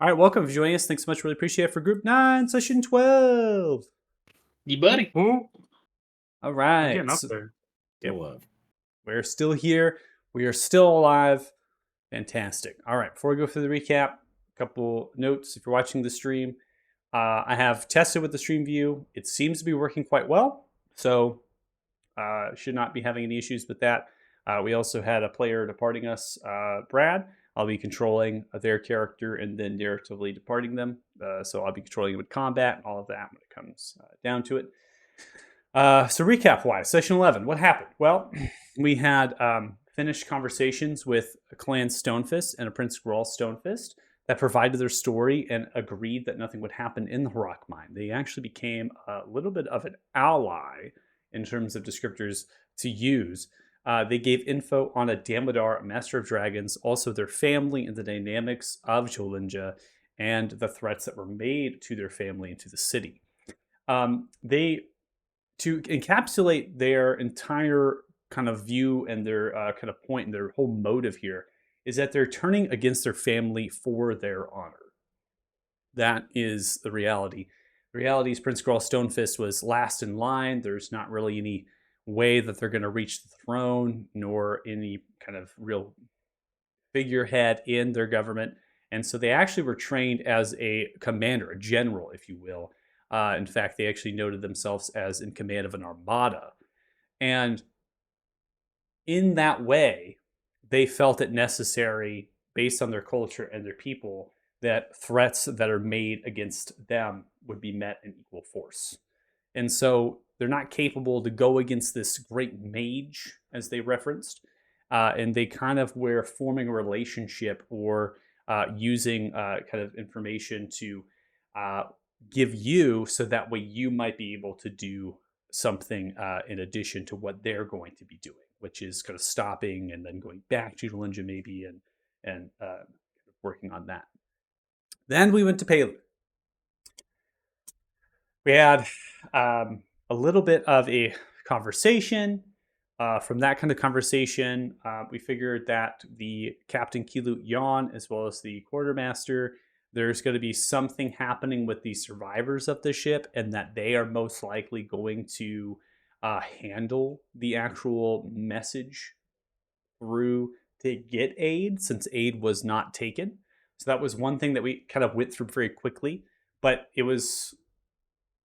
All right, welcome for joining us. Thanks so much. Really appreciate it for Group 9, Session 12. You buddy. All We're right. getting up there. Yep. Still love. We're still here. We are still alive. Fantastic. All right, before we go through the recap, a couple notes. If you're watching the stream, I have tested with the stream view. It seems to be working quite well, so should not be having any issues with that. We also had a player departing us, Brad. I'll be controlling their character and then narratively departing them. So I'll be controlling it with combat and all of that when it comes down to it. So recap wise, session 11, what happened? Well, we had finished conversations with a clan Stonefist and a Prince Grawl Stonefist that provided their story and agreed that nothing would happen in the rock mine. They actually became a little bit of an ally in terms of descriptors to use. They gave info on a Damodar, a Master of Dragons, also their family and the dynamics of Jolinja, and the threats that were made to their family and to the city. To encapsulate their entire kind of view and their kind of point and their whole motive here is that they're turning against their family for their honor. That is the reality. The reality is Prince Grawl Stonefist was last in line. There's not really any way that they're going to reach the throne, nor any kind of real figurehead in their government. And so they actually were trained as a commander, a general, if you will. In fact, they actually noted themselves as in command of an armada. And in that way, they felt it necessary, based on their culture and their people, that threats that are made against them would be met in equal force. And so they're not capable to go against this great mage, as they referenced. And they kind of were forming a relationship or using kind of information to give you so that way you might be able to do something in addition to what they're going to be doing, which is kind of stopping and then going back to Jolinja maybe and working on that. Then we went to Paylor. We had a little bit of a conversation. From that kind of conversation, we figured that the Captain Kilut Yon, as well as the quartermaster, there's going to be something happening with the survivors of the ship, and that they are most likely going to handle the actual message through to get aid, since aid was not taken. So that was one thing that we kind of went through very quickly, but it was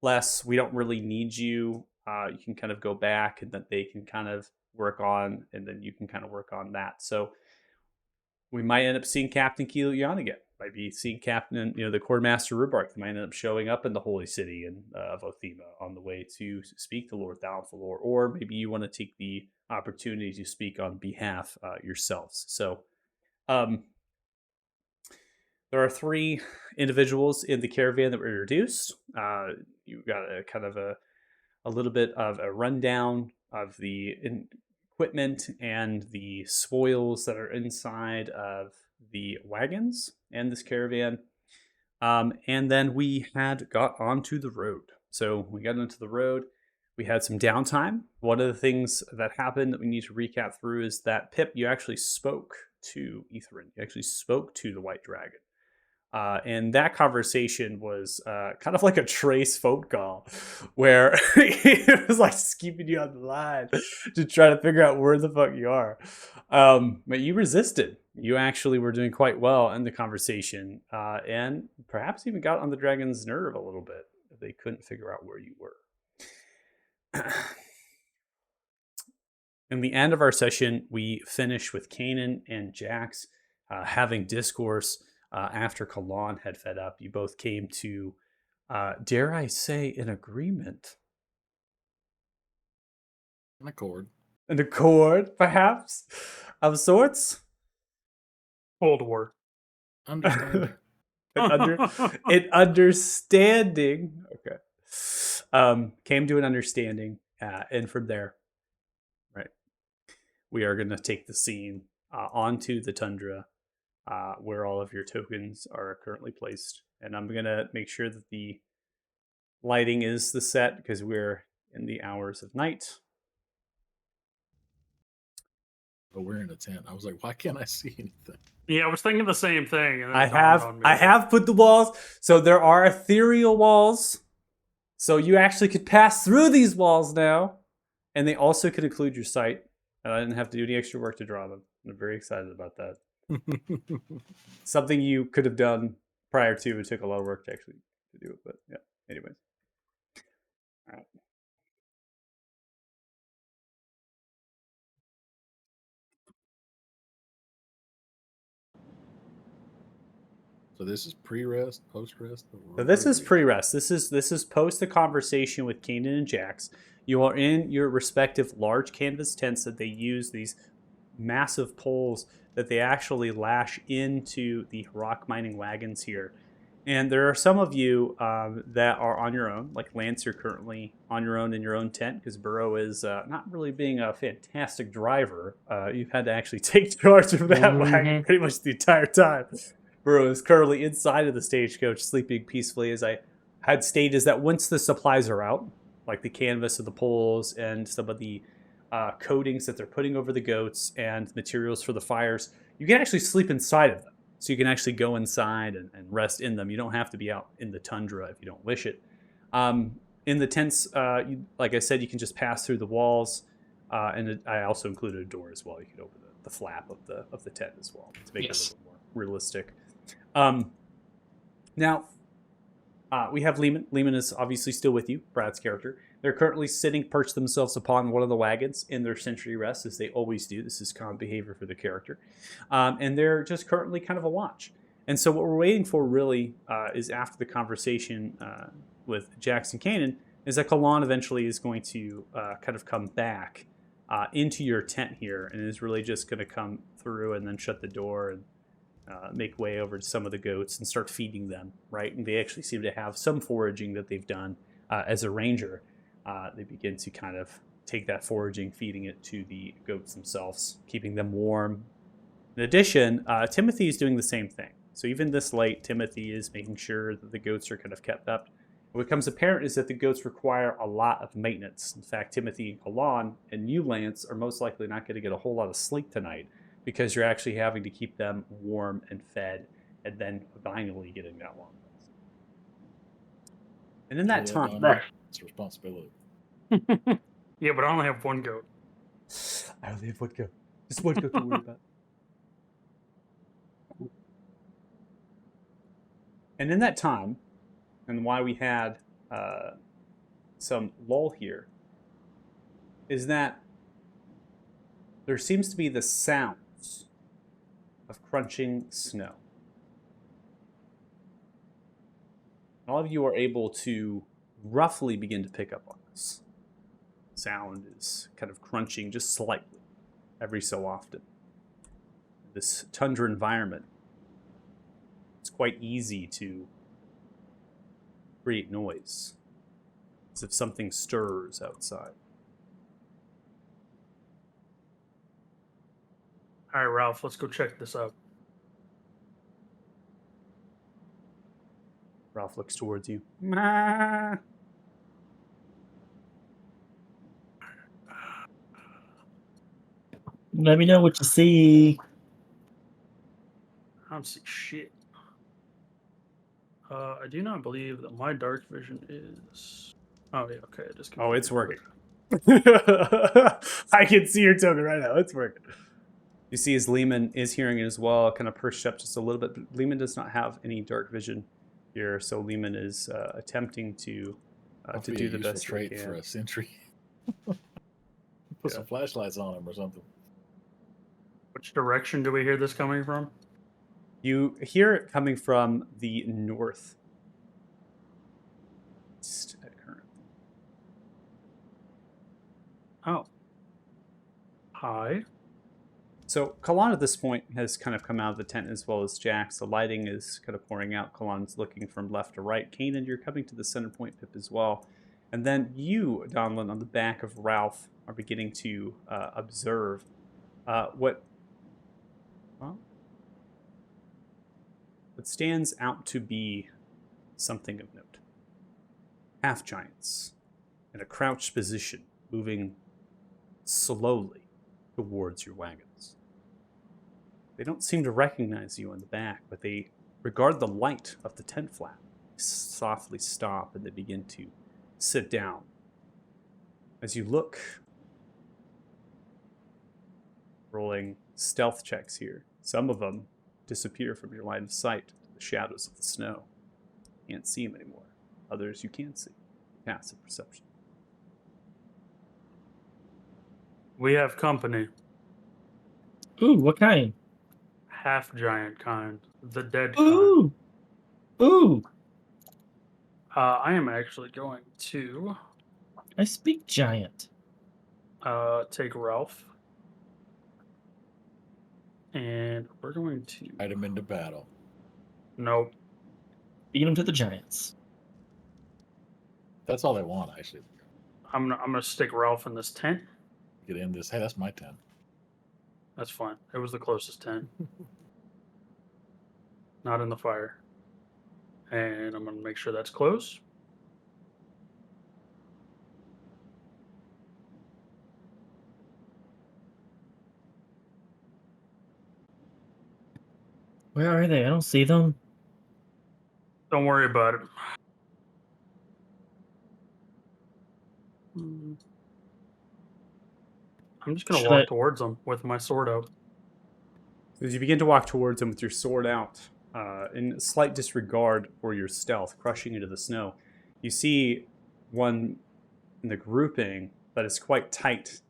less, we don't really need you. You can kind of go back and that they can kind of work on, and then you can kind of work on that. So we might end up seeing Captain Kilut Yon again. Might be seeing Captain, the Quartermaster Rubark. They might end up showing up in the Holy City of Othema on the way to speak to Lord Thalfalor, or maybe you want to take the opportunity to speak on behalf yourselves. So there are 3 individuals in the caravan that were introduced. You got a kind of a little bit of a rundown of the equipment and the spoils that are inside of the wagons and this caravan. And then we had got onto the road. So we got into the road. We had some downtime. One of the things that happened that we need to recap through is that Pip, you actually spoke to Etherin. You actually spoke to the White Dragon. And that conversation was kind of like a trace phone call where it was like just keeping you on the line to try to figure out where the fuck you are. But you resisted. You actually were doing quite well in the conversation and perhaps even got on the dragon's nerve a little bit. They couldn't figure out where you were. In the end of our session, we finished with Kanan and Jax having discourse. After Kalan had fed up, you both came to, dare I say, an agreement. An accord. An accord, perhaps, of sorts? Cold War. Understanding. An understanding. Okay. Came to an understanding, and from there, right, we are going to take the scene onto the tundra. Where all of your tokens are currently placed. And I'm going to make sure that the lighting is the set because we're in the hours of night. but we're in a tent. I was like, why can't I see anything? Yeah, I was thinking the same thing. And then I it dawned have on me I that- have put the walls. So there are ethereal walls. So you actually could pass through these walls now. And they also could include your site. And I didn't have to do any extra work to draw them. I'm very excited about that. Something you could have done prior to. It took a lot of work to actually to do it. But yeah, anyways. All right. So this is pre-rest, post-rest. So this is pre-rest. This is post the conversation with Kanan and Jax. You are in your respective large canvas tents that they use these massive poles that they actually lash into the rock mining wagons here. And there are some of you that are on your own, like Lance, you're currently on your own in your own tent because Burrow is not really being a fantastic driver. You've had to actually take charge of that wagon pretty much the entire time. Burrow is currently inside of the stagecoach, sleeping peacefully. As I had stated, is that once the supplies are out, like the canvas of the poles and some of the coatings that they're putting over the goats and materials for the fires, you can actually sleep inside of them. So you can actually go inside and rest in them. You don't have to be out in the tundra if you don't wish it. In the tents, like I said, you can just pass through the walls. I also included a door as well. You can open the flap of the tent as well to make it a little more realistic. Now, we have Lehman. Lehman is obviously still with you, Brad's character. They're currently sitting, perched themselves upon one of the wagons in their sentry rest, as they always do. This is common behavior for the character. And they're just currently kind of a watch. And so what we're waiting for really is after the conversation with Jackson Kanan, is that Kalan eventually is going to kind of come back into your tent here and is really just going to come through and then shut the door and make way over to some of the goats and start feeding them, right? And they actually seem to have some foraging that they've done as a ranger. They begin to kind of take that foraging, feeding it to the goats themselves, keeping them warm. In addition, Timothy is doing the same thing. So even this late, Timothy is making sure that the goats are kind of kept up. What becomes apparent is that the goats require a lot of maintenance. In fact, Timothy and Kalan and you, Lance, are most likely not going to get a whole lot of sleep tonight because you're actually having to keep them warm and fed and then finally getting that long rest. And in that time... It's a responsibility. Yeah, but I only have one goat. I only have one goat. Just one goat to worry about. And in that time, and why we had some lull here, is that there seems to be the sounds of crunching snow. All of you are able to roughly begin to pick up on this. Sound is kind of crunching just slightly every so often. This tundra environment, it's quite easy to create noise, as if something stirs outside. All right, Ralph, let's go check this out. Ralph looks towards you. Let me know what you see. I don't see shit. I do not believe that my dark vision is... Oh, yeah, okay. Oh, it's working. I can see your token right now. It's working. You see as Lehman is hearing it as well, kind of perched up just a little bit. But Lehman does not have any dark vision here, so Lehman is attempting to do the best he trait can. for a sentry. Put some flashlights on him or something. Which direction do we hear this coming from? You hear it coming from the north. Currently. Oh. Hi. So Kalan at this point has kind of come out of the tent as well as Jax. The lighting is kind of pouring out. Kalan's looking from left to right. Kanan, you're coming to the center point pip as well. And then you, Donlin, on the back of Ralph, are beginning to observe what stands out to be something of note. Half-giants in a crouched position, moving slowly towards your wagons. They don't seem to recognize you in the back, but they regard the light of the tent flap. They softly stop and they begin to sit down. As you look, rolling stealth checks here. Some of them disappear from your line of sight into the shadows of the snow. You can't see them anymore. Others you can see. Passive perception. We have company. Ooh, what kind? Half giant kind. The dead kind. Ooh, ooh. I am actually going to I speak giant. take Ralph. And we're going to. Fight him into battle. Nope. Beat him to the giants. That's all they want, actually. I'm gonna stick Ralph in this tent. Get in this. Hey, that's my tent. That's fine. It was the closest tent. Not in the fire. And I'm gonna make sure that's closed. Where are they? I don't see them. Don't worry about it. I'm just gonna Should walk I- towards them with my sword out. As you begin to walk towards them with your sword out, in slight disregard for your stealth, crushing into the snow, you see one in the grouping that is quite tight,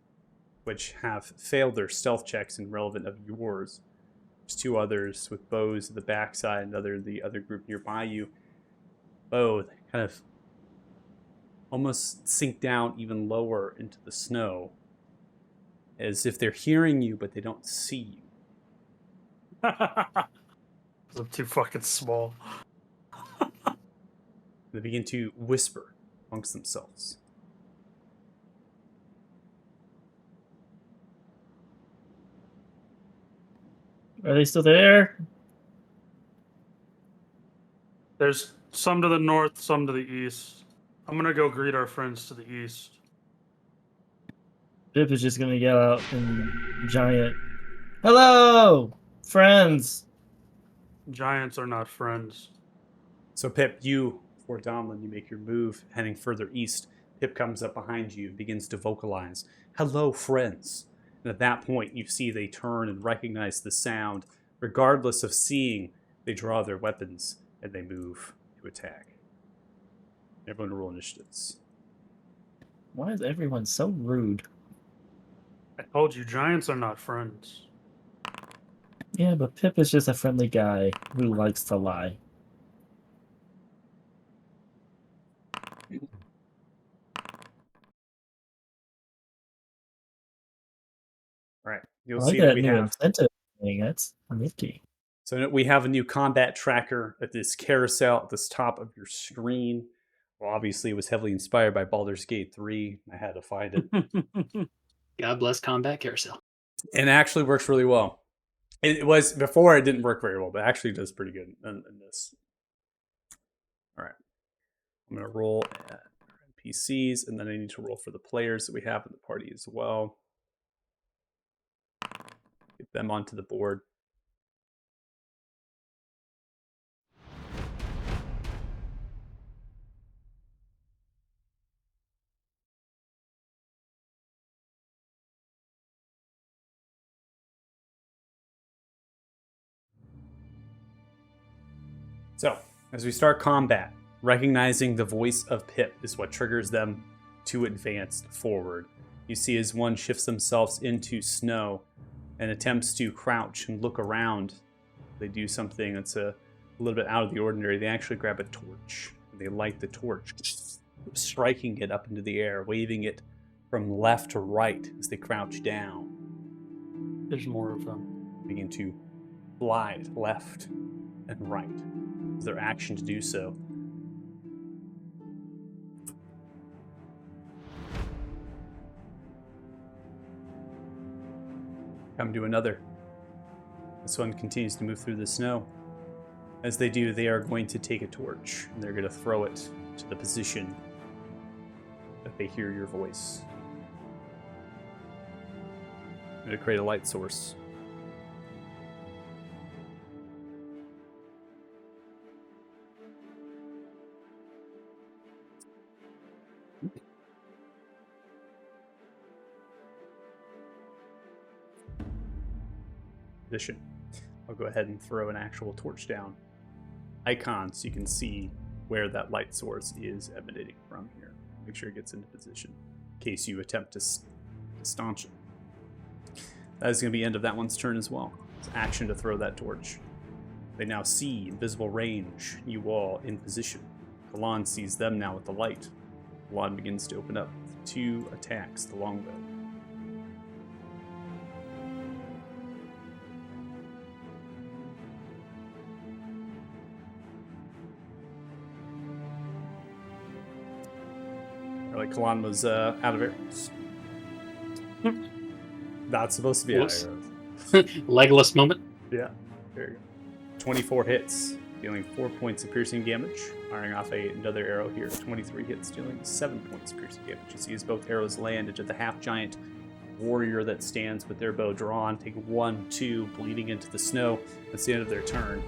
which have failed their stealth checks in relevant of yours. There's two others with bows at the backside, and the other group nearby you. Both kind of almost sink down even lower into the snow, as if they're hearing you, but they don't see you. I'm too fucking small. They begin to whisper amongst themselves. Are they still there? There's some to the north, some to the east. I'm gonna go greet our friends to the east. Pip is just gonna yell out in giant. Hello, friends. Giants are not friends. So Pip, you, before Domlin, you make your move, heading further east. Pip comes up behind you and begins to vocalize, "Hello, friends." And at that point, you see they turn and recognize the sound. Regardless of seeing, they draw their weapons and they move to attack. Everyone roll initiatives. Why is everyone so rude? I told you, giants are not friends. Yeah, but Pip is just a friendly guy who likes to lie. All right, I you'll like see that that we new have. incentive thing. That's nifty. So we have a new combat tracker at this carousel at this top of your screen. Well, obviously, it was heavily inspired by Baldur's Gate 3. I had to find it. God bless Combat Carousel. And it actually works really well. It was before, it didn't work very well, but it actually does pretty good in this. All right. I'm going to roll at NPCs, and then I need to roll for the players that we have in the party as well. Get them onto the board. So, as we start combat, recognizing the voice of Pip is what triggers them to advance forward. You see as one shifts themselves into snow and attempts to crouch and look around. They do something that's a little bit out of the ordinary. They actually grab a torch. They light the torch, striking it up into the air, waving it from left to right as they crouch down. There's more of them. Begin to glide left and right. It's their action to do so. Come to another. This one continues to move through the snow. As they do, they are going to take a torch and they're going to throw it to the position that they hear your voice. I'm going to create a light source. position. I'll go ahead and throw an actual torch down icon so you can see where that light source is emanating from here. Make sure it gets into position in case you attempt to staunch it. That is going to be the end of that one's turn as well. It's action to throw that torch. They now see invisible range, you all in position. Kalan sees them now with the light. Kalan begins to open up with 2 attacks, the longbow. Like Kalan was out of arrows. Not supposed to be out of arrows. Legolas moment. Yeah, there you go. 24 hits, dealing 4 points of piercing damage. Firing off another arrow here. 23 hits, dealing 7 points of piercing damage. You see as both arrows land into the half-giant warrior that stands with their bow drawn, taking 1, 2, bleeding into the snow. That's the end of their turn.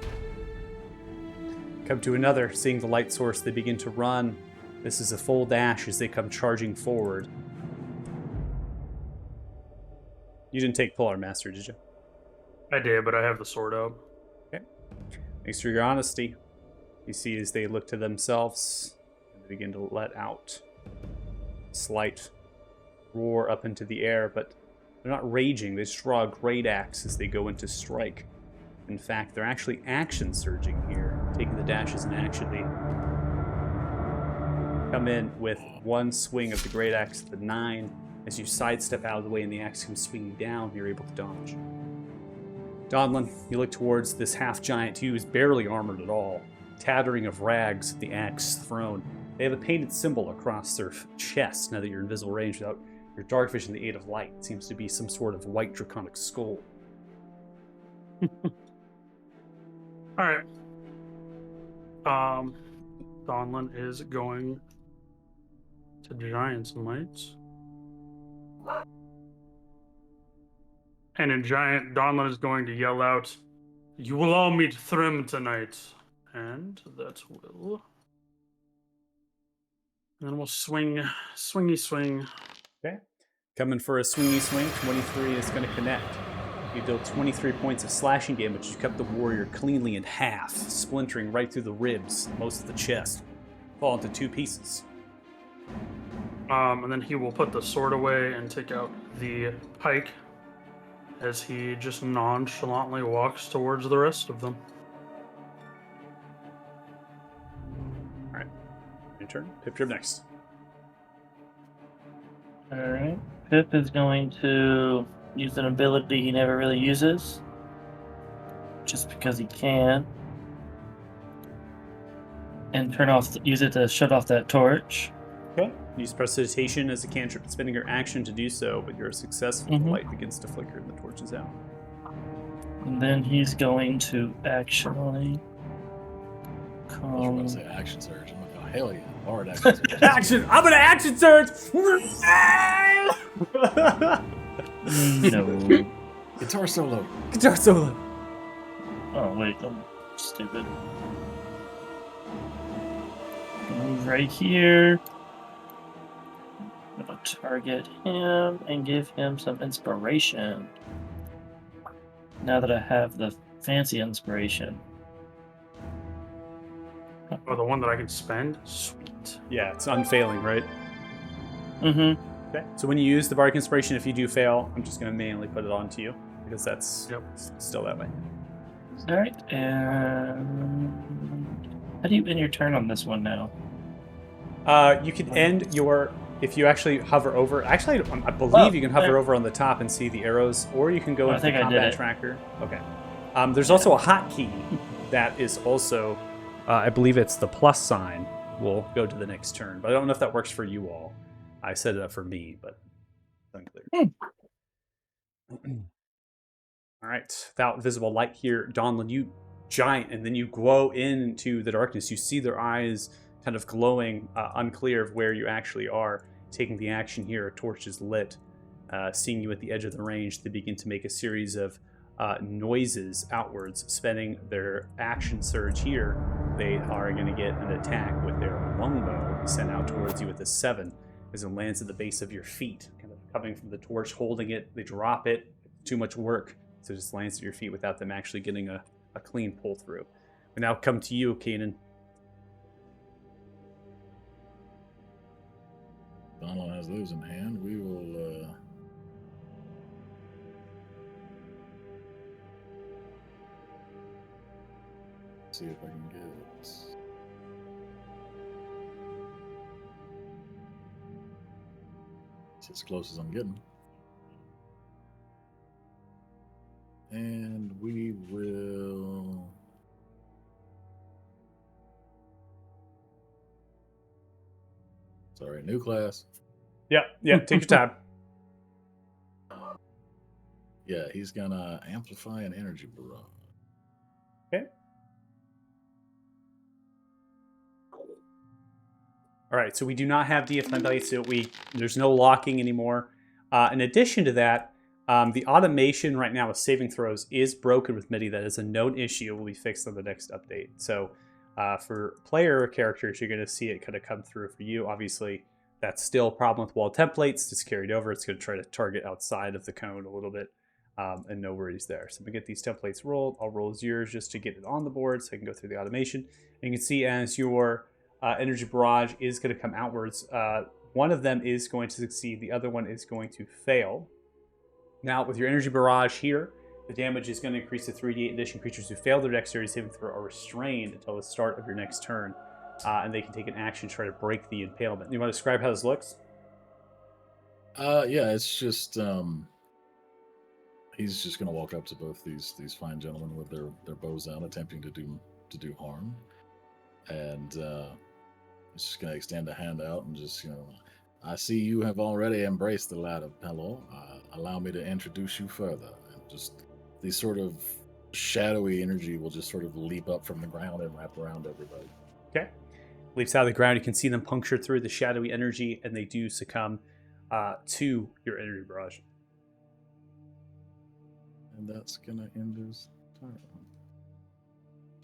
Come to another. Seeing the light source, they begin to run. This is a full dash as they come charging forward. You didn't take Polar Master, did you? I did, but I have the sword out. Okay. Thanks for your honesty. You see as they look to themselves and they begin to let out a slight roar up into the air, but they're not raging. They just draw a great axe as they go into strike. In fact, they're actually action surging here, taking the dash as an action. They come in with one swing of the great axe at the 9. As you sidestep out of the way and the axe comes swinging down, you're able to dodge. Donlin, you look towards this half-giant who is barely armored at all, tattering of rags, the axe thrown. They have a painted symbol across their chest now that you're in visible range without your dark vision, the aid of light. It seems to be some sort of white draconic skull. Alright. Donlin is going to Giant's Might. And in Giant, Donlin is going to yell out, "You will all meet Thrym tonight." And that will... And then we'll swingy swing. Okay. Coming for a swingy swing. 23 is going to connect. You deal 23 points of slashing damage. You cut the warrior cleanly in half, splintering right through the ribs, most of the chest. Fall into 2 pieces. And then he will put the sword away and take out the pike as he just nonchalantly walks towards the rest of them. All right. Your turn. Pip, you're next. Alright. Pip is going to use an ability he never really uses, just because he can. And use it to shut off that torch. Okay. Use Prestidigitation as a cantrip, spending your action to do so, but you're successful. The light begins to flicker and the torch is out. And then he's going to actually I was come. going to say action surge. I'm like, oh, hell yeah. Hard action surge. Action! I'm gonna action surge! No. Guitar solo. Guitar solo. Oh, wait, I'm stupid. Move right here. I'm gonna target him and give him some inspiration. Now that I have the fancy inspiration. Oh, the one that I can spend? Sweet. Yeah, it's unfailing, right? Mm-hmm. Okay. So when you use the Bardic Inspiration, if you do fail, I'm just gonna manually put it onto you because that's still that way. Alright, and how do you end your turn on this one now? You can end your if you actually hover over. Actually, I believe you can hover there. over on the top and see the arrows, or you can go I into the think I did combat it. tracker. Okay. There's also a hotkey that is also, I believe it's the plus sign. Will go to the next turn, but I don't know if that works for you all. I set it up for me, but it's unclear. All right, without visible light here, Donlin, you giant, and then you glow into the darkness. You see their eyes kind of glowing, unclear of where you actually are. Taking the action here, a torch is lit. Seeing you at the edge of the range, they begin to make a series of noises outwards, spending their action surge here. They are going to get an attack with their longbow sent out towards you with a 7 as it lands at the base of your feet, kind of coming from the torch, holding it. They drop it. Too much work. So it just lands at your feet without them actually getting a clean pull through. We now come to you, Kanan. Donald has those in hand. We will see if I can get it. It's as close as I'm getting. And we will. Sorry, new class. Yeah, take your time. Yeah, he's gonna amplify an energy barrage. Okay. All right, so we do not have DF9 value, so there's no locking anymore. In addition to that, the automation right now with saving throws is broken with MIDI. That is a known issue. It will be fixed on the next update. So for player characters, you're going to see it kind of come through for you. Obviously, that's still a problem with wall templates. It's carried over. It's going to try to target outside of the cone a little bit, and no worries there. So I'm going to get these templates rolled. I'll roll yours just to get it on the board so I can go through the automation. And you can see as your energy barrage is going to come outwards, one of them is going to succeed. The other one is going to fail. Now, with your energy barrage here, the damage is going to increase to 3d8 addition. Creatures who fail their dexterity saving throw are restrained until the start of your next turn, and they can take an action to try to break the impalement. You want to describe how this looks? Yeah, it's just he's just gonna walk up to both these fine gentlemen with their bows out, attempting to do harm, and he's just gonna extend a hand out and just, I see you have already embraced the lad of Pelor. Allow me to introduce you further. And just these sort of shadowy energy will just sort of leap up from the ground and wrap around everybody. Okay. Leaps out of the ground. You can see them puncture through the shadowy energy, and they do succumb to your energy barrage. And that's gonna end his turn.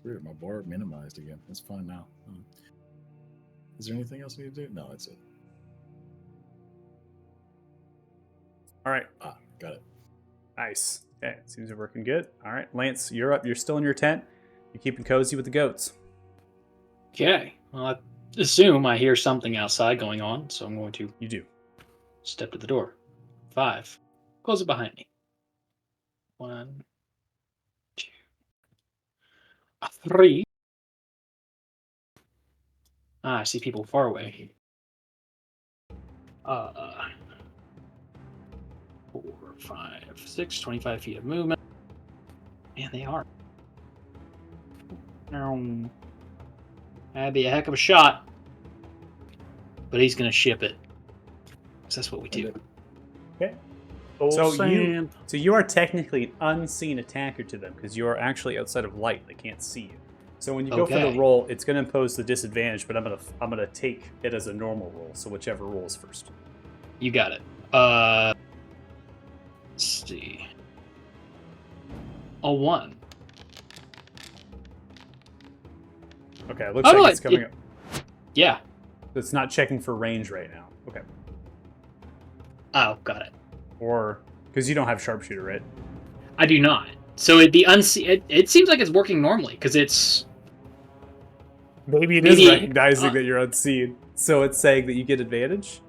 Weird, my bar minimized again. It's fine now. Is there anything else I need to do? No, that's it. All right. Got it. Nice. Okay, seems to be working good. All right, Lance, you're up. You're still in your tent. You're keeping cozy with the goats. Okay. Well, I assume I hear something outside going on, so I'm going to You do. step to the door. 5. Close it behind me. 1, 2, 3. I see people far away. 4, 5, 6, 25 feet of movement. Man, they are. That'd be a heck of a shot. But he's going to ship it. Because that's what we do. Okay. Old So sand. you are technically an unseen attacker to them because you are actually outside of light. They can't see you. So when you go for the Okay. roll, it's going to impose the disadvantage, but I'm gonna take it as a normal roll. So whichever rolls first. You got it. Let's see. A 1. Okay, it looks Oh, like it's coming up. Yeah. It's not checking for range right now. Okay. Oh, got it. Or because you don't have sharpshooter, right? I do not. So it'd be unseen. It seems like it's working normally because it's. Maybe it Maybe, is recognizing that you're unseen. So it's saying that you get advantage?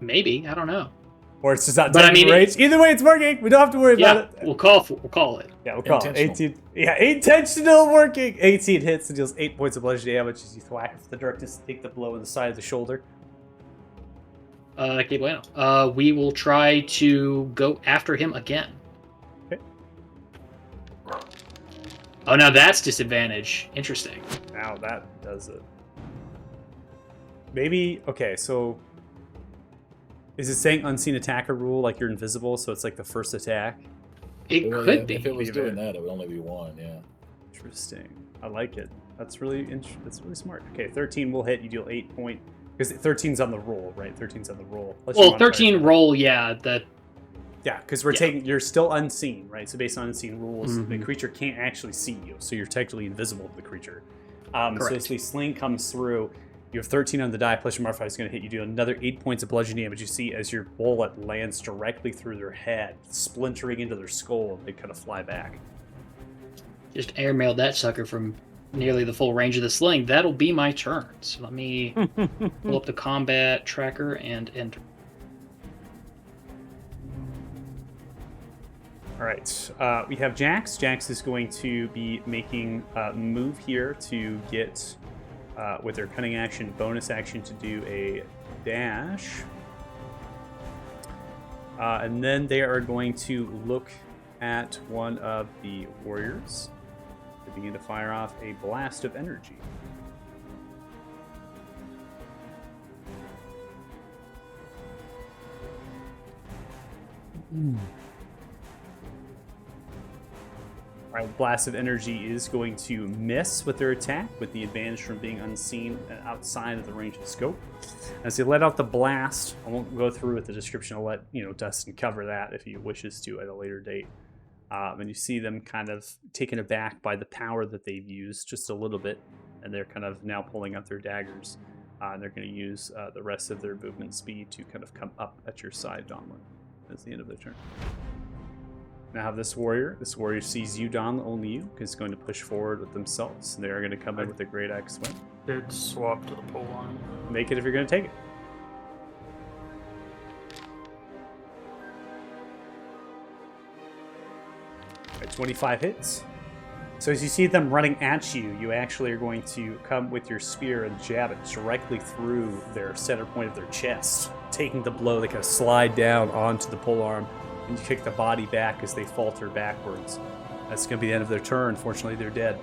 Maybe, I don't know. Or it's just not But I taking mean, range. Either way, it's working. We don't have to worry Yeah, about it. we'll call it. Yeah, we'll call it. Intentional. 18. Yeah, intentional working. 18 hits and deals 8 points of bludgeoning damage as you thwack with the darkness, take the blow in the side of the shoulder. Okay, bueno. We will try to go after him again. Okay. Oh, now that's disadvantage. Interesting. Now that does it. Maybe, okay, so is it saying unseen attacker rule, like you're invisible, so it's like the first attack? It Well, could yeah, be. If it was Leave doing it. that, it would only be 1, yeah. Interesting. I like it. That's really that's really smart. Okay, 13 will hit. You deal 8 point because 13's on the roll, right? 13's on the roll. Unless you Well, modify it. 13 roll, yeah. Yeah, because we're Yeah. taking. You're still unseen, right? So based on unseen rules, the Mhm. creature can't actually see you, so you're technically invisible to the creature. So as Correct. the sling comes through, You have 13 on the die, plus your modifier is going to hit you. Do another 8 points of bludgeoning damage. You see as your bullet lands directly through their head, splintering into their skull, and they kind of fly back. Just airmailed that sucker from nearly the full range of the sling. That'll be my turn. So let me pull up the combat tracker and enter. All right, we have Jax. Jax is going to be making a move here to get, with their cunning action, bonus action to do a dash. And then they are going to look at one of the warriors. They begin to fire off a blast of energy. Alright, blast of energy is going to miss with their attack, with the advantage from being unseen outside of the range of scope. As they let out the blast, I won't go through with the description. I'll let Dustin cover that if he wishes to at a later date. And you see them kind of taken aback by the power that they've used just a little bit, and they're kind of now pulling out their daggers. And they're going to use the rest of their movement speed to kind of come up at your side, Donlin. That's the end of their turn. Now have this warrior. This warrior sees you, Don, only you, is going to push forward with themselves. They are going to come in with a great axe swing. Did swap to the pole line. Make it if you're going to take it. All right, 25 hits. So as you see them running at you, you actually are going to come with your spear and jab it directly through their center point of their chest, taking the blow. They kind of slide down onto the polearm, and you kick the body back as they falter backwards. That's going to be the end of their turn. Fortunately, they're dead.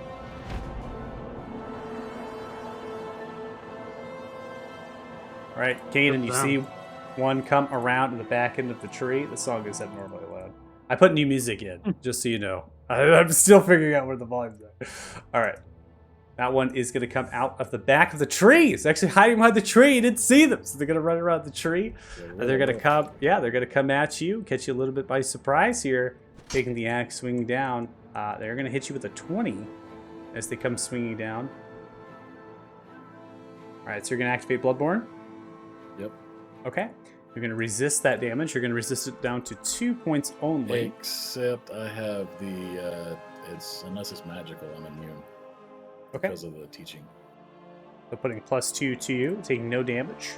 All right, Kaden, you see one come around to the back end of the tree. The song is abnormally loud. I put new music in, just so you know. I'm still figuring out where the volume's at. All right. That one is going to come out of the back of the tree. It's actually hiding behind the tree. You didn't see them. So they're going to run around the tree. And they're going to come, they're going to come at you, catch you a little bit by surprise here, taking the axe swing down. They're going to hit you with a 20 as they come swinging down. All right, so you're going to activate Bloodborne? Yep. Okay. You're going to resist that damage. You're going to resist it down to 2 points only. Except I have the, unless it's magical, I'm immune. Okay. Because of the teaching. So putting +2 to you, taking no damage.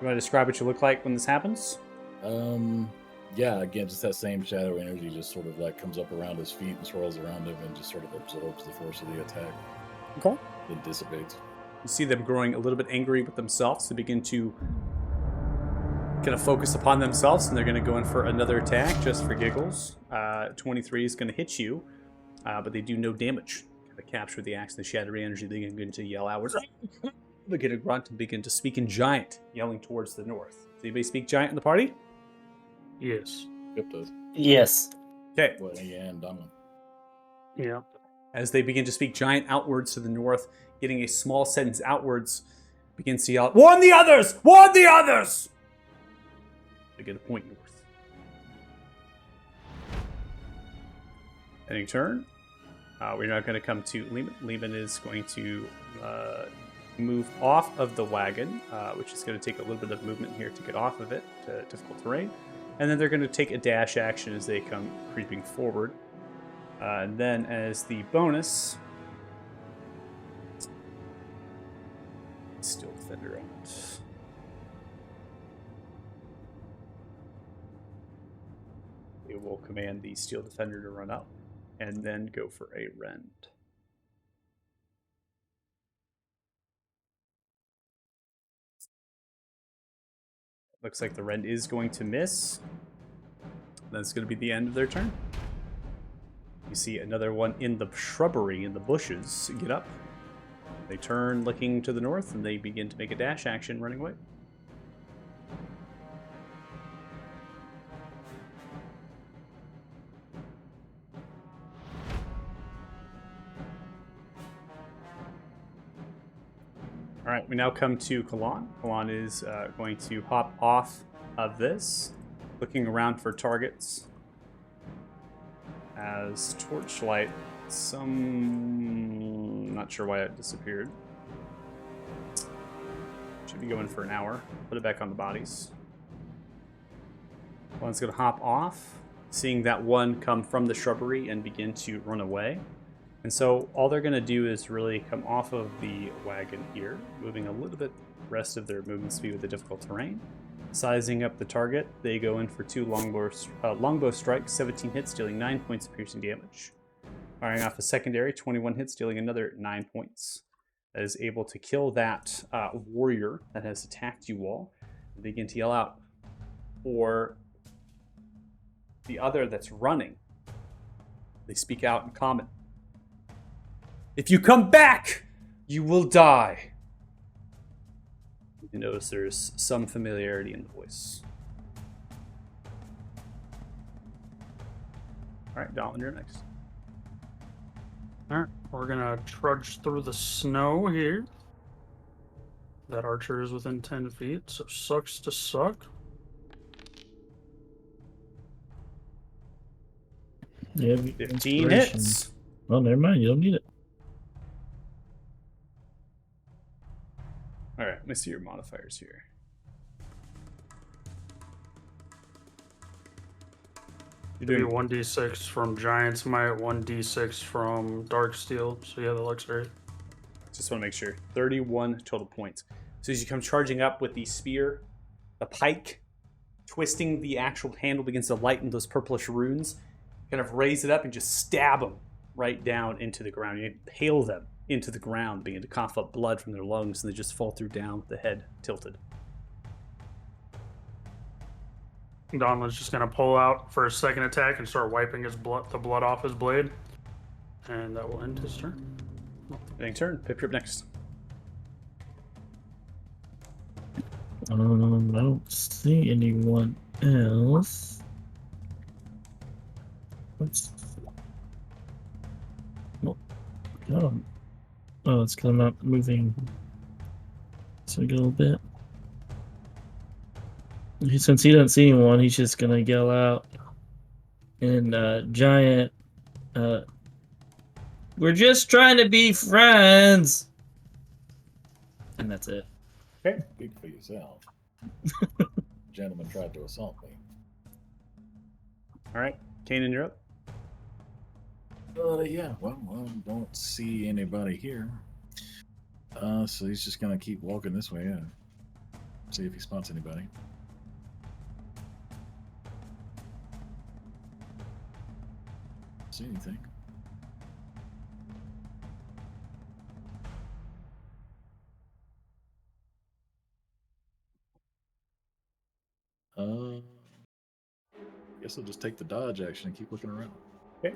You want to describe what you look like when this happens? Yeah, again, just that same shadow energy just sort of like comes up around his feet and swirls around him and just sort of absorbs the force of the attack. Okay. It dissipates. You see them growing a little bit angry with themselves. They begin to kind of focus upon themselves, and they're going to go in for another attack just for giggles. 23 is going to hit you, but they do no damage. Kind of capture the axe and the shadowy energy. They begin to yell outwards. They get a grunt and begin to speak in Giant, yelling towards the north. Does anybody speak Giant in the party? Yes. Yep, does. Yes. Okay. Well, yeah, and Donlin. Yeah. As they begin to speak Giant outwards to the north, getting a small sentence outwards, begins to yell, "Warn the others! Warn the others!" They get a point north. Ending turn. We're not going to come to Lehman. Lehman is going to move off of the wagon, which is going to take a little bit of movement here to get off of it to difficult terrain. And then they're going to take a dash action as they come creeping forward. And then as the bonus, Steel Defender on it. It will command the Steel Defender to run up and then go for a rend. Looks like the rend is going to miss. That's going to be the end of their turn. You see another one in the shrubbery, in the bushes, get up. They turn looking to the north, and they begin to make a dash action running away. All right, we now come to Kalan. Kalan is going to hop off of this, looking around for targets. As Torchlight, not sure why it disappeared. You go in for an hour. Put it back on the bodies. One's going to hop off, seeing that one come from the shrubbery and begin to run away. And so all they're going to do is really come off of the wagon here, moving a little bit rest of their movement speed with the difficult terrain. Sizing up the target, they go in for 2 longbow strikes, 17 hits, dealing 9 points of piercing damage. Firing off a secondary, 21 hits, dealing another 9 points. That is able to kill that warrior that has attacked you all. They begin to yell out for the other that's running. They speak out in common. If you come back, you will die. You notice there's some familiarity in the voice. All right, Donlin, you're next. Alright, we're gonna trudge through the snow here. That archer is within 10 feet, so sucks to suck. Yeah, 15 hits. Oh, never mind. You don't need it. All right, let me see your modifiers here. You're Do doing 1d6 from Giant's Might, 1d6 from Dark Steel. So yeah, that looks great. Just want to make sure. 31 total points. So as you come charging up with the spear, the pike, twisting the actual handle begins to lighten those purplish runes. Kind of raise it up and just stab them right down into the ground. You hail them into the ground, begin to cough up blood from their lungs, and they just fall through down with the head tilted. Donlin's just gonna pull out for his second attack and start wiping the blood off his blade, and that will end his turn. Ending turn. Pip, you're up next. I don't see anyone else. What's... Oh, it's because I'm not moving. So we go a little bit. Since he doesn't see anyone, he's just gonna yell out. And Giant, we're just trying to be friends. And that's it. Okay. Speak for yourself. Gentleman tried to assault me. All right. Kanan, you're up. Yeah, well, I don't see anybody here. So he's just gonna keep walking this way, yeah. See if he spots anybody. See anything? Guess I'll just take the dodge action and keep looking around. Okay.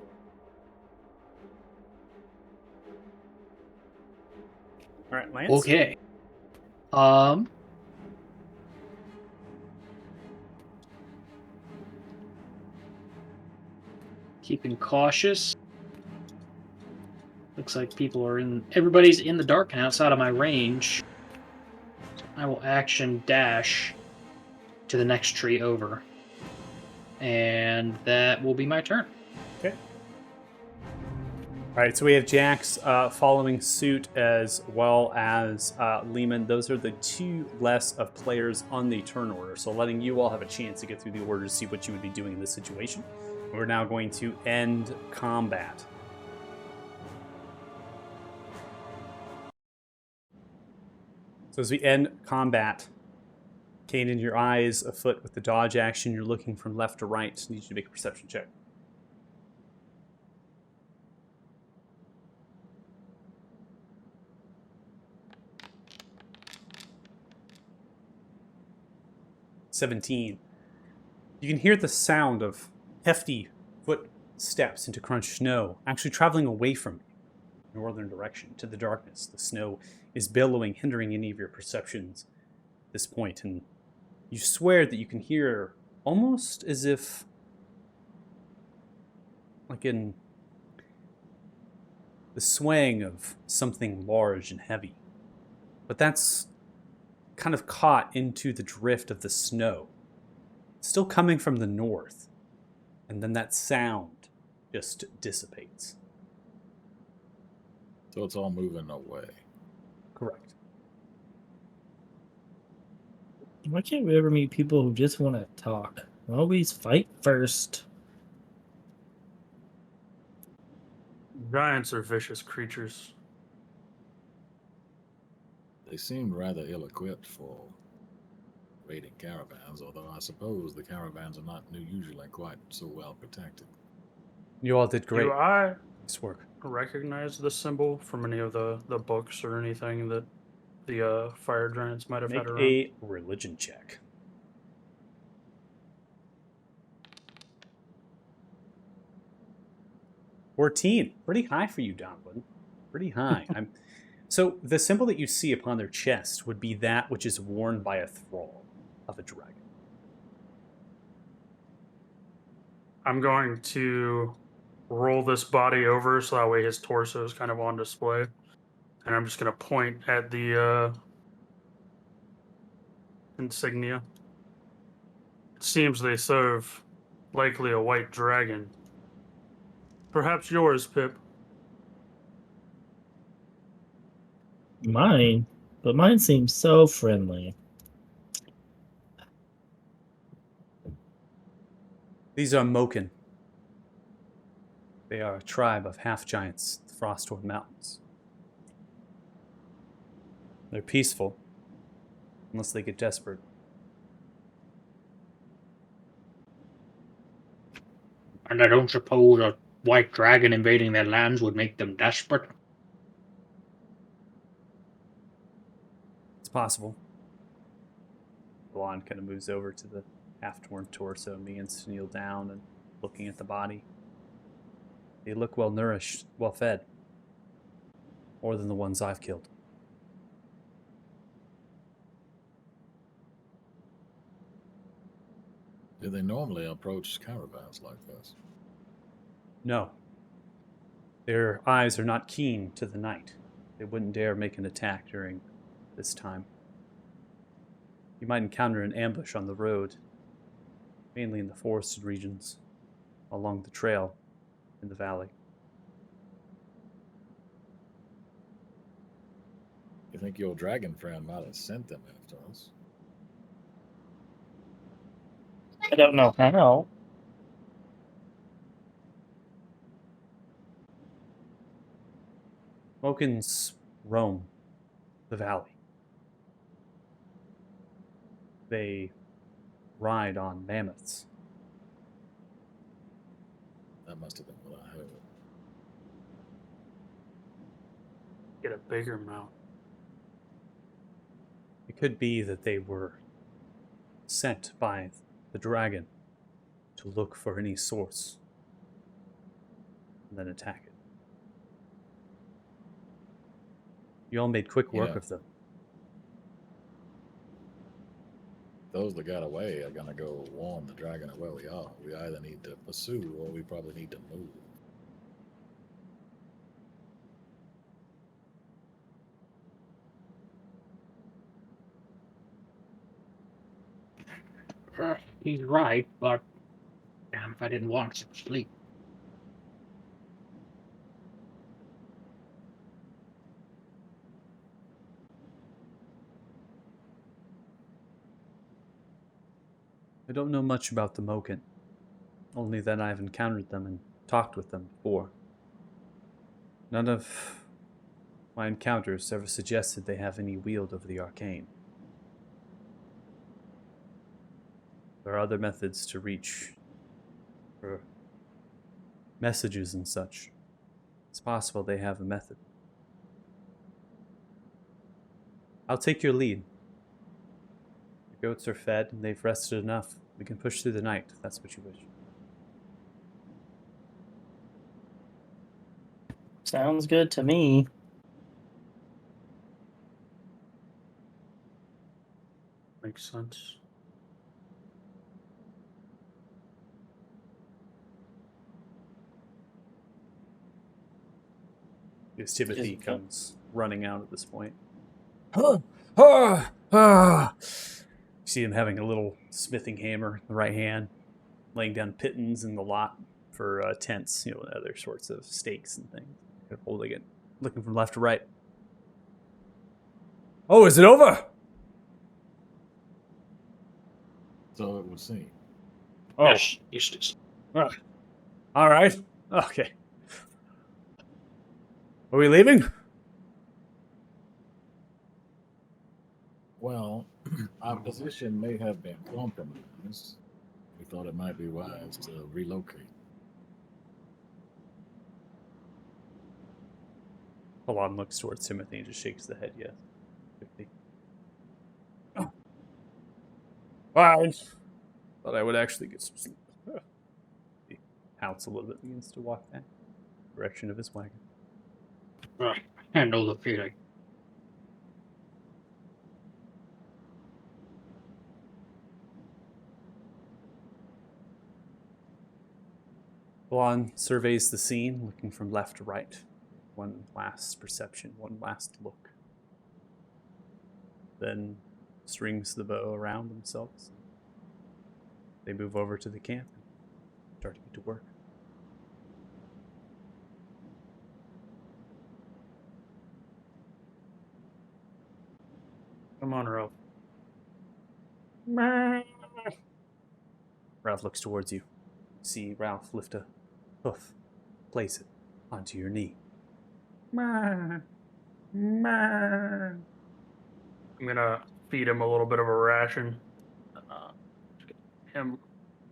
All right, Lance. Okay. Keeping cautious. Looks like everybody's in the dark and outside of my range. I will action dash to the next tree over. And that will be my turn. Okay. All right, so we have Jax following suit as well as Lehman. Those are the two less of players on the turn order, so letting you all have a chance to get through the order to see what you would be doing in this situation. We're now going to end combat. So as we end combat, Kanan, your eyes afoot with the dodge action. You're looking from left to right. I need you to make a perception check. $17. You can hear the sound of hefty footsteps into crunched snow, actually traveling away from you, northern direction, to the darkness. The snow is billowing, hindering any of your perceptions at this point, and you swear that you can hear almost as if, like in the swaying of something large and heavy. But that's kind of caught into the drift of the snow. It's still coming from the north. And then that sound just dissipates. So it's all moving away. Correct. Why can't we ever meet people who just want to talk? Always fight first. Giants are vicious creatures. They seem rather ill-equipped for raiding caravans, although I suppose the caravans are not usually quite so well protected. You all did great. Do I Nice work. recognize the symbol from any of the books or anything that the fire giants might have Make had around? a religion check. 14. Pretty high for you, Donlin. Pretty high. So the symbol that you see upon their chest would be that which is worn by a thrall of a dragon. I'm going to roll this body over so that way his torso is kind of on display. And I'm just going to point at the insignia. It seems they serve likely a white dragon. Perhaps yours, Pip. Mine? But mine seems so friendly. These are Moken. They are a tribe of half-giants, the Frostwood Mountains. They're peaceful, unless they get desperate. And I don't suppose a white dragon invading their lands would make them desperate. It's possible. Blonde kind of moves over to the half-torn torso and begins to kneel down and looking at the body. They look well-nourished, well-fed. More than the ones I've killed. Do they normally approach caravans like this? No. Their eyes are not keen to the night. They wouldn't dare make an attack during this time. You might encounter an ambush on the road, mainly in the forested regions, along the trail in the valley. You think your dragon friend might have sent them after us? I don't know how. Mokens roam the valley. They ride on mammoths. That must have been what I heard. Get a bigger mount. It could be that they were sent by the dragon to look for any source and then attack it. You all made quick work Yeah. of them. Those that got away are gonna go warn the dragon of where we are. We either need to pursue or we probably need to move. He's right, but damn if I didn't want some sleep. I don't know much about the Moken, only that I've encountered them and talked with them before. None of my encounters ever suggested they have any wield over the arcane. There are other methods to reach for messages and such. It's possible they have a method. I'll take your lead. The goats are fed and they've rested enough. We can push through the night if that's what you wish. Sounds good to me. Makes sense. Yes, Timothy Just- comes running out at this point. Ah, You see him having a little smithing hammer in the right hand, laying down pittons in the lot for tents, and other sorts of stakes and things. Kind of holding it, looking from left to right. Oh, is it over? So it would seem. Oh, Yes, Eustace. all right. Okay. Are we leaving? Well, our position may have been compromised. We thought it might be wise to relocate. Alon looks towards Timothy and just shakes the head, yes. 50. Fine. Thought I would actually get some sleep. He pouts a little bit, begins to walk back direction of his wagon. I know the feeling. Alon surveys the scene, looking from left to right. One last perception, one last look. Then strings the bow around themselves. They move over to the camp and start to get to work. Come on, Ralph. Ralph looks towards you. See Ralph lift a hoof, place it onto your knee. I'm gonna feed him a little bit of a ration. Get him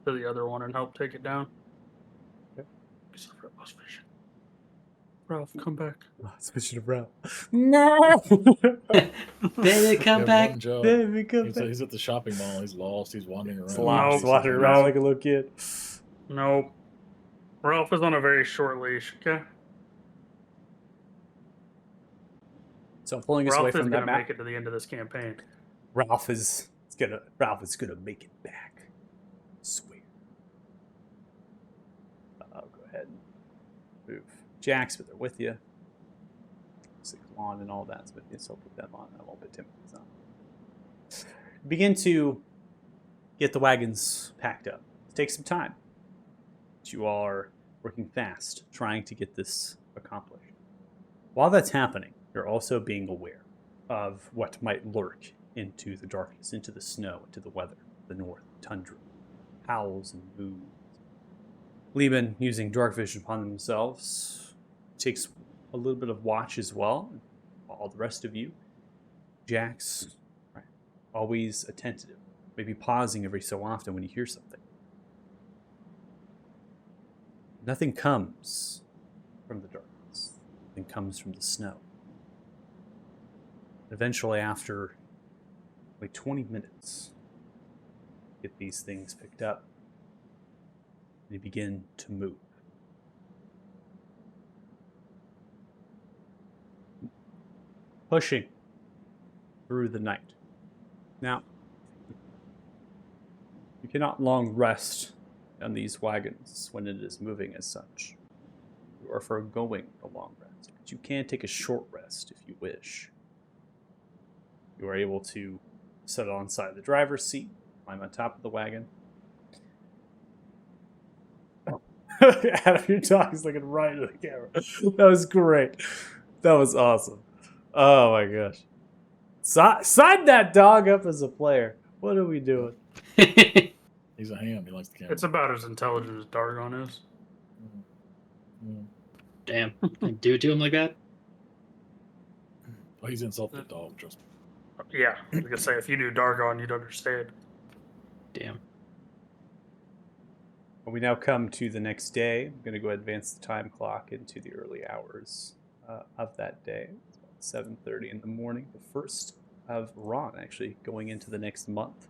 to the other one and help take it down. Okay. Ralph, come back. Switching to Ralph. No! Baby, come Yeah, back. one job. Baby, come back. He's at the shopping mall. He's lost. He's wandering around. Slops, No. wandering around like a little kid. Nope. Ralph is on a very short leash, okay? So I'm pulling us away Ralph is from that gonna map. make it to the end of this campaign. Ralph is gonna make it back. I swear. I'll go ahead and move Jax, but they're with you. Lawn and all that's with you, so I'll put them on. I won't put Timothy's on. Begin to get the wagons packed up. It takes some time. But you all are working fast, trying to get this accomplished. While that's happening, you're also being aware of what might lurk into the darkness, into the snow, into the weather, the north, tundra, howls and moons. Leban, using dark vision upon themselves, takes a little bit of watch as well. All the rest of you, Jax, right, always attentive, maybe pausing every so often when you hear something. Nothing comes from the darkness. Nothing comes from the snow. Eventually, after like 20 minutes, get these things picked up. They begin to move. Pushing through the night. Now, you cannot long rest on these wagons when it is moving as such. You are foregoing a long rest, but you can take a short rest if you wish. You are able to sit alongside the driver's seat, climb on top of the wagon. Adam, your dog is looking right at the camera. That was great. That was awesome. Oh my gosh. Sign that dog up as a player. What are we doing? He's a ham. He likes the camera. It's about as intelligent as Dargon is. Damn. Like, do it to him like that? Oh, he's insulted the dog. Trust me. Yeah, I was gonna say, if you knew Dargon, you'd understand. Damn. We now come to the next day. I'm going to go ahead and advance the time clock into the early hours of that day. It's about 7:30 in the morning. The first of Ron, actually, going into the next month.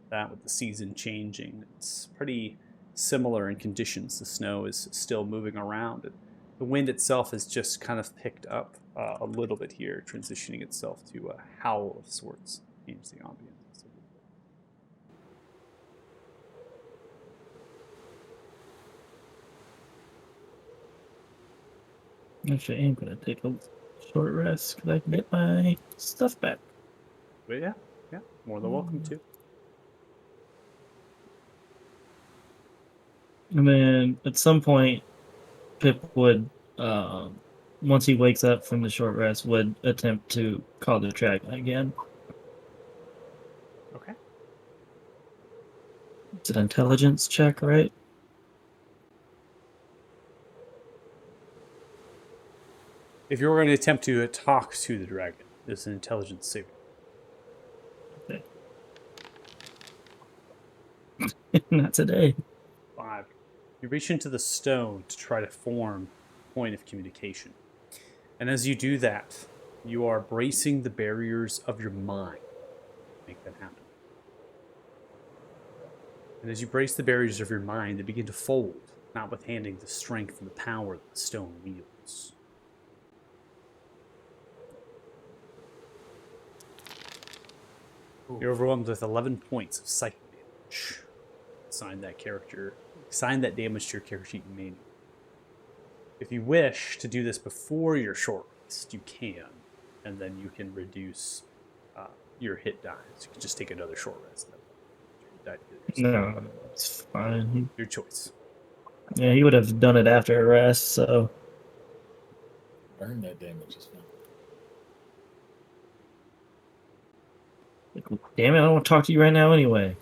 That with the season changing. It's pretty similar in conditions. The snow is still moving around. And the wind itself has just kind of picked up a little bit here, transitioning itself to a howl of sorts. Change the ambience. Actually, I'm gonna take a short rest because I can get my stuff back. But yeah, more than welcome to. And then at some point, Pip would, once he wakes up from the short rest, would attempt to call the dragon again. Okay. It's an intelligence check, right? If you're going to attempt to talk to the dragon, it's an intelligence saving. Not today. 5. You reach into the stone to try to form a point of communication. And as you do that, you are bracing the barriers of your mind to make that happen. And as you brace the barriers of your mind, they begin to fold, notwithstanding the strength and the power that the stone wields. You're overwhelmed with 11 points of psychic damage. Assign that damage to your character sheet manually. If you wish to do this before your short rest, you can, and then you can reduce your hit dice. You can just take another short rest. No, it's fine. Your choice. Yeah, he would have done it after a rest, so. Burn that damage is fine. Like, damn it, I don't want to talk to you right now anyway.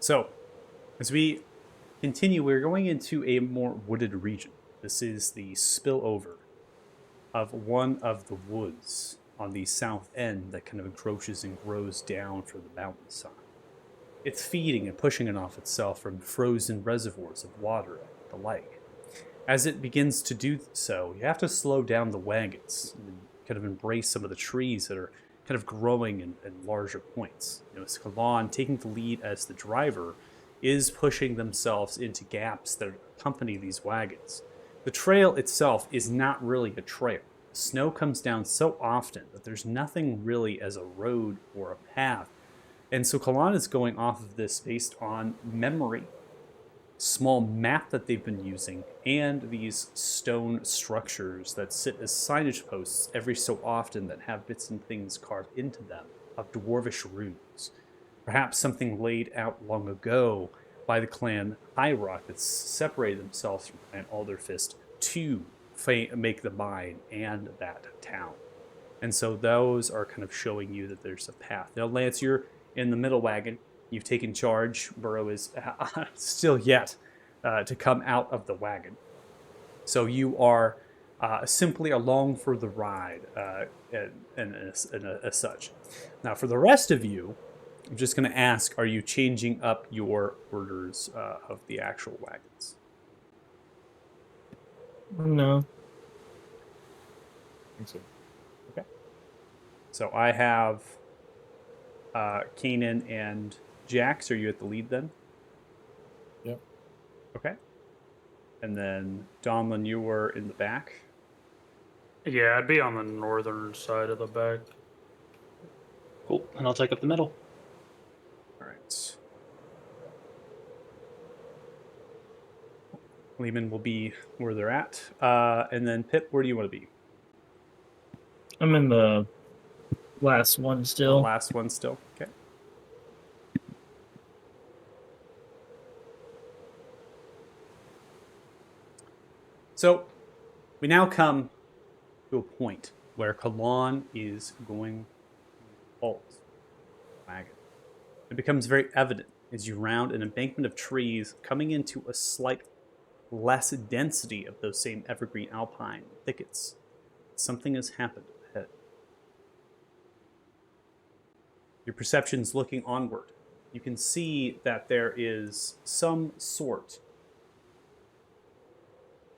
So, as we continue, we're going into a more wooded region. This is the spillover of one of the woods on the south end that kind of encroaches and grows down from the mountainside. It's feeding and pushing it off itself from frozen reservoirs of water at the lake. As it begins to do so, you have to slow down the wagons and kind of embrace some of the trees that are kind of growing in larger points. You know, Kalan, taking the lead as the driver, is pushing themselves into gaps that accompany these wagons. The trail itself is not really a trail. Snow comes down so often that there's nothing really as a road or a path. And so Kalan is going off of this based on memory, small map that they've been using, and these stone structures that sit as signage posts every so often that have bits and things carved into them of dwarvish runes. Perhaps something laid out long ago by the clan High Rock that's separated themselves from Clan Alderfist to make the mine and that town. And so those are kind of showing you that there's a path. Now, Lance, you're in the middle wagon. You've taken charge. Burrow is still yet to come out of the wagon. So you are simply along for the ride and as such. Now, for the rest of you, I'm just going to ask, are you changing up your orders of the actual wagons? No. I think so. Okay. So I have Kanan and Jax. Are you at the lead then? Yep. Okay. And then Domlin, you were in the back. Yeah, I'd be on the northern side of the back. Cool. And I'll take up the middle. All right. Lehman will be where they're at. And then Pip, where do you want to be? I'm in the last one The still. last one still. Okay. So we now come to a point where Kalan is going to halt the wagon. It becomes very evident as you round an embankment of trees, coming into a slight less density of those same evergreen alpine thickets. Something has happened ahead. Your perception's looking onward. You can see that there is some sort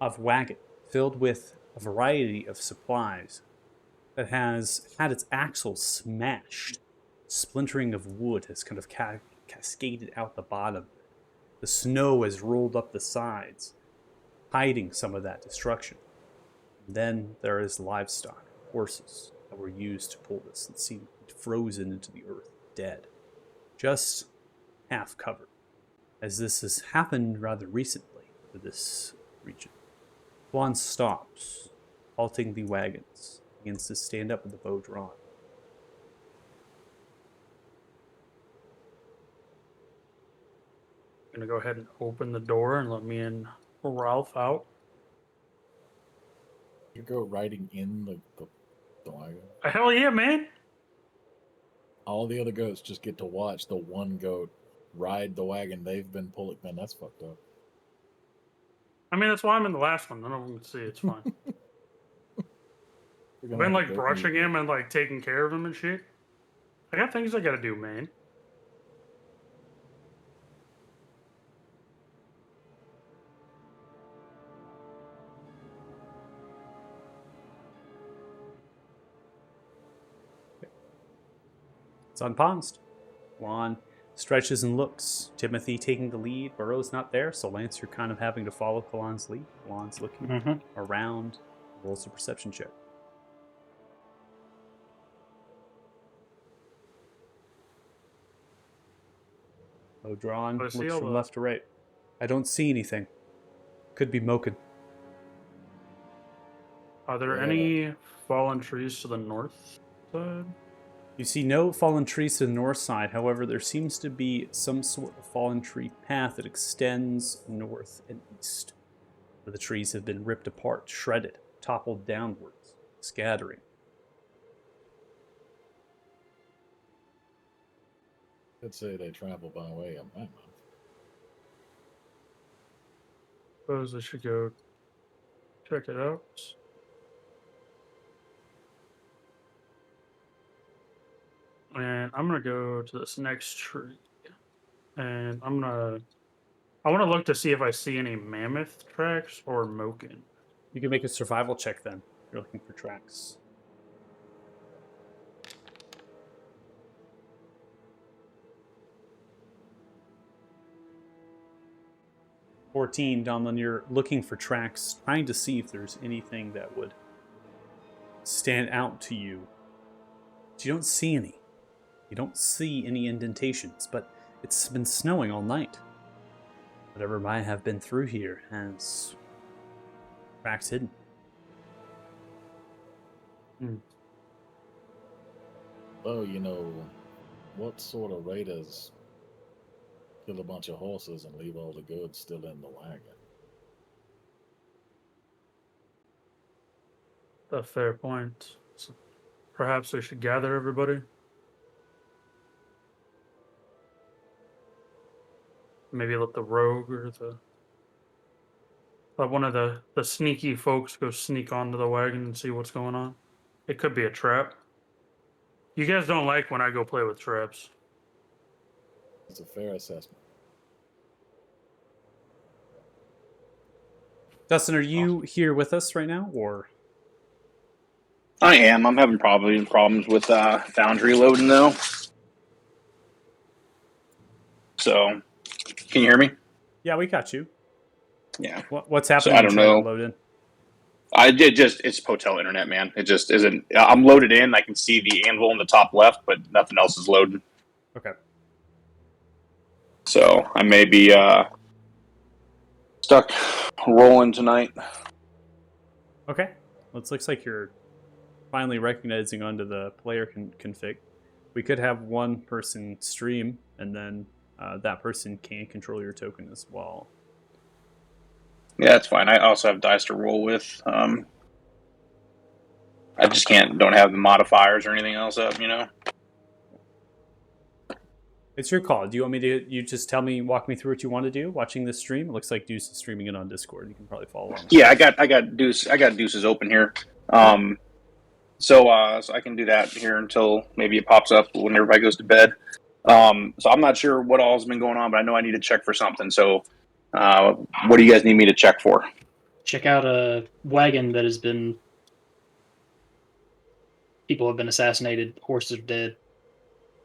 of wagon filled with a variety of supplies that has had its axle smashed. Splintering of wood has kind of cascaded out the bottom. The snow has rolled up the sides, hiding some of that destruction. And then there is livestock, horses that were used to pull this and seem frozen into the earth, dead, just half covered, as this has happened rather recently to this region. Juan stops, halting the wagons, begins to stand up with the bow drawn. Gonna go ahead and open the door and let me and Ralph out. You go riding in the wagon. Hell yeah, man! all the other goats just get to watch the one goat ride the wagon they've been pulling. Man, that's fucked up. I mean, that's why I'm in the last one. None of them can see. It's fine. I've been like brushing him and like taking care of him and shit. I got things I gotta do, man. It's unpaused. Juan stretches and looks. Timothy taking the lead. Burrow's not there, so Lance, you're kind of having to follow Kalan's lead. Kalan's looking around. Rolls a perception check. Low drawn. I Looks see all from the- left to right. I don't see anything. Could be Moken. Are there Yeah. any fallen trees to the north side? You see no fallen trees to the north side. However, there seems to be some sort of fallen tree path that extends north and east, where the trees have been ripped apart, shredded, toppled downwards, scattering. Could say they travel by way of Mammoth. Suppose I should go check it out. And I'm gonna go to this next tree, and I want to look to see if I see any mammoth tracks or Moken. You can make a survival check then. If you're looking for tracks. Donlin, you're looking for tracks, trying to see if there's anything that would stand out to you. But you don't see any. You don't see any indentations, but it's been snowing all night. Whatever might have been through here has tracks hidden. Oh, you know, what sort of raiders kill a bunch of horses and leave all the goods still in the wagon? A fair point. So perhaps we should gather everybody. Maybe let the rogue or let one of the sneaky folks go sneak onto the wagon and see what's going on. It could be a trap. You guys don't like when I go play with traps. It's a fair assessment. Dustin, are you here with us right now, or? I am. I'm having problems with Foundry loading though. So, can you hear me? Yeah, we got you. Yeah. What's happening? So, I don't trying to know. Load in? I did it's Potel internet, man. It just isn't. I'm loaded in. I can see the anvil in the top left, but nothing else is loading. Okay. So I may be stuck rolling tonight. Okay. Well, it looks like you're finally recognizing onto the player config. We could have one person stream, and then that person can control your token as well. Yeah, that's fine. I also have dice to roll with. I just don't have the modifiers or anything else up, you know? It's your call. Do you want me to? You just walk me through what you want to do. Watching this stream, it looks like Deuce is streaming it on Discord. You can probably follow along. Yeah, I got Deuces open here. So I can do that here until maybe it pops up when everybody goes to bed. So I'm not sure what all's been going on, but I know I need to check for something. So what do you guys need me to check for? Check out a wagon that has been. People have been assassinated. Horses are dead.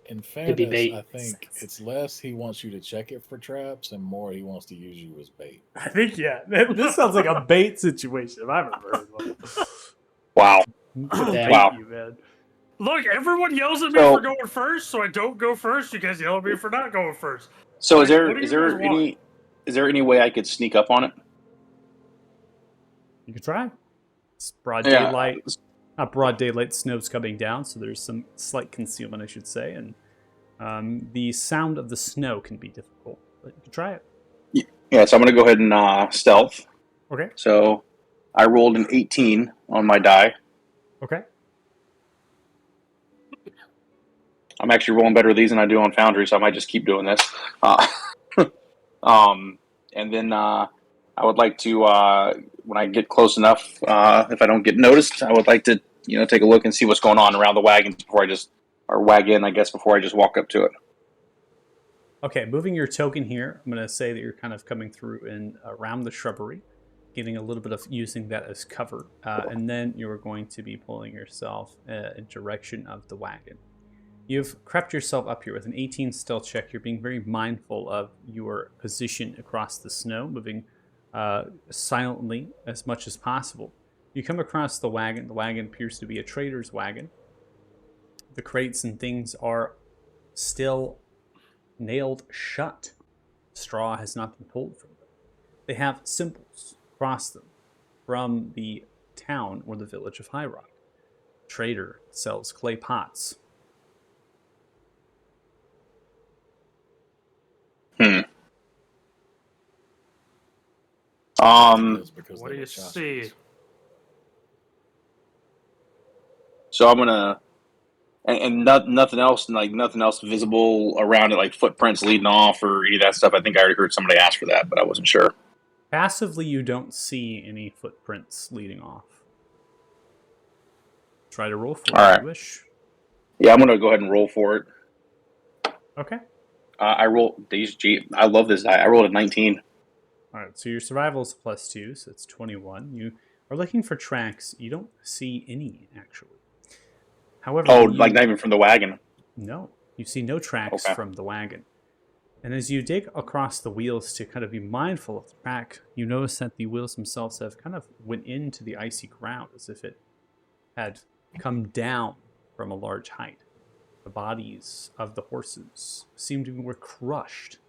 In Could be fairness, bait. I think it's less he wants you to check it for traps and more he wants to use you as bait. I think this sounds like a bait situation. If I've ever heard one. Wow. Yeah. Wow. You, man. Look, everyone yells at me So- for going first, so I don't go first. You guys yell at me for not going first. So What do you guys is there any way I could sneak up on it? You could try. It's broad Yeah. daylight. Not broad daylight. Snow's coming down, so there's some slight concealment, I should say, and the sound of the snow can be difficult. But you can try it. Yeah, so I'm gonna go ahead and stealth. Okay. So I rolled an 18 on my die. Okay. I'm actually rolling better with these than I do on Foundry, so I might just keep doing this. And then I would like to, when I get close enough, if I don't get noticed, I would like to, take a look and see what's going on around the wagons wagon, I guess, before I just walk up to it. Okay, moving your token here, I'm going to say that you're kind of coming through and around the shrubbery, getting a little bit of using that as cover, and then you're going to be pulling yourself in direction of the wagon. You've crept yourself up here with an 18 stealth check. You're being very mindful of your position across the snow, moving silently as much as possible. You come across the wagon. The wagon appears to be a trader's wagon. The crates and things are still nailed shut. Straw has not been pulled from them. They have symbols across them from the town or the village of High Rock. The trader sells clay pots. Because What they do were you chassis. see? So I'm gonna, and nothing else, like nothing else visible around it, like footprints leading off or any of that stuff. I think I already heard somebody ask for that, but I wasn't sure. Passively, you don't see any footprints leading off. Try to roll for it if you wish. Yeah, I'm gonna go ahead and roll for it. Okay. I rolled these. I love this die. I rolled a 19. All right, so your survival is +2, so it's 21. You are looking for tracks. You don't see any, actually. However, like not even from the wagon. No, you see no tracks Okay. from the wagon. And as you dig across the wheels to kind of be mindful of the track, you notice that the wheels themselves have kind of went into the icy ground as if it had come down from a large height. The bodies of the horses seemed to be crushed.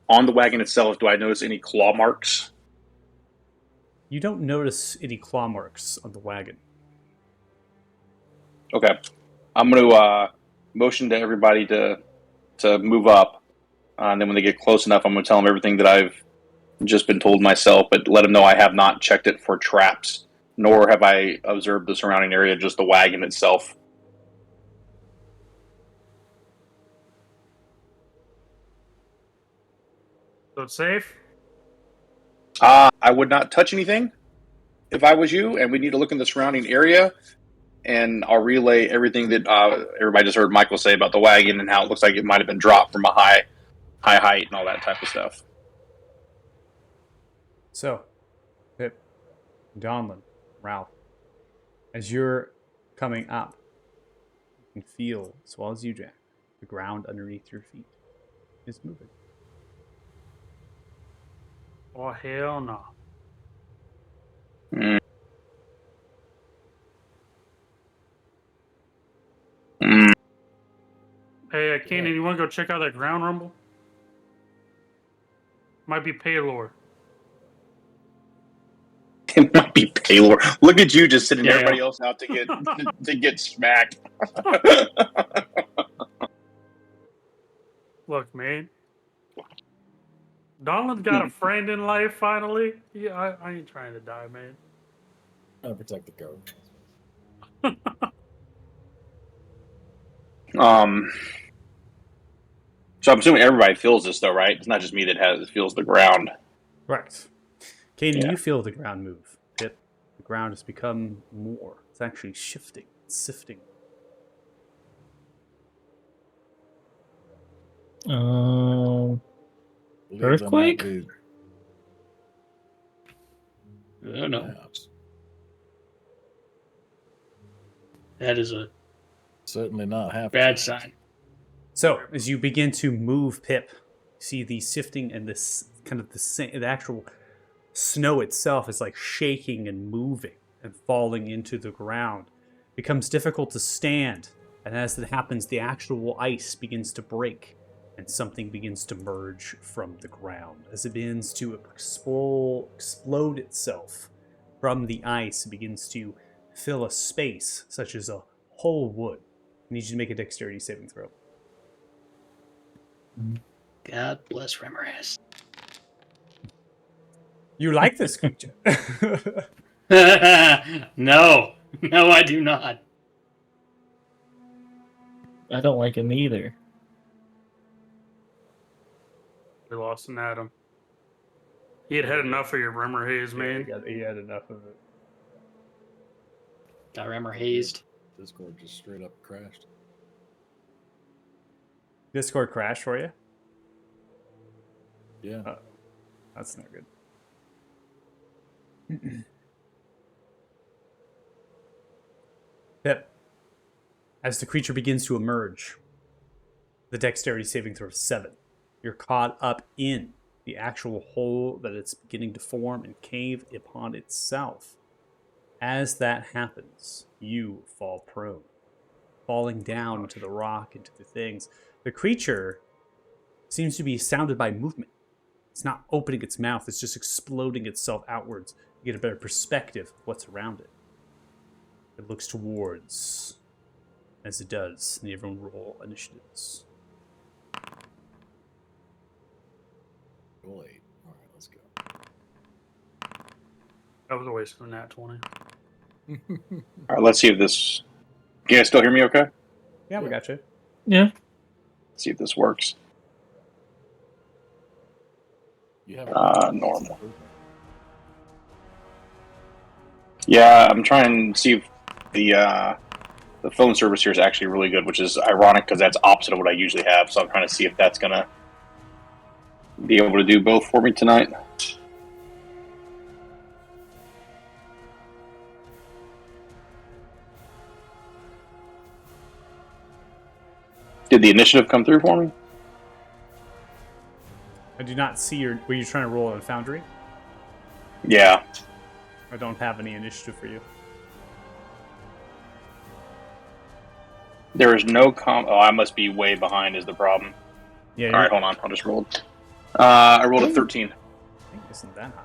On the wagon itself, do I notice any claw marks? You don't notice any claw marks on the wagon. Okay. I'm going to motion to everybody to move up. And then when they get close enough, I'm going to tell them everything that I've just been told myself, but let them know I have not checked it for traps, nor have I observed the surrounding area, just the wagon itself. So it's safe? I would not touch anything if I was you, and we need to look in the surrounding area. And I'll relay everything that everybody just heard Michael say about the wagon and how it looks like it might have been dropped from a high height and all that type of stuff. So, Pip, Donlin, Ralph, as you're coming up, you can feel, as well as you, Jack, the ground underneath your feet is moving. Oh, hell no. Mm. Hey, Kanan, you want to go check out that ground rumble? Might be Paylor. It might be Paylor. Look at you just sitting Yeah, everybody yeah. else out to get to get smacked. Look, man. Donald's got a friend in life finally. Yeah, I ain't trying to die, man. Trying to protect the code. So I'm assuming everybody feels this, though, right? It's not just me that feels the ground. Right. Katie, Yeah. you feel the ground move. Pip, the ground has become more. It's actually shifting, sifting. Believe there might Earthquake? be Oh no, perhaps. that is a Certainly not half. bad sign. So, as you begin to move Pip, you see the sifting and this kind of the actual snow itself is like shaking and moving and falling into the ground. It becomes difficult to stand, and as that happens, the actual ice begins to break and something begins to merge from the ground. As it begins to explode itself from the ice, it begins to fill a space such as a whole wood. I need you to make a dexterity saving throw. God bless Remoras. You like this creature. No. No, I do not. I don't like him either. We lost an Adam. He had enough of your Rimmer Haze, Yeah, man. he had enough of it. Got Rammer hazed. Discord just straight up crashed. Discord crashed for you? Yeah. That's not good. Pip, as the creature begins to emerge, the dexterity saving throw of 7. You're caught up in the actual hole that it's beginning to form and cave upon itself. As that happens, you fall prone, falling down into the rock, into the things. The creature seems to be sounded by movement. It's not opening its mouth, it's just exploding itself outwards. You get a better perspective of what's around it. It looks towards, as it does, and everyone roll initiatives. Roll 8. All right, let's go. That was a waste of a nat 20. All right, let's see if this. Can you guys still hear me okay? Yeah, we got you. Yeah. Let's see if this works. You have Normal. Yeah, I'm trying to see if the phone service here is actually really good, which is ironic because that's opposite of what I usually have. So I'm trying to see if that's gonna be able to do both for me tonight. Did the initiative come through for me? I do not see your. Were you trying to roll on Foundry? Yeah. I don't have any initiative for you. There is no Oh, I must be way behind. Is the problem? Yeah. All right, hold on. I'll just roll. I rolled a 13. I think it isn't that high.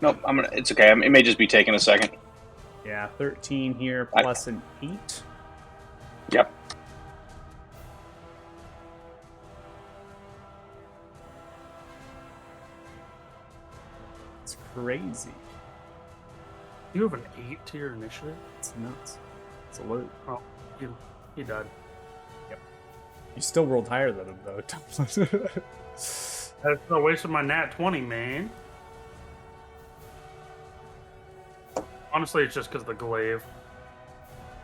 Nope. It's okay. It may just be taking a second. Yeah, 13 here plus an 8. Yep. It's crazy. You have an 8 to your initiative? It's nuts. It's a loot. Oh, he died. You still rolled higher than him, though. That's a waste of my nat 20, man. Honestly, it's just because of the glaive.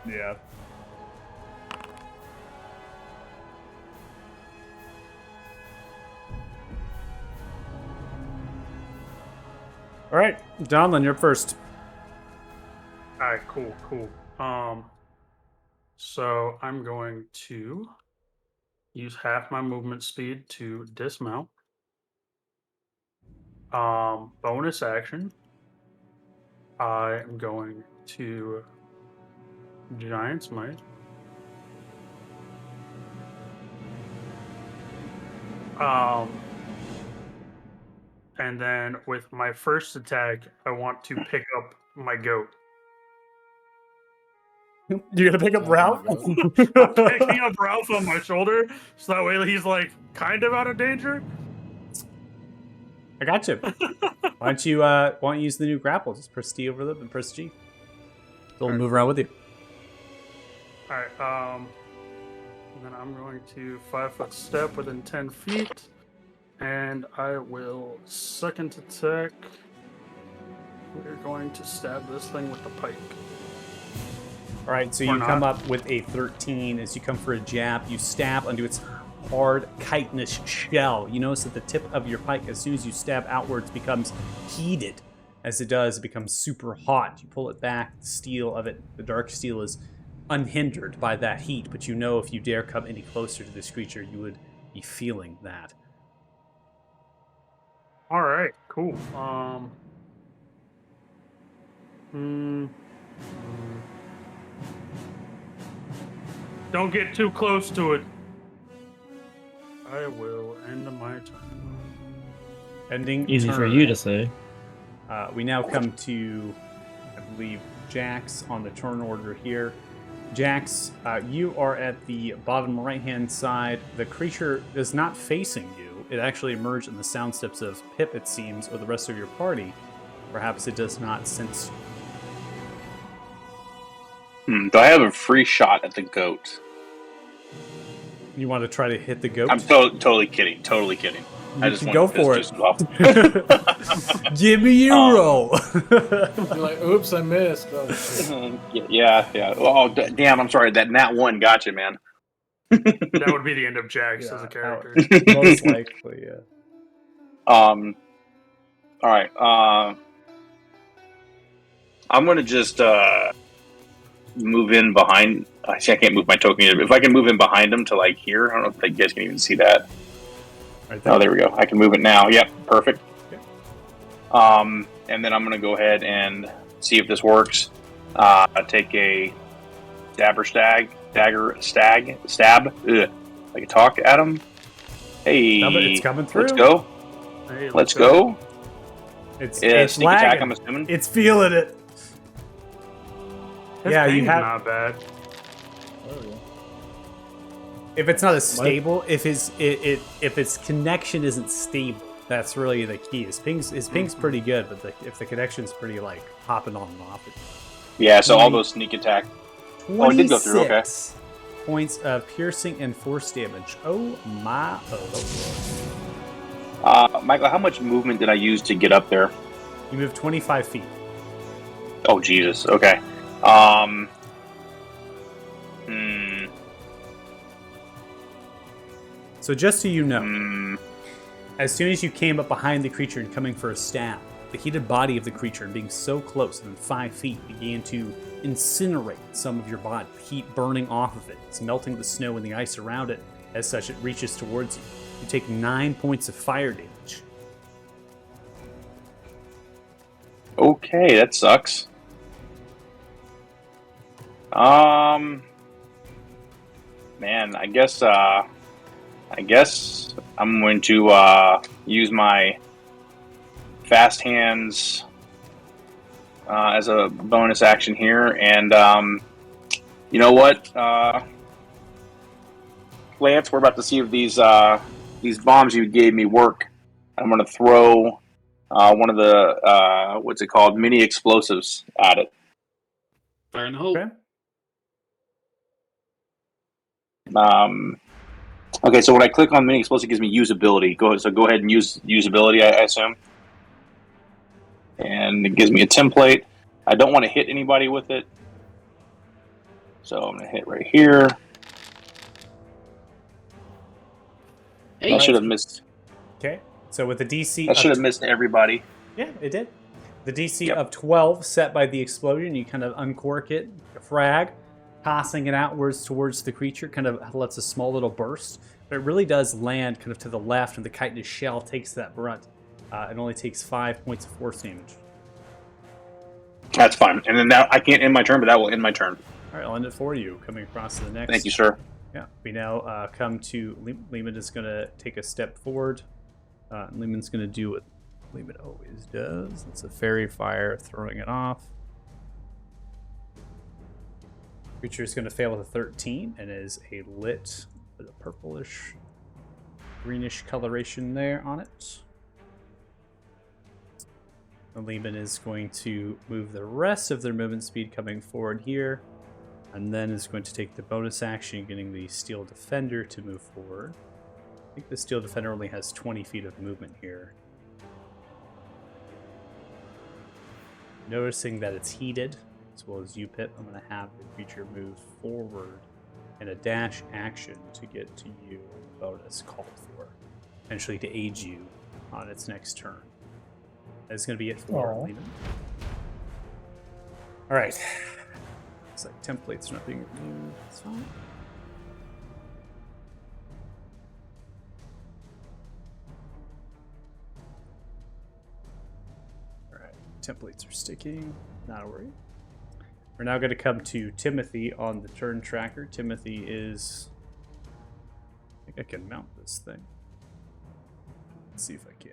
Yeah. All right, Donlin, you're first. Alright, cool. So I'm going to use half my movement speed to dismount. Bonus action. I am going to Giant Smite. And then with my first attack, I want to pick up my goat. You're gonna pick up Ralph? I'm picking up Ralph on my shoulder, so that way he's like kind of out of danger. I got you. Why don't you use the new grapple? Just press D over them and press G. They'll Alright. move around with you. Alright, and then I'm going to 5-foot step within 10 feet, and I will second attack. We're going to stab this thing with the pike. All right, so Or you come not. up with a 13. As you come for a jab, you stab onto its hard chitinous shell. You notice that the tip of your pike, as soon as you stab outwards, becomes heated. As it does, it becomes super hot. You pull it back, the steel of it, the dark steel is unhindered by that heat, but you know if you dare come any closer to this creature, you would be feeling that. All right, cool. Don't get too close to it. I will end my turn. Ending Easy for turn. you to say. We now come to, I believe, Jax on the turn order here. Jax, you are at the bottom right-hand side. The creature is not facing you. It actually emerged in the sound steps of Pip, it seems, or the rest of your party. Perhaps it does not sense you. Do I have a free shot at the goat? You want to try to hit the goat? I'm totally kidding. Totally kidding. You I just can want go to for piss it. Juice off. Give me your roll. You're like, oops, I missed. Oh, shit. yeah. Oh, damn. I'm sorry. That nat 1 got you, man. That would be the end of Jax as Yeah, a character. Most likely, yeah. All right. I'm gonna just move in behind. Actually, I can't move my token either. If I can move in behind him to like here, I don't know if you guys can even see that. Right Oh, there we go. I can move it now. Yep, perfect. Okay. And then I'm gonna go ahead and see if this works. Take a dagger stab. Ugh. I can talk at him. Hey, It's coming through. Let's go. Hey, Let's go. It's Sneak attack. lagging. I'm assuming. It's feeling it. His Yeah, you ping's have- not bad. Oh, yeah. If it's not as stable, if its connection isn't stable, that's really the key. His ping's pretty good, but if the connection's pretty like hopping on and off, Yeah. So all those sneak attack. Oh, it did go through, okay. 26 points of piercing and force damage. Oh my! Michael, how much movement did I use to get up there? You moved 25 feet. Oh Jesus. Okay. So just so you know, as soon as you came up behind the creature and coming for a stab, the heated body of the creature, being so close within 5 feet, began to incinerate some of your body, heat burning off of it. It's melting the snow and the ice around it. As such, it reaches towards you. You take 9 points of fire damage. Okay, that sucks. Man, I guess I'm going to use my fast hands as a bonus action here, and you know what, Lance, we're about to see if these bombs you gave me work. I'm going to throw one of the what's it called, mini explosives at it. Fire in the hole. Okay. Okay, so when I click on mini explosive, it gives me usability. Go ahead and use usability, I assume. And it gives me a template. I don't want to hit anybody with it, so I'm going to hit right here. Hey, I should have missed. Okay. So with the DC, I should have missed everybody. Yeah, it did. The DC Yep. of 12 set by the explosion, you kind of uncork it, frag, tossing it outwards towards the creature, kind of lets a small little burst. But it really does land kind of to the left, and the chitinous shell takes that brunt. It only takes 5 points of force damage. That's fine. And then now I can't end my turn, but that will end my turn. All right, I'll end it for you. Coming across to the next. Thank you, sir. Yeah, we now come to Lehman is going to take a step forward. Lehman's going to do what Lehman always does. It's a fairy fire, throwing it off. Creature is going to fail with a 13 and is a lit with a purplish, greenish coloration there on it. And Lehman is going to move the rest of their movement speed coming forward here, and then is going to take the bonus action, getting the Steel Defender to move forward. I think the Steel Defender only has 20 feet of movement here. Noticing that it's heated, as well as you, Pip, I'm going to have the creature move forward and a dash action to get to you, bonus called for, potentially to aid you on its next turn. That's going to be it for Lehman. All right. Looks like templates are not being reviewed. That's fine. All right. Templates are sticking. Not a worry. We're now going to come to Timothy on the turn tracker. Timothy is... I think I can mount this thing. Let's see if I can.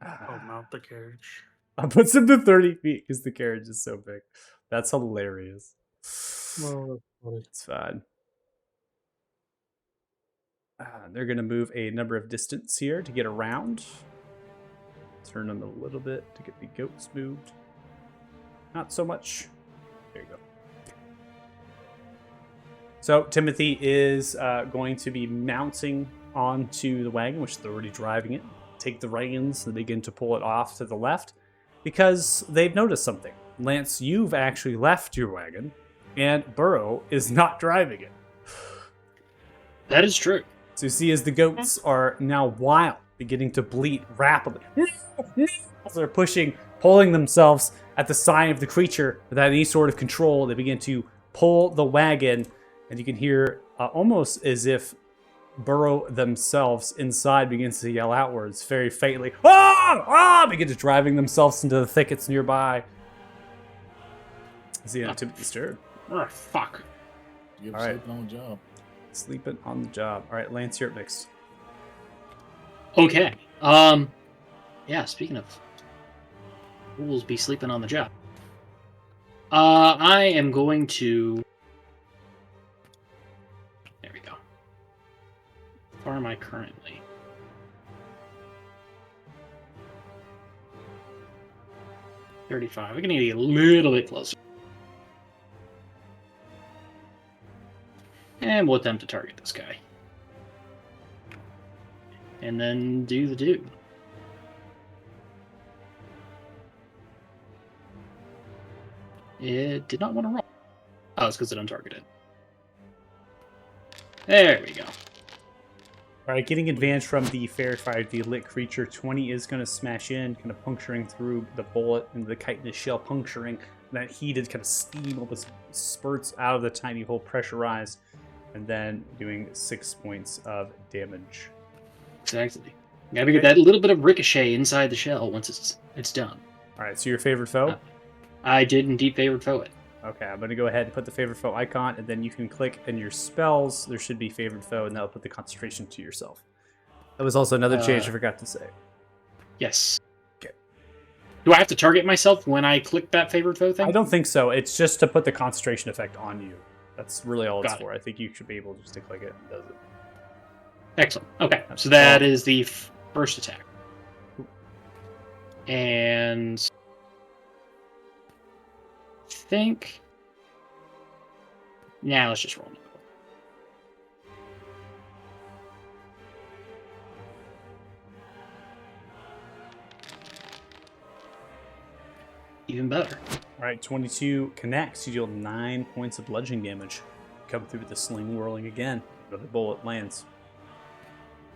Oh, mount the carriage. I'll put him to 30 feet because the carriage is so big. That's hilarious. Well, that's funny. It's fine. They're going to move a number of distance here to get around. Turn them a little bit to get the goats moved. Not so much. There you go. So Timothy is going to be mounting onto the wagon, which they're already driving it. Take the reins and begin to pull it off to the left because they've noticed something. Lance, you've actually left your wagon, and Burrow is not driving it. That is true. So you see as the goats are now wild, beginning to bleat rapidly. As they're pulling themselves at the side of the creature without any sort of control, they begin to pull the wagon, and you can hear almost as if Burrow themselves inside begins to yell outwards very faintly, "Ah! Ah!" begin to driving themselves into the thickets nearby. Is the end of Timothy's turn? Oh, fuck. You're All right. sleeping on the job. Sleeping on the job. All right, Lance, you're up next. Okay. Yeah, speaking of fools be sleeping on the job. I am going to... There we go. How far am I currently? $35. We're gonna get a little bit closer. And we'll attempt to target this guy. And then do the do. It did not want to roll. Oh, it's because it untargeted. There we go. All right, getting advantage from the fair fire, the lit creature. 20 is going to smash in, kind of puncturing through the bullet and the chitinous shell, puncturing that heated kind of steam almost spurts out of the tiny hole, pressurized, and then doing 6 points of damage. Exactly. Gotta get that little bit of ricochet inside the shell once it's done. All right, so your favorite foe? I did indeed favorite foe it. Okay, I'm going to go ahead and put the favorite foe icon, and then you can click in your spells. There should be favorite foe, and that'll put the concentration to yourself. That was also another change I forgot to say. Yes. Okay. Do I have to target myself when I click that favorite foe thing? I don't think so. It's just to put the concentration effect on you. That's really all it's Got it. for. I think you should be able just to click it and it does it. Excellent. Okay, That's so that all. is the first attack. And... think... Yeah, let's just roll another one. Even better. All right, 22 connects. You deal 9 points of bludgeoning damage. Come through with the sling whirling again. Another bullet lands.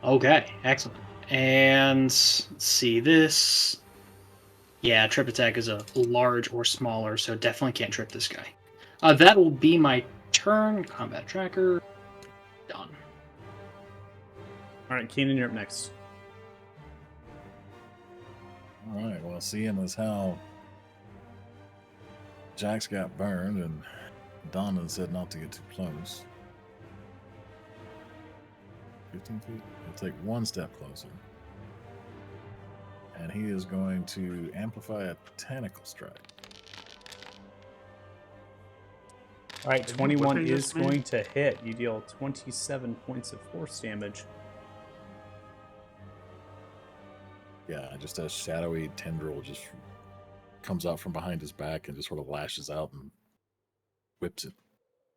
Okay, excellent. And let's see this. Yeah, trip attack is a large or smaller, so definitely can't trip this guy. That will be my turn. Combat tracker. Done. All right, Keenan, you're up next. All right. Well, seeing as how Jax got burned and Donna said not to get too close. 15 feet. He'll take one step closer. And he is going to amplify a tentacle strike. All right, 21 whipping is this man? going to hit. You deal 27 points of force damage. Yeah, just a shadowy tendril just comes out from behind his back and just sort of lashes out and whips it.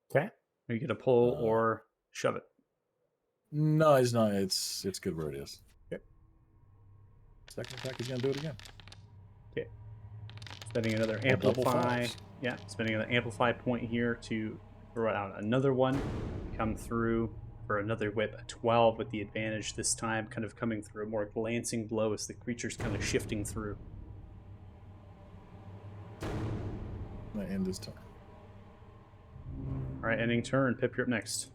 Okay. Are you going to pull Uh, or shove it? No, it's not. It's good where it is. Okay. Second attack, he's gonna do it again. Spending another Double amplify. fives. Yeah, spending an amplify point here to throw out another one. Come through for another whip, a 12 with the advantage this time, kind of coming through a more glancing blow as the creature's kind of shifting through. I'm gonna end his turn. All right, ending turn. Pip, you're up next.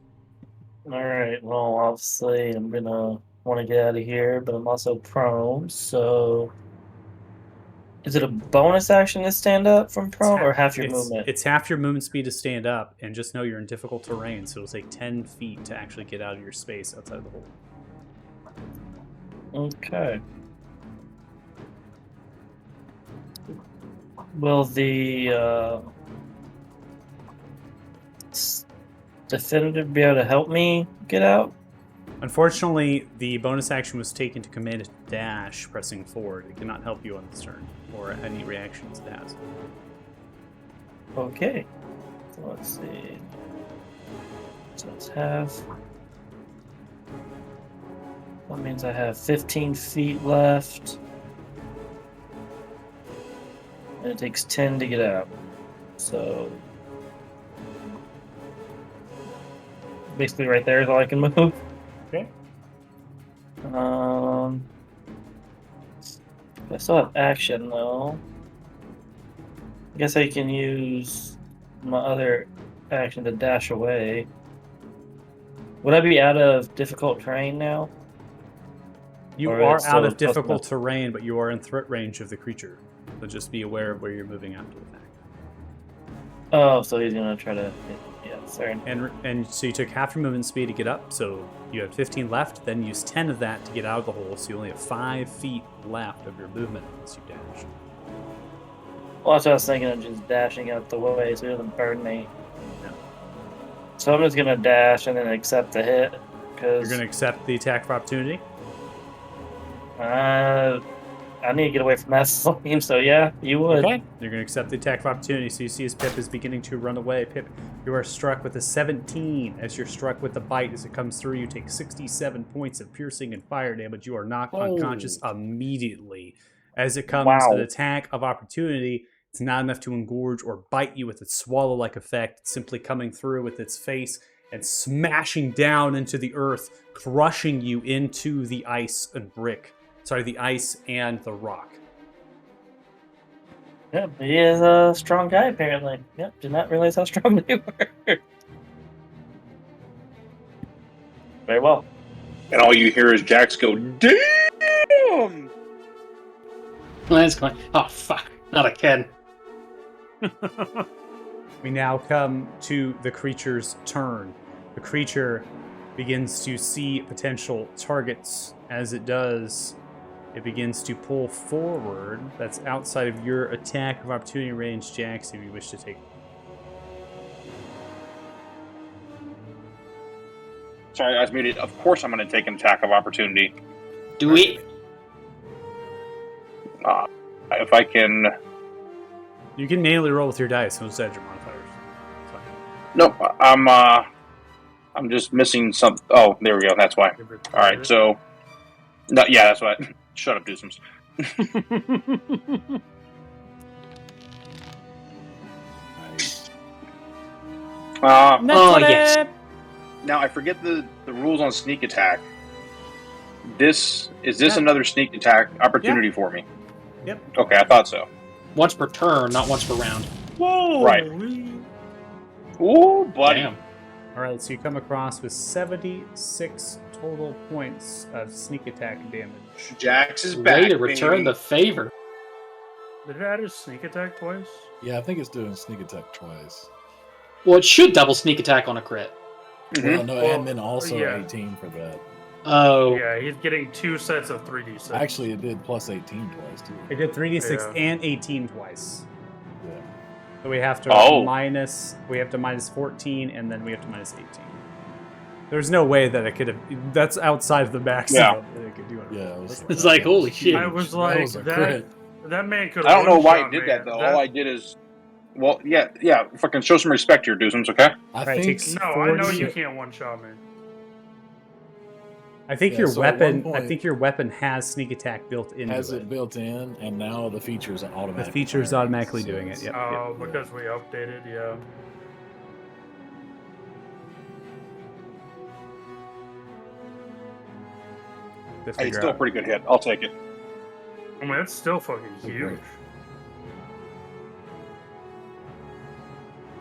Alright, well, obviously, I'm gonna want to get out of here, but I'm also prone, so. Is it a bonus action to stand up from prone, or half your movement? It's half your movement speed to stand up, and just know you're in difficult terrain, so it'll take 10 feet to actually get out of your space outside of the hole. Okay. Will the definitive be able to help me get out? Unfortunately, the bonus action was taken to command a dash, pressing forward. It cannot help you on this turn, or any reactions it has. Okay. So let's see. So let's have. That means I have 15 feet left. And it takes 10 to get out. So. Basically, right there is all I can move. Okay. I still have action though. I guess I can use my other action to dash away. Would I be out of difficult terrain now? You Or are it's out still of plus difficult enough? terrain, but you are in threat range of the creature. So just be aware of where you're moving out to attack. Oh, so he's gonna try to. Yeah, sorry. And so you took half your movement speed to get up, so you have 15 left. Then use 10 of that to get out of the hole, so you only have 5 feet left of your movement once you dash. Well, that's what I was thinking of, just dashing out the way so he doesn't burn me. Yeah. So I'm just gonna dash and then accept the hit You're because going to accept the attack of opportunity. I need to get away from that flame. So yeah, you would. Okay. You're going to accept the attack of opportunity. So you see as Pip is beginning to run away. Pip, you are struck with a 17. As you're struck with the bite, as it comes through, you take 67 points of piercing and fire damage. You are knocked unconscious immediately. As it comes Wow. an attack of opportunity, it's not enough to engorge or bite you with its swallow-like effect. It's simply coming through with its face and smashing down into the earth, crushing you into the ice and brick. Sorry, the ice and the rock. Yep, he is a strong guy apparently. Yep, did not realize how strong they were. Very well. And all you hear is Jax go, damn! That's going. Oh fuck! Not again. We now come to the creature's turn. The creature begins to see potential targets. As it does, it begins to pull forward. That's outside of your attack of opportunity range, Jax, if you wish to take. Sorry, I was muted. Of course I'm going to take an attack of opportunity. Do it. If I can... You can manually roll with your dice instead of your modifiers. It's fine. Nope, I'm just missing some... Oh, there we go. That's why. All right, so... No, yeah, that's why. Shut up, Deucems. Nice. Oh, yes. Now, I forget the rules on sneak attack. Is this another sneak attack opportunity for me? Yep. Okay, I thought so. Once per turn, not once per round. Whoa! Right. Ooh, buddy. Damn. All right, so you come across with 76 total points of sneak attack damage. Jax is back, Way to return baby. the favor. Did it add a sneak attack twice? Yeah, I think it's doing sneak attack twice. Well, it should double sneak attack on a crit. Mhm. Well, no, Well, and then also yeah. 18 for that. Oh, Yeah, he's getting 2 sets of 3d6. Actually, it did plus 18 twice too. It did 3d6 Yeah. and 18 twice. Yeah. So we have to minus 14, and then we have to minus 18. There's no way that it could have. That's outside of the maximum Yeah. that it could do. Yeah, it was, It's like, holy shit. I was like, was a that crit. man could. I don't know why he did that, though. All I did is... Well, yeah, fucking show some respect here, Deucems, okay? I Right, think. takes- No, I know 40. you can't one shot me. I think Yeah, your so at weapon. one I point- think your weapon has sneak attack built into has it. it built in, and now the features are The automatically. feature's firing, automatically so doing it. it's- Yep. Oh, yep. because we updated, yeah. To Hey, it's figure still a out. pretty good hit. I'll take it. I mean, that's still fucking Okay. huge.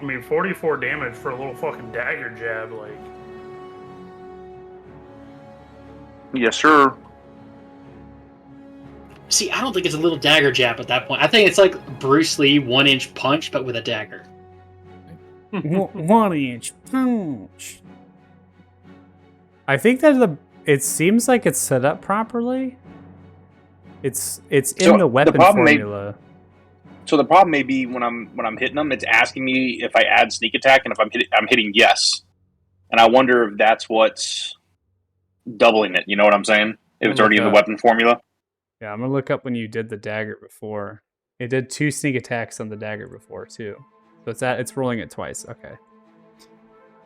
I mean, 44 damage for a little fucking dagger jab, like. Yes, sir. See, I don't think it's a little dagger jab at that point. I think it's like Bruce Lee 1-inch punch, but with a dagger. 1-inch punch. I think that it seems like it's set up properly. It's in So, the weapon the problem formula. So the problem may be when I'm hitting them, it's asking me if I add sneak attack, and if I'm hitting yes, and I wonder if that's what's doubling it. You know what I'm saying? If it's already in the weapon formula. Yeah, I'm gonna look up when you did the dagger before. It did 2 sneak attacks on the dagger before too, so it's rolling it twice. Okay.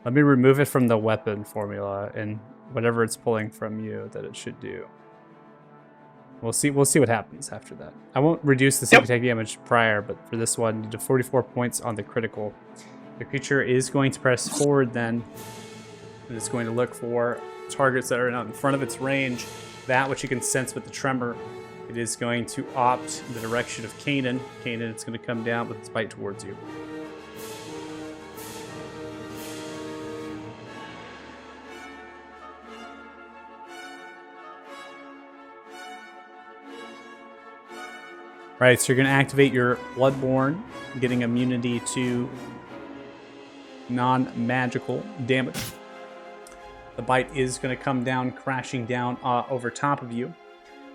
Let me remove it from the weapon formula and whatever it's pulling from you that it should do. We'll see what happens after that. I won't reduce the sneak attack damage prior, but for this one, you do 44 points on the critical. The creature is going to press forward then. And it's going to look for targets that are not in front of its range. That which you can sense with the tremor. It is going to opt in the direction of Kanan. Kanan, it's going to come down with its bite towards you. Right, so you're going to activate your Bloodborne, getting immunity to non-magical damage. The bite is going to come down, crashing down over top of you.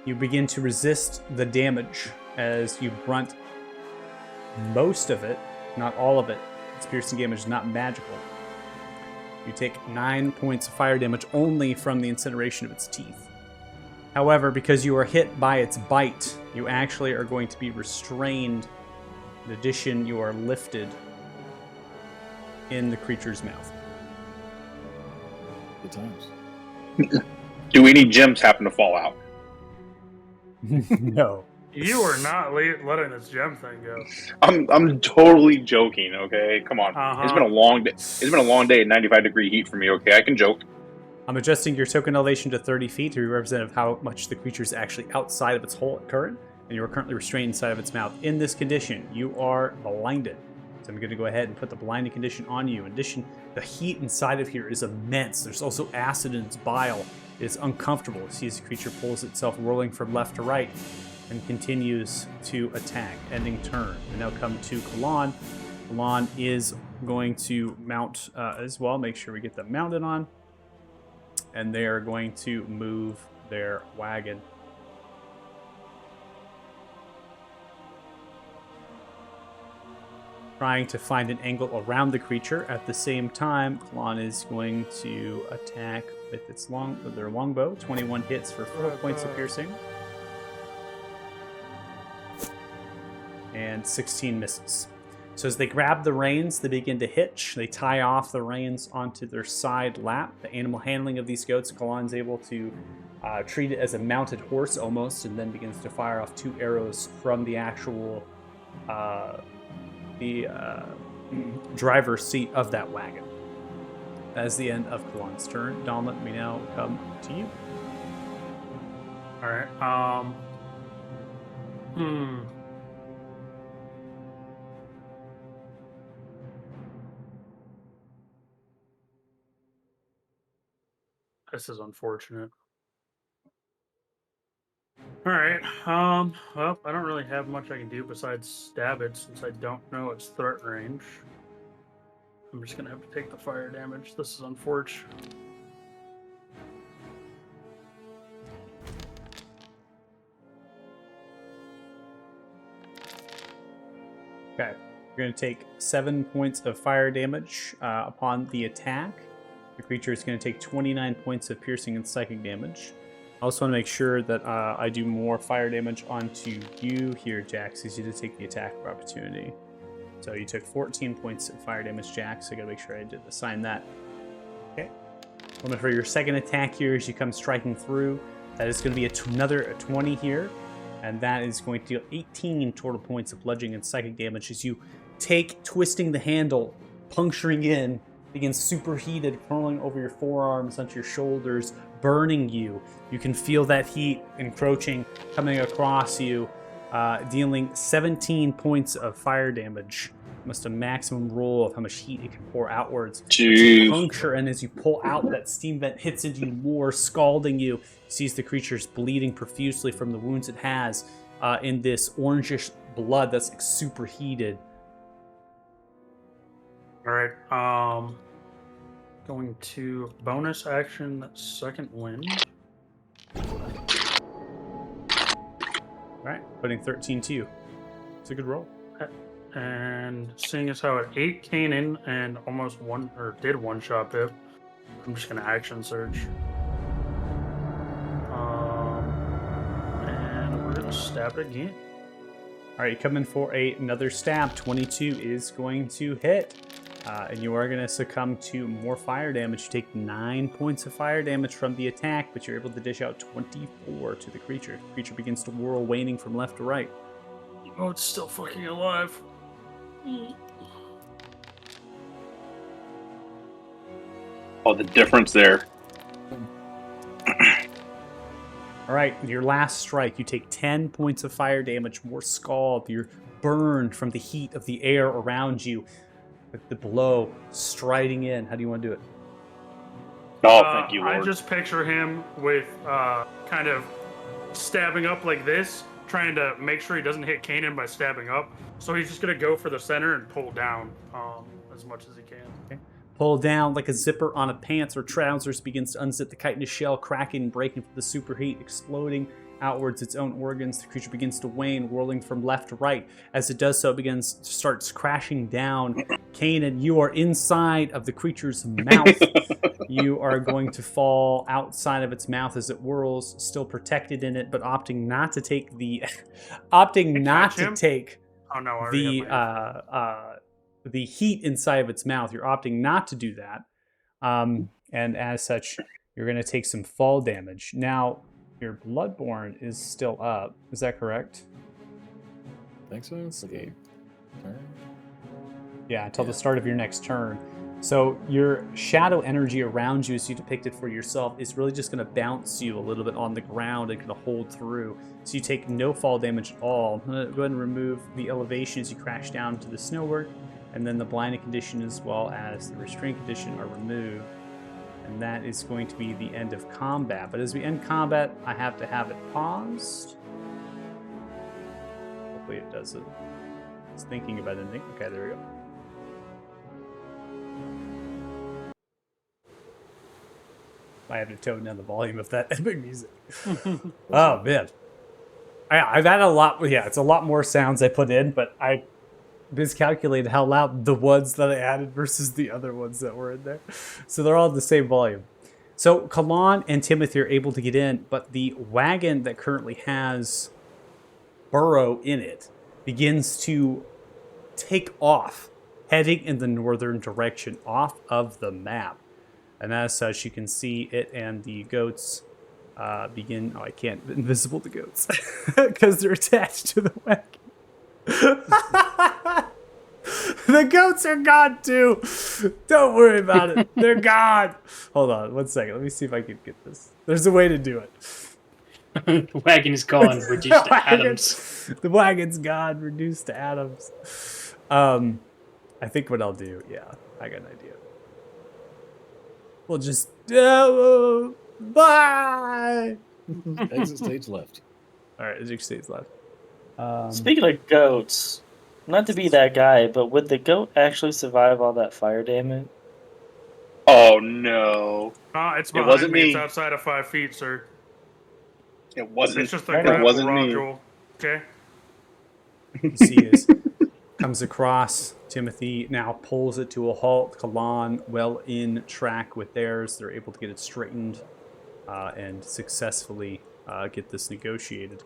You begin to resist the damage as you brunt most of it, not all of it. Its piercing damage is not magical. You take 9 points of fire damage only from the incineration of its teeth. However, because you are hit by its bite, you actually are going to be restrained. In addition, you are lifted in the creature's mouth. Good times. Do any gems happen to fall out? No. You are not letting this gem thing go. I'm totally joking. Okay, come on. Uh-huh. It's been a long day. It's been a long day at 95-degree heat for me. Okay, I can joke. I'm adjusting your token elevation to 30 feet to be representative of how much the creature is actually outside of its hole at current, and you are currently restrained inside of its mouth. In this condition, you are blinded. So I'm going to go ahead and put the blinding condition on you. In addition, the heat inside of here is immense. There's also acid in its bile. It is uncomfortable. You see as the creature pulls itself rolling from left to right and continues to attack, ending turn. We now come to Kalan. Kalan is going to mount as well. Make sure we get them mounted on. And they are going to move their wagon. Trying to find an angle around the creature. At the same time, Kalan is going to attack with their longbow. 21 hits for 4 points of piercing. And 16 misses. So as they grab the reins, they begin to hitch. They tie off the reins onto their side lap. The animal handling of these goats, Kalan's able to treat it as a mounted horse almost, and then begins to fire off 2 arrows from the actual driver's seat of that wagon. That is the end of Kalan's turn. Donlet, we now come to you. All right. This is unfortunate. Alright, well, I don't really have much I can do besides stab it since I don't know its threat range. I'm just gonna have to take the fire damage. This is unfortunate. Okay, you're going to take 7 points of fire damage upon the attack. The creature is going to take 29 points of piercing and psychic damage. I also want to make sure that I do more fire damage onto you here, Jax, because you did take the attack of opportunity. So you took 14 points of fire damage, Jax, so I got to make sure I did assign that. Okay. Well, for your second attack here, as you come striking through, that is going to be another 20 here. And that is going to deal 18 total points of bludgeoning and psychic damage as you take, twisting the handle, puncturing in, begins superheated, curling over your forearms onto your shoulders, burning you. You can feel that heat encroaching, coming across you, dealing 17 points of fire damage. Almost a maximum roll of how much heat it can pour outwards. Jeez. Puncture, and as you pull out, that steam vent hits into you more, scalding you. You see the creature's bleeding profusely from the wounds it has in this orangish blood that's like superheated. Alright, going to bonus action, second wind. Alright, putting 13 to you. It's a good roll. And seeing as how it ate Kanan and almost did one shot it, I'm just gonna action surge. And we're gonna stab it again. Alright, you come in for another stab. 22 is going to hit. And you are going to succumb to more fire damage. You take 9 points of fire damage from the attack, but you're able to dish out 24 to the creature. The creature begins to whirl, waning from left to right. Oh, it's still fucking alive. Oh, the difference there. All right, your last strike, you take 10 points of fire damage, more scald. You're burned from the heat of the air around you. With the blow striding in. How do you want to do it? Oh, thank you, I Lord. just picture him with kind of stabbing up like this, trying to make sure he doesn't hit Kanan by stabbing up. So he's just going to go for the center and pull down as much as he can. Okay. Pull down like a zipper on a pants or trousers, begins to unzip the chitinous shell, cracking and breaking from the superheat, exploding outwards its own organs. The creature begins to wane, whirling from left to right. As it does so, it starts crashing down. Kanan, you are inside of the creature's mouth. You are going to fall outside of its mouth as it whirls, still protected in it, but opting not to take the Oh no, I already have my- the heat inside of its mouth. You're opting not to do that, and as such, you're going to take some fall damage. Now, your Bloodborne is still up. Is that correct? Think so? Let's For the see. turn? Yeah, until the Yeah. start of your next turn. So your shadow energy around you, as you depicted for yourself, is really just going to bounce you a little bit on the ground and going to hold through. So you take no fall damage at all. I'm going to go ahead and remove the elevation as you crash down to the snowwork, and then the blinding condition as well as the restraint condition are removed. And that is going to be the end of combat. But as we end combat, I have to have it paused. Hopefully it does it. It's thinking about anything. Okay, there we go. I have to tone down the volume of that epic music. Oh, man. I've had a lot. Yeah, it's a lot more sounds I put in, but I miscalculated how loud the ones that I added versus the other ones that were in there. So they're all the same volume. So Kalan and Timothy are able to get in, but the wagon that currently has Burrow in it begins to take off, heading in the northern direction off of the map. And as such, you can see it and the goats begin... Oh, I can't invisible the goats because they're attached to the wagon. The goats are gone too. Don't worry about it. They're gone. Hold on 1 second. Let me see if I can get this. There's a way to do it. The wagon is gone, reduced to atoms. The wagon's gone, reduced to atoms. I think what I'll do, yeah, I got an idea. We'll just bye. Exit stage left. All right, exit stage left. Speaking of goats, not to be that guy, but would the goat actually survive all that fire damage? Oh no, It's It behind wasn't me. me. It's outside of 5 feet, sir. it wasn't. It's just a It grapple wasn't me. module. Okay. You see is comes across. Timothy now pulls it to a halt. Kalan well in track with theirs. They're able to get it straightened and successfully get this negotiated.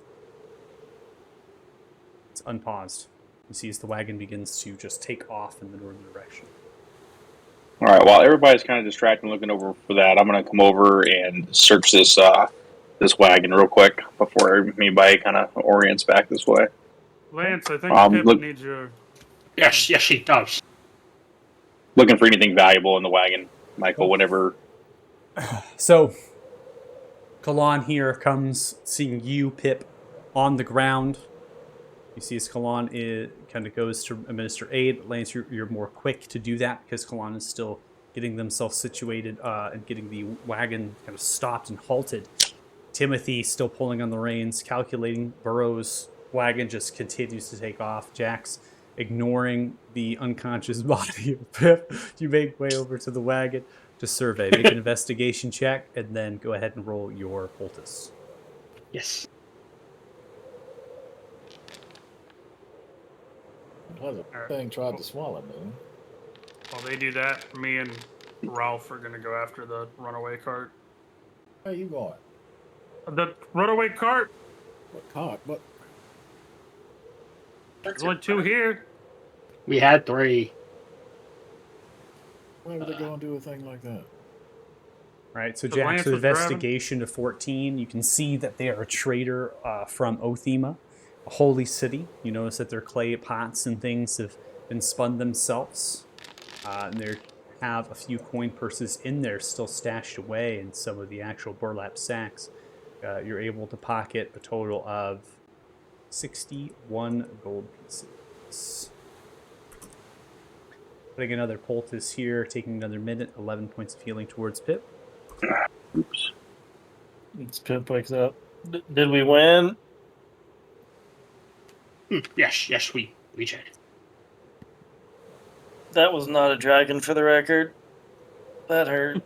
It's unpaused. You see as the wagon begins to just take off in the northern direction. All right. While everybody's kind of distracted and looking over for that, I'm gonna come over and search this this wagon real quick before anybody kind of orients back this way. Lance, I think Pip Look- needs your... Yes, she does. Looking for anything valuable in the wagon, Michael. Whatever. So, Kalan here comes seeing you, Pip, on the ground. You see as Kalan kind of goes to administer aid. Lance, you're more quick to do that because Kalan is still getting themselves situated and getting the wagon kind of stopped and halted. Timothy still pulling on the reins, calculating. Burrow's wagon just continues to take off. Jax ignoring the unconscious body of Pip. You make way over to the wagon to survey. Make an investigation check and then go ahead and roll your poultice. Yes. Well, the thing tried to swallow me. While they do that, me and Ralph are going to go after the runaway cart. Where you going? The runaway cart? What cart? What? There's only 2 here. We had 3. Why would they go and do a thing like that? Right, so The Jack's Lance was investigation to 14, you can see that they are a trader from Othema, a holy city. You notice that their clay pots and things have been spun themselves. And they have a few coin purses in there still stashed away in some of the actual burlap sacks. You're able to pocket a total of 61 gold pieces. Putting another poultice here, taking another minute, 11 points of healing towards Pip. Oops. It's Pip wakes up. Did we win? Yes, we did. That was not a dragon for the record. That hurt.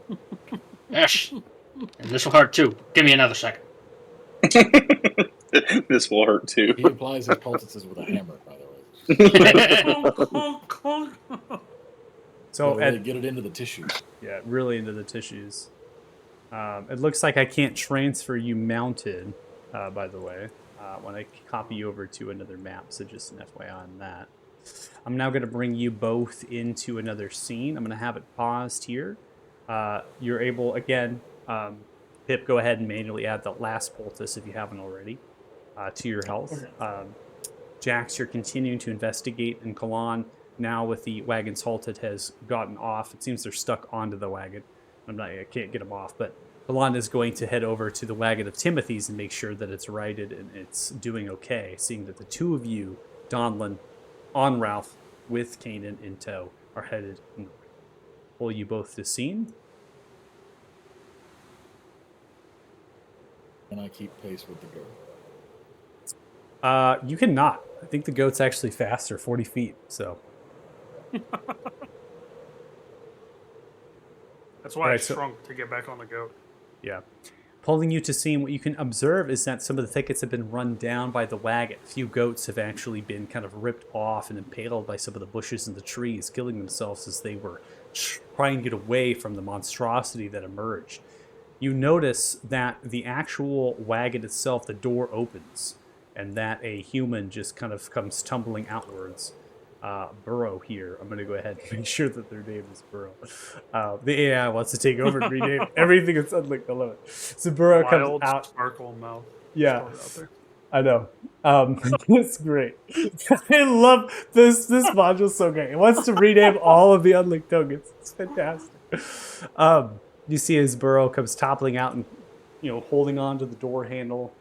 Yes. And this will hurt too. Give me another second. This will hurt too. He applies his poultices with a hammer, by the way. So really get it into the tissues. Yeah, really into the tissues. It looks like I can't transfer you mounted, by the way, when I copy you over to another map, so just an FYI on that. I'm now going to bring you both into another scene. I'm going to have it paused here. You're able, again, Pip, go ahead and manually add the last poultice if you haven't already to your health. Jax, you're continuing to investigate, and Kalan, now with the wagons halted, has gotten off. It seems they're stuck onto the wagon. I can't get them off, but Kalan is going to head over to the wagon of Timothy's and make sure that it's righted and it's doing okay, seeing that the two of you, Donlin, on Ralph, with Kanan in tow, are headed north. Pull you both to scene. And I keep pace with the goat. You cannot. I think the goat's actually faster, 40 feet, so... That's why I Right, so- shrunk to get back on the goat. Yeah. Pulling you to scene, what you can observe is that some of the thickets have been run down by the wagon. A few goats have actually been kind of ripped off and impaled by some of the bushes and the trees, killing themselves as they were trying to get away from the monstrosity that emerged. You notice that the actual wagon itself, the door opens, and that a human just kind of comes tumbling outwards. Burrow here. I'm going to go ahead and make sure that their name is Burrow. The AI wants to take over and rename everything and suddenly I love it. So Burrow comes Wild out. sparkle mouth. Yeah, Throw it out there. I know. It's great. I love this. This module's so great. It wants to rename all of the unlinked tokens. It's fantastic. You see as Burrow comes toppling out and, holding on to the door handle.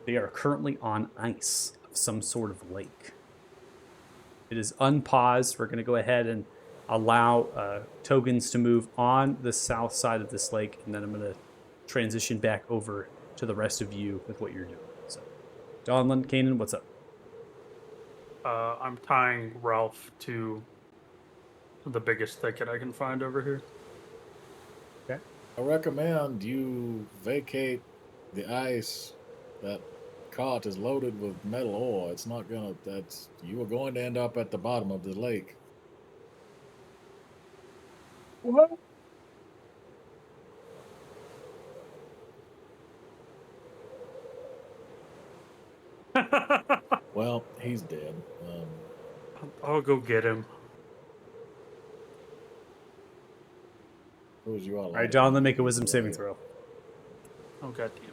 They are currently on ice of some sort of lake. It is unpaused. We're going to go ahead and allow tokens to move on the south side of this lake, and then I'm going to transition back over to the rest of you with what you're doing. So, Donlin, Kanan, what's up? I'm tying Ralph to the biggest thicket I can find over here. I recommend you vacate the ice. That cart is loaded with metal ore. It's not gonna. You are going to end up at the bottom of the lake. What? Well, he's dead. I'll go get him. Who was you all? All right, Donlin, make a wisdom saving throw. Oh, god damn it.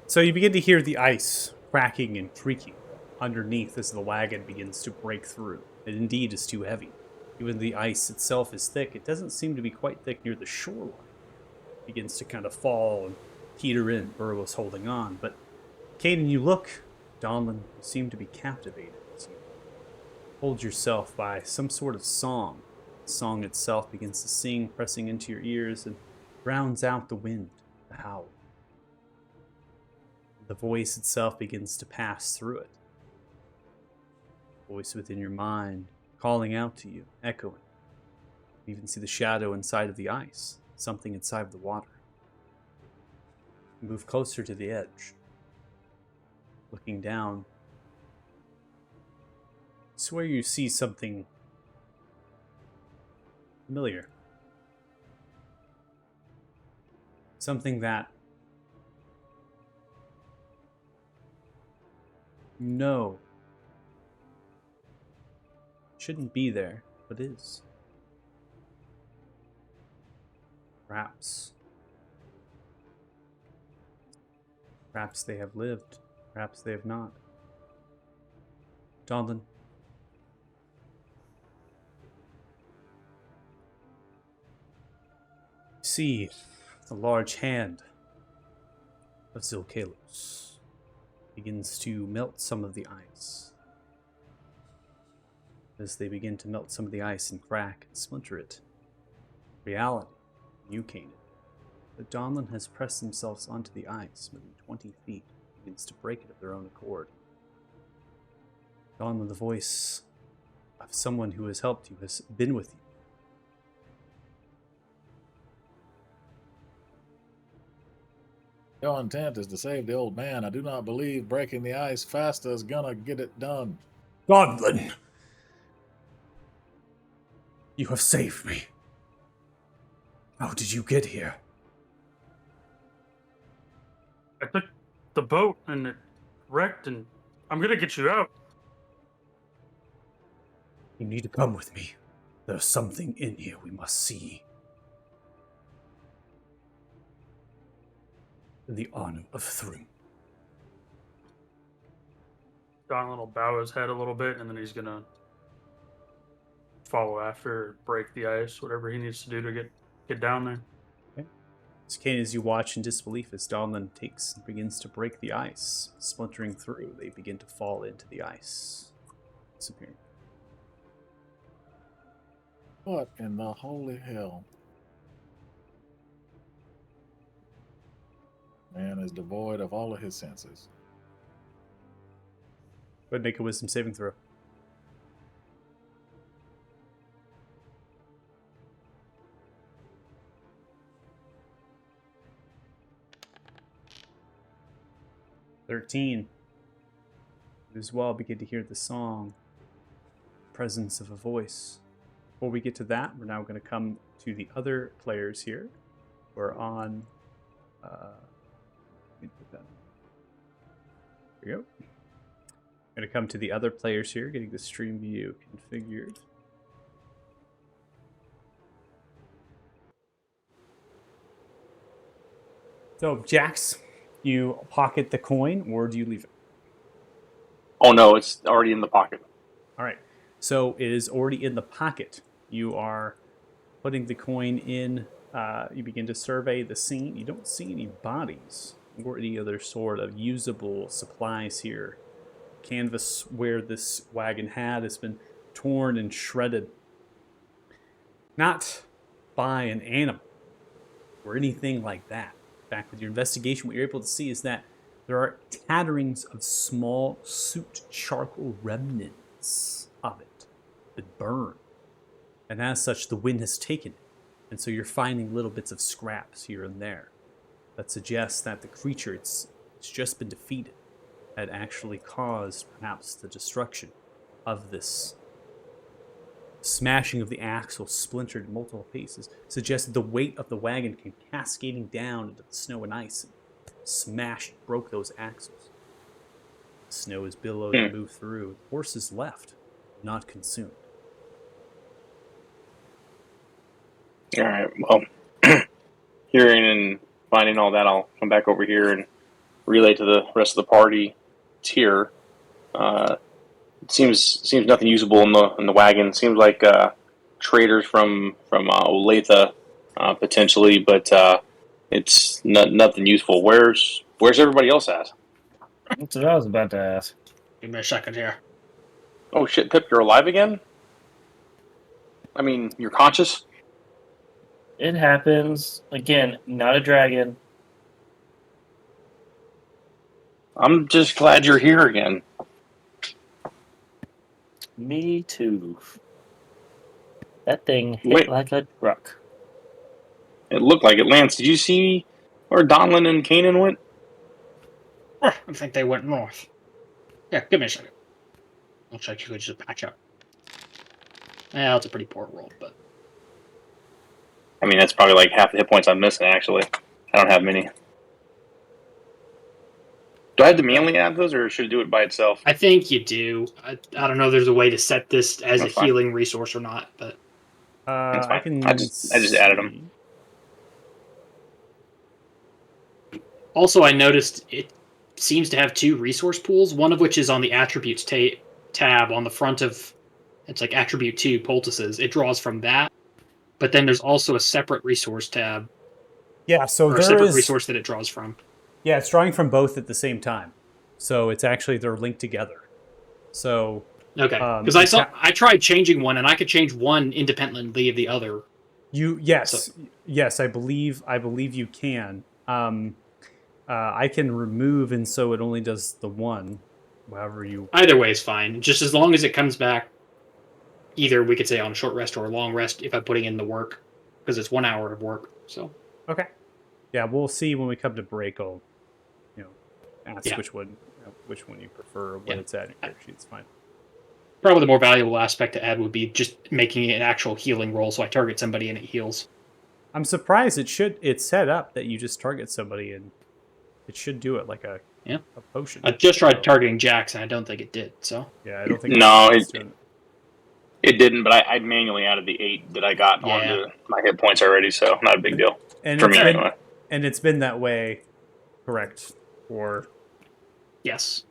So you begin to hear the ice cracking and creaking underneath as the wagon begins to break through. It indeed is too heavy. Even the ice itself is thick. It doesn't seem to be quite thick near the shoreline. It begins to kind of fall and teeter in. Burrow is holding on. But Kanan, you look. Donlin, you seem to be captivated. As you hold yourself by some sort of song. The song itself begins to sing, pressing into your ears, and drowns out the wind, the howl. The voice itself begins to pass through it. Voice within your mind, calling out to you, echoing. You even see the shadow inside of the ice, something inside of the water. You move closer to the edge. Looking down, swear you see something familiar. Something that you know shouldn't be there, but is. Perhaps they have lived, perhaps they have not. Donlin, see the large hand of Zilkalos begins to melt some of the ice. As they begin to melt some of the ice and crack and splinter it, reality, you Kanan, the Donlin has pressed themselves onto the ice, moving 20 feet, begins to break it of their own accord. Donlin, the voice of someone who has helped you, has been with you. Your intent is to save the old man. I do not believe breaking the ice faster is gonna get it done. Donlin! You have saved me. How did you get here? I took the boat and it wrecked, and I'm gonna get you out. You need to come with me. There's something in here we must see. In the honor of Thrym. Donlin will bow his head a little bit, and then he's gonna follow after, break the ice, whatever he needs to do to get down there. As Kanan, as you watch in disbelief as Donlin begins to break the ice, splintering through, they begin to fall into the ice, disappearing. What in the holy hell? Man is devoid of all of his senses. Go ahead and make a wisdom saving throw. "13. You as well begin to hear the song, presence of a voice. Before we get to that, we're now going to come to the other players here. We're on. Let me put that. There we go. Going to come to the other players here, getting the stream view configured. So, Jax, you pocket the coin, or do you leave it? Oh no, it's already in the pocket. All right. So it is already in the pocket. You are putting the coin in. You begin to survey the scene. You don't see any bodies or any other sort of usable supplies here. Canvas where this wagon has been torn and shredded. Not by an animal or anything like that. In fact, with your investigation, what you're able to see is that there are tatterings of small soot charcoal remnants of it that burn. And as such, the wind has taken it. And so you're finding little bits of scraps here and there that suggests that the creature it's just been defeated had actually caused perhaps the destruction of this. Smashing of the axle, splintered in multiple pieces, suggested the weight of the wagon came cascading down into the snow and ice and smashed, broke those axles. The snow is billowed and moved through. The horses left, not consumed. All right. Well, hearing and finding all that, I'll come back over here and relay to the rest of the party. It's here. It seems nothing usable in the wagon. Seems like traders from Olathe potentially, but it's nothing useful. Where's everybody else at? That's what I was about to ask. Give me a second here. Oh shit, Pip, you're alive again? I mean, you're conscious? It happens. Again, not a dragon. I'm just glad you're here again. Me too. That thing hit Wait. like a truck. It looked like it. Lance, did you see where Donlin and Kanan went? I think they went north. Yeah, give me a second. Looks like you could just patch up. Yeah, it's a pretty poor roll, but I mean, that's probably like half the hit points I'm missing, actually. I don't have many. Do I have to manually add those, or should it do it by itself? I think you do. I don't know if there's a way to set this as That's a fine. healing resource or not, but That's I fine. can. I just added 'em. see. also I noticed it seems to have 2 resource pools, one of which is on the attributes tab on the front of, it's like attribute 2 poultices. It draws from that, but then there's also a separate resource tab, Yeah, so or a there separate is. resource that it draws from. Yeah, it's drawing from both at the same time. So it's actually they're linked together. So Okay, Um, because it's I tried changing one, and I could change one independently of the other. yes, I believe you can. I can remove, and so it only does the one. However you. Either way is fine, just as long as it comes back. Either we could say on a short rest or a long rest if I'm putting in the work, because it's 1 hour of work. So Okay. Yeah, we'll see when we come to break. I'll, ask Yeah. which one you prefer, what it's at in your character sheet. It's fine. probably the more valuable aspect to add would be just making it an actual healing roll, so I target somebody and it heals. I'm surprised it's set up that you just target somebody and it should do it like a potion. I just tried So, targeting Jax, and I don't think it did. So Yeah, I don't think No, it's doing it. It didn't, but I manually added the 8 that I got Yeah. onto my hit points already, so not a big deal. And For it's me, been, anyway. and it's been that way, correct? Or yes,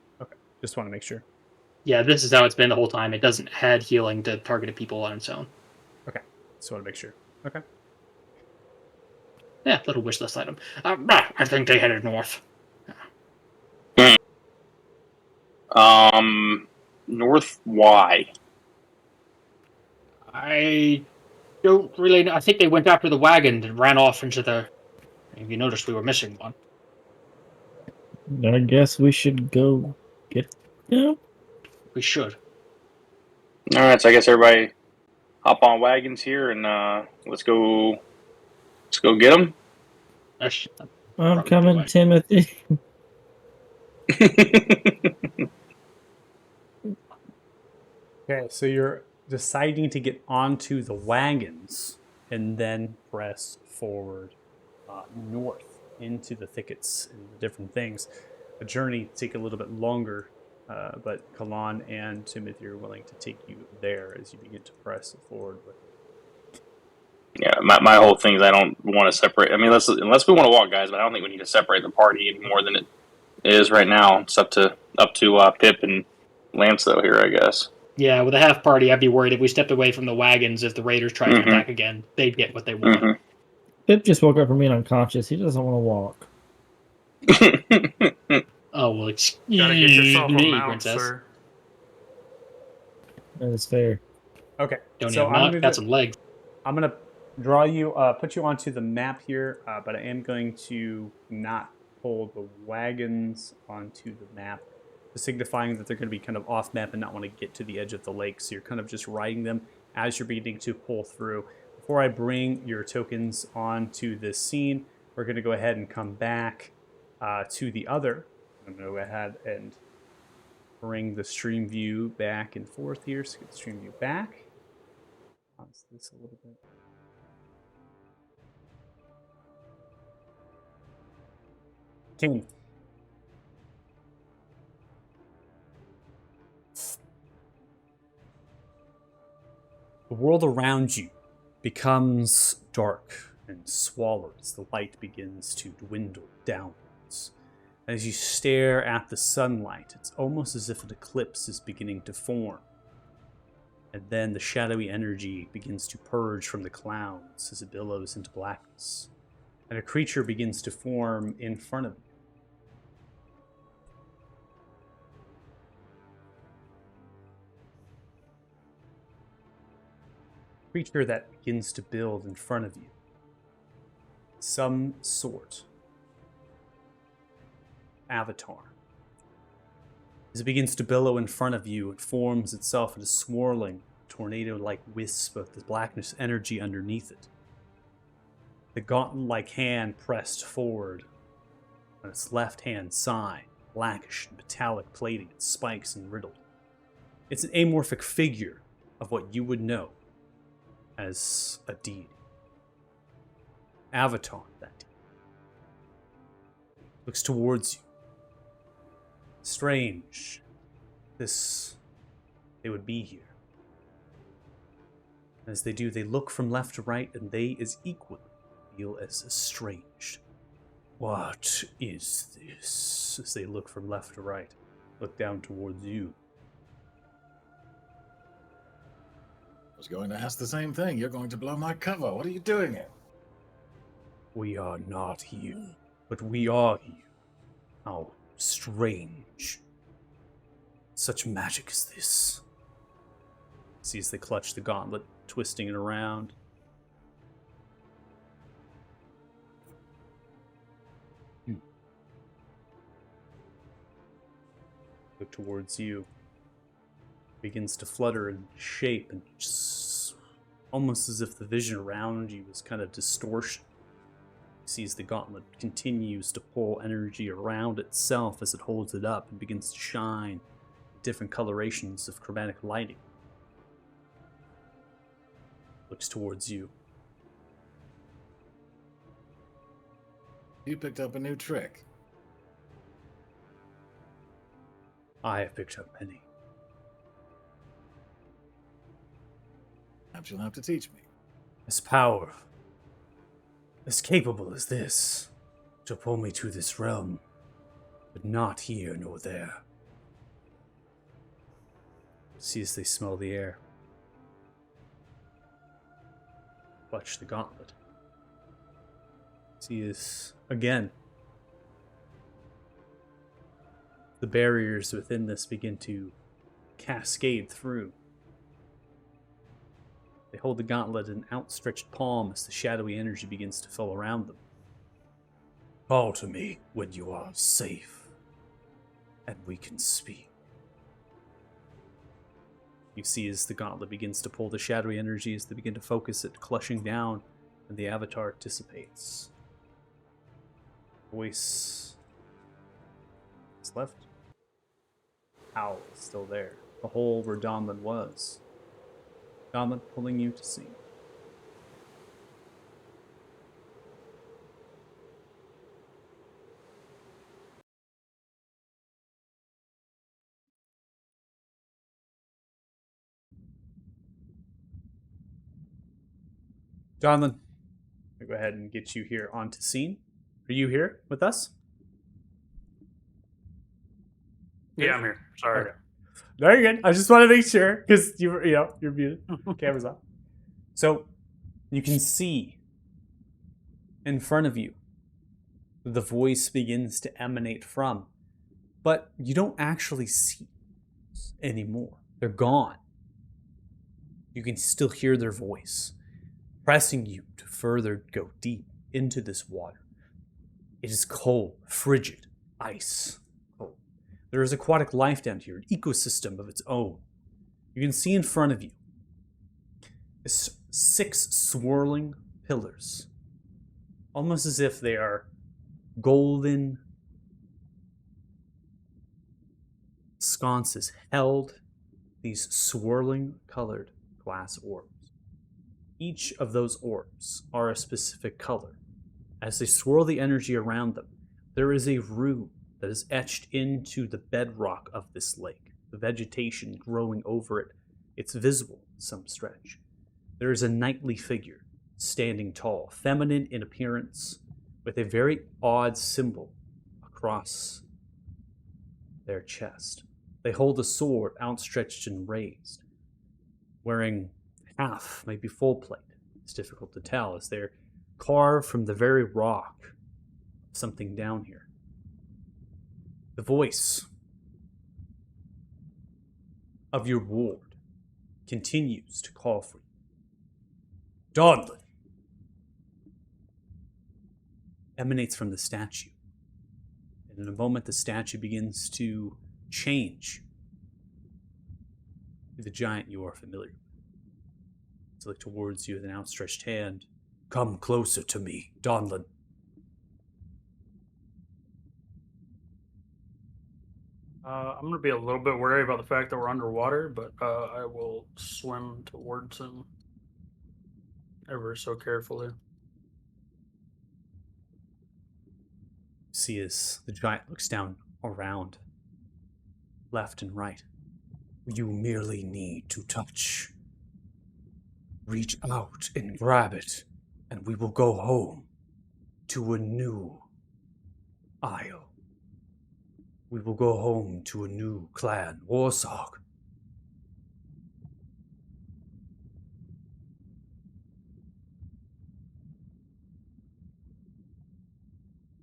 just want to make sure. yeah, this is how it's been the whole time. It doesn't add healing to targeted people on its own. Just want to make sure. Okay. Yeah, little wish list item. I think they headed north. North Y. I don't really know. I think they went after the wagon and ran off into the. If you noticed, we were missing one. I guess we should go get them. We should. All right, so I guess everybody hop on wagons here and let's go get them. That's- I'm Probably coming, right. Timothy. Okay, so you're deciding to get onto the wagons and then press forward north into the thickets and the different things. A journey to take a little bit longer, but Kalan and Timothy are willing to take you there as you begin to press forward with Yeah, my whole thing is I don't want to separate. I mean, unless we want to walk, guys, but I don't think we need to separate the party any more than it is right now. It's up to Pip and Lance though here, I guess. Yeah, with a half party, I'd be worried if we stepped away from the wagons. If the raiders tried to Mhm. attack again, they'd get what they want. Mhm. Pip just woke up from being unconscious. He doesn't want to walk. Oh well, excuse Gotta get yourself a me, mount, princess. sir. That is fair. Okay, Don't so need a mount. Got some legs. I'm gonna draw you, put you onto the map here, but I am going to not pull the wagons onto the map, signifying that they're going to be kind of off map and not want to get to the edge of the lake. So you're kind of just riding them as you're beginning to pull through. Before I bring your tokens onto this scene, we're going to go ahead and come back to the other. I'm going to go ahead and bring the stream view back and forth here. So get the stream view back. Pause this a little bit. King. The world around you becomes dark and swallowed as the light begins to dwindle downwards. As you stare at the sunlight, it's almost as if an eclipse is beginning to form. And then the shadowy energy begins to purge from the clouds as it billows into blackness. And a creature begins to form in front of you. Creature that begins to build in front of you. Some sort of avatar. As it begins to billow in front of you, it forms itself in a swirling, tornado-like wisp of the blackness energy underneath it. The gauntlet-like hand pressed forward on its left-hand side, blackish and metallic plating, its spikes and riddled. It's an amorphic figure of what you would know as a deity. Avatar, that deity. Looks towards you. Strange. They would be here. As they do, they look from left to right, and they as equally feel as estranged. What is this? As they look from left to right, look down towards you. I was going to ask the same thing. You're going to blow my cover. What are you doing here? We are not here, but we are here. How strange. Such magic as this. See as they clutch the gauntlet, twisting it around. Look towards you. Begins to flutter and shape, and just almost as if the vision around you is kind of distortion. Sees the gauntlet continues to pull energy around itself as it holds it up and begins to shine different colorations of chromatic lighting. Looks towards you. You picked up a new trick. I have picked up many. Perhaps you'll have to teach me. As power, as capable as this, to pull me to this realm, but not here nor there. See as they smell the air. Clutch the gauntlet. See as, again, the barriers within this begin to cascade through. They hold the gauntlet in outstretched palm as the shadowy energy begins to fill around them. Call to me when you are safe, and we can speak. You see as the gauntlet begins to pull the shadowy energy, as they begin to focus it, clutching down, and the avatar dissipates. Voice is left. Howl is still there. The hole where Donlin was. Donlin pulling you to sea. Donlin, I'll go ahead and get you here onto scene. Are you here with us? Yeah, I'm here. Sorry. Okay. No, you're good. I just want to make sure because you're muted. Camera's off. So you can see in front of you the voice begins to emanate from, but you don't actually see anymore. They're gone. You can still hear their voice, pressing you to further go deep into this water. It is cold, frigid, ice. Cold. There is aquatic life down here, an ecosystem of its own. You can see in front of you 6 swirling pillars, almost as if they are golden sconces held these swirling colored glass orbs. Each of those orbs are a specific color. As they swirl the energy around them, there is a rune that is etched into the bedrock of this lake. The vegetation growing over it, it's visible in some stretch. There is a knightly figure standing tall, feminine in appearance, with a very odd symbol across their chest. They hold a sword outstretched and raised, wearing half, maybe full plate. It's difficult to tell as they're carved from the very rock of something down here. The voice of your ward continues to call for you. Donlin emanates from the statue. And in a moment, the statue begins to change to the giant you are familiar with. To look towards you with an outstretched hand. Come closer to me, Donlin. I'm gonna be a little bit worried about the fact that we're underwater, but I will swim towards him ever so carefully. See as the giant looks down around, left and right. You merely need to touch. Reach out and grab it, and we will go home to a new isle. We will go home to a new clan, Warsog.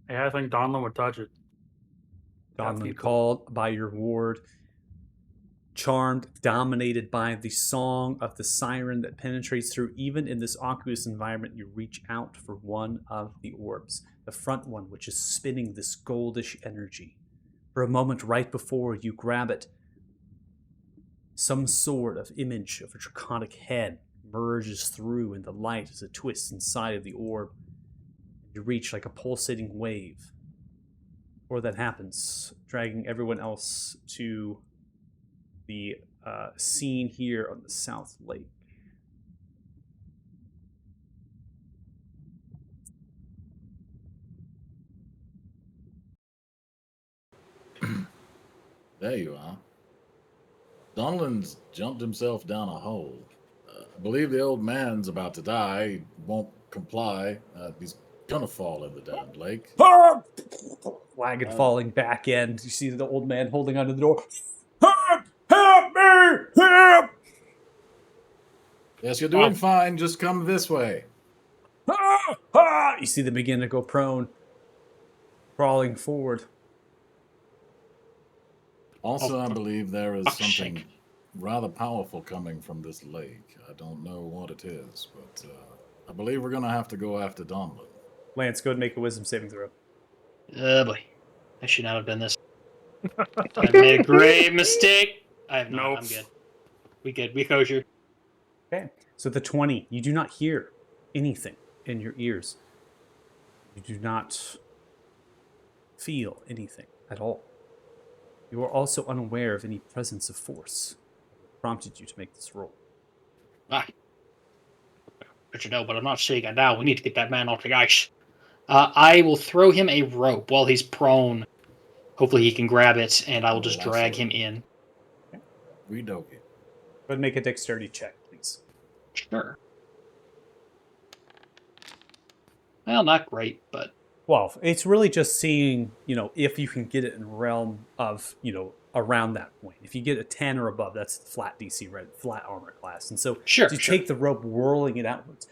Yeah, I think Donlin would touch it. Donlin people. called by your ward, charmed, dominated by the song of the siren that penetrates through. Even in this aqueous environment, you reach out for one of the orbs, the front one, which is spinning this goldish energy. For a moment, right before you grab it, some sort of image of a draconic head merges through in the light as it twists inside of the orb. You reach like a pulsating wave. Or that happens, dragging everyone else to the scene here on the South Lake. There you are. Donlin's jumped himself down a hole. I believe the old man's about to die. He won't comply. He's gonna fall in the damned lake. Wagon falling back in. You see the old man holding onto the door. Help! Help me! Help! Yes, you're doing fine. Just come this way. Ah! Ah! You see them begin to go prone, crawling forward. Also, I believe there is fuck's something sake. rather powerful coming from this lake. I don't know what it is, but I believe we're gonna have to go after Donlin. Lance, go ahead and make a wisdom saving throw. Oh boy. I should not have done this. I made a grave mistake. I have not. Nope. I'm good. We good. We kosher. Okay. So the 20, you do not hear anything in your ears. You do not feel anything at all. You are also unaware of any presence of force prompted you to make this roll. Ah. But you know, but I'm not seeing it now. We need to get that man off the ice. I will throw him a rope while he's prone. Hopefully he can grab it, and I will just drag him in. We dog it. Go ahead and make a dexterity check, please. Sure. Well, not great, but Well, it's really just seeing, if you can get it in the realm of, around that point. If you get a 10 or above, that's the flat DC, right? Flat armor class. And so sure. you take the rope, whirling it outwards.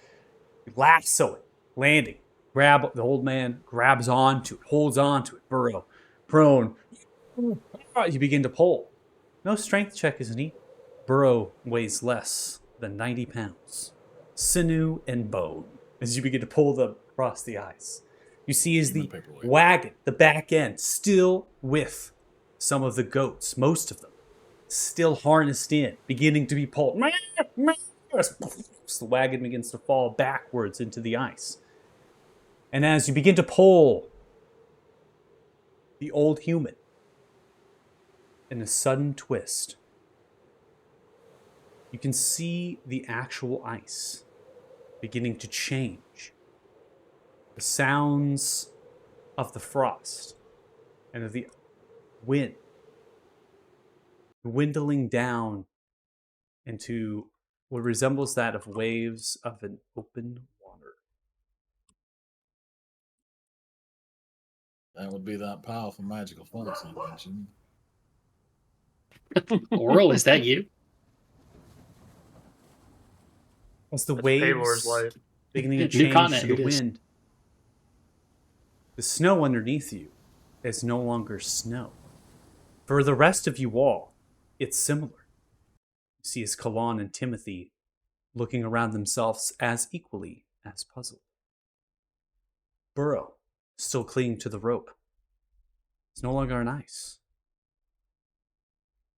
You lasso it, landing. Grab the old man, grabs onto it, holds onto it, burrow, prone. You begin to pull. No strength check is needed. Burrow weighs less than 90 pounds. Sinew and bone as you begin to pull them across the ice. You see as the wagon, the back end, still with some of the goats, most of them, still harnessed in, beginning to be pulled. The wagon begins to fall backwards into the ice. And as you begin to pull the old human, in a sudden twist, you can see the actual ice beginning to change. The sounds of the frost and of the wind dwindling down into what resembles that of waves of an open water. That would be that powerful magical force I mentioned. Oral, is that you? As the That's Paylor's waves light. beginning to New change continent, to the it is. wind, the snow underneath you is no longer snow. For the rest of you all, it's similar. You see as Kalan and Timothy looking around themselves as equally as puzzled. Burrow, still clinging to the rope. It's no longer on ice.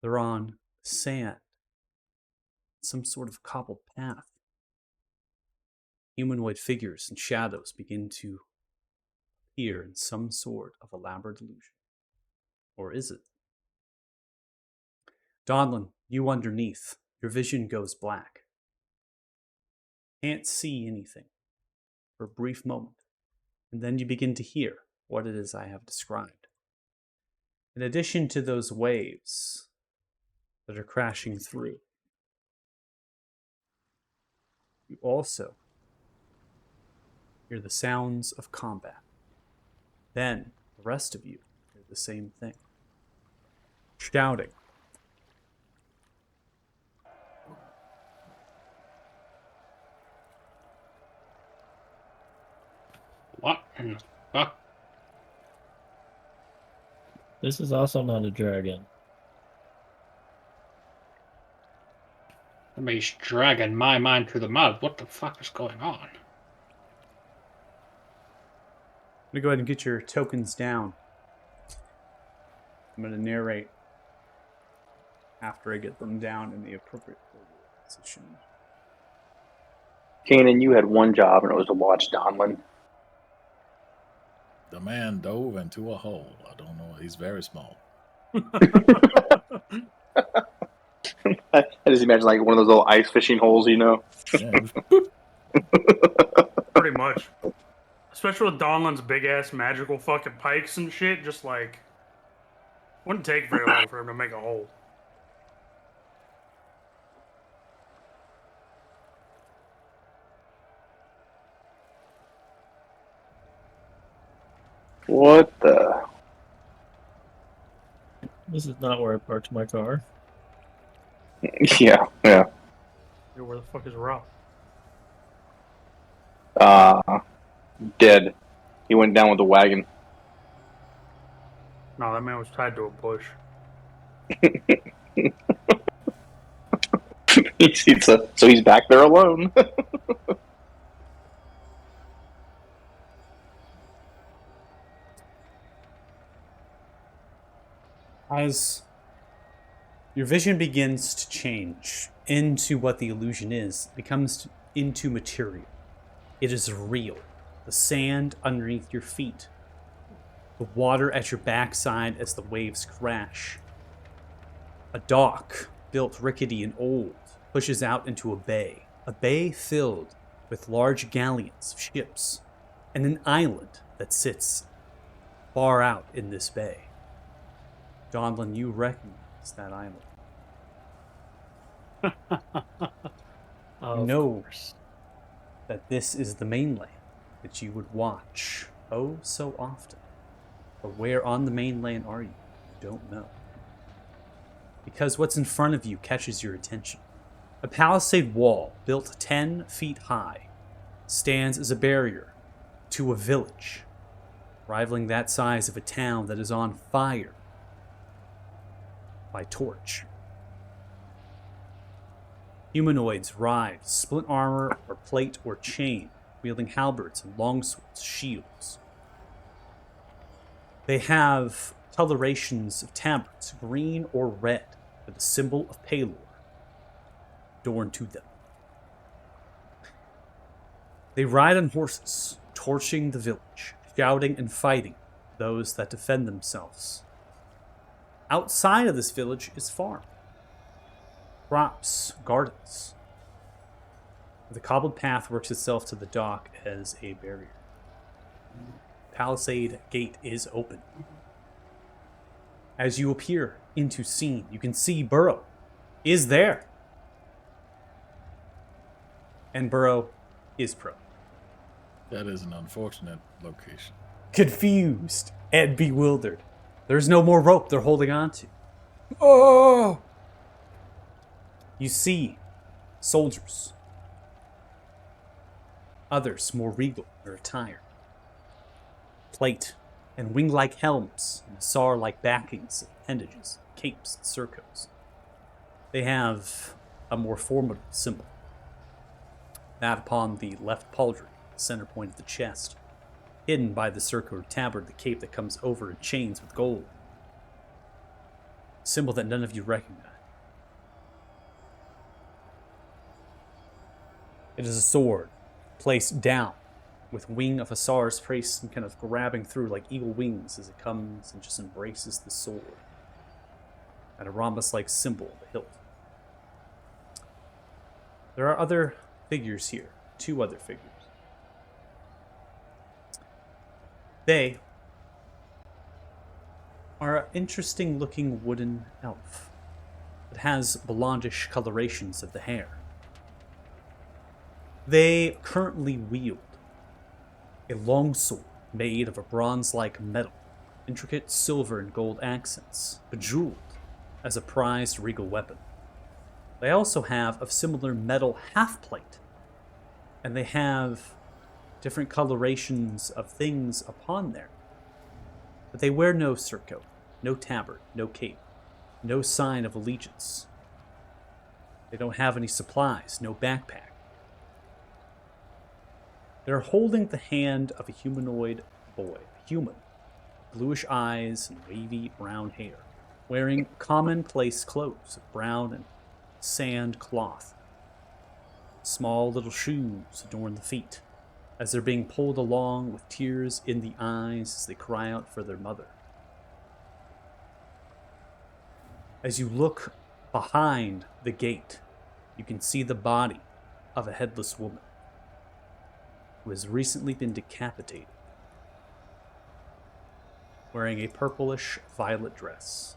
They're on sand, some sort of cobbled path. Humanoid figures and shadows begin to appear in some sort of elaborate illusion. Or is it? Donlin, you underneath. Your vision goes black. Can't see anything for a brief moment, and then you begin to hear what it is I have described. In addition to those waves that are crashing through, you also hear the sounds of combat. Then the rest of you hear the same thing. Shouting. What in the fuck? This is also not a dragon. Somebody's dragging my mind through the mud. What the fuck is going on? I'm going to go ahead and get your tokens down. I'm going to narrate after I get them down in the appropriate position. Kanan, you had one job, and it was to watch Donlin. The man dove into a hole. I don't know. He's very small. I just imagine like one of those little ice fishing holes, you know. Yeah, Pretty much. Especially with Donlin's big ass magical fucking pikes and shit, just like wouldn't take very long for him to make a hole. What the? This is not where I parked my car. Yeah. Yo, where the fuck is Rob? Dead. He went down with the wagon. No, that man was tied to a bush. So he's back there alone. As your vision begins to change into what the illusion is, it becomes into material. It is real. The sand underneath your feet, the water at your backside as the waves crash. A dock, built rickety and old, pushes out into a bay filled with large galleons of ships, and an island that sits far out in this bay. Donlin, you recognize that island. You know that this is the mainland that you would watch oh so often. But where on the mainland are you? You don't know. Because what's in front of you catches your attention. A palisade wall built 10 feet high stands as a barrier to a village, rivaling that size of a town that is on fire by torch. Humanoids ride, split armor or plate or chain, wielding halberds and longswords, shields. They have colorations of tabards, green or red, with the symbol of Pelor adorned to them. They ride on horses, torching the village, shouting and fighting those that defend themselves. Outside of this village is farm. Crops, gardens. The cobbled path works itself to the dock as a barrier. Palisade gate is open. As you appear into scene, you can see Burrow is there. And Burrow is prone. that is an unfortunate location. Confused and bewildered. There's no more rope they're holding on to. Oh! You see soldiers. Others more regal in their attire. Plate and wing-like helms and hussar-like backings and appendages, capes and surcoats. They have a more formidable symbol. That upon the left pauldron, the center point of the chest, hidden by the surcoat or tabard, the cape that comes over in chains with gold. A symbol that none of you recognize. It is a sword placed down with wing of hussars placed and kind of grabbing through like eagle wings as it comes and just embraces the sword. and a rhombus-like symbol on the hilt. There are other figures here, 2 other figures. They are an interesting-looking wooden elf. It has blondish colorations of the hair. They currently wield a longsword made of a bronze-like metal, intricate silver and gold accents, bejeweled as a prized regal weapon. They also have a similar metal half-plate, and they have different colorations of things upon there. But they wear no surcoat, no tabard, no cape, no sign of allegiance. They don't have any supplies, no backpack. They're holding the hand of a humanoid boy, human, bluish eyes and wavy brown hair, wearing commonplace clothes of brown and sand cloth. Small little shoes adorn the feet, as they're being pulled along with tears in the eyes as they cry out for their mother. As you look behind the gate, you can see the body of a headless woman who has recently been decapitated, wearing a purplish violet dress.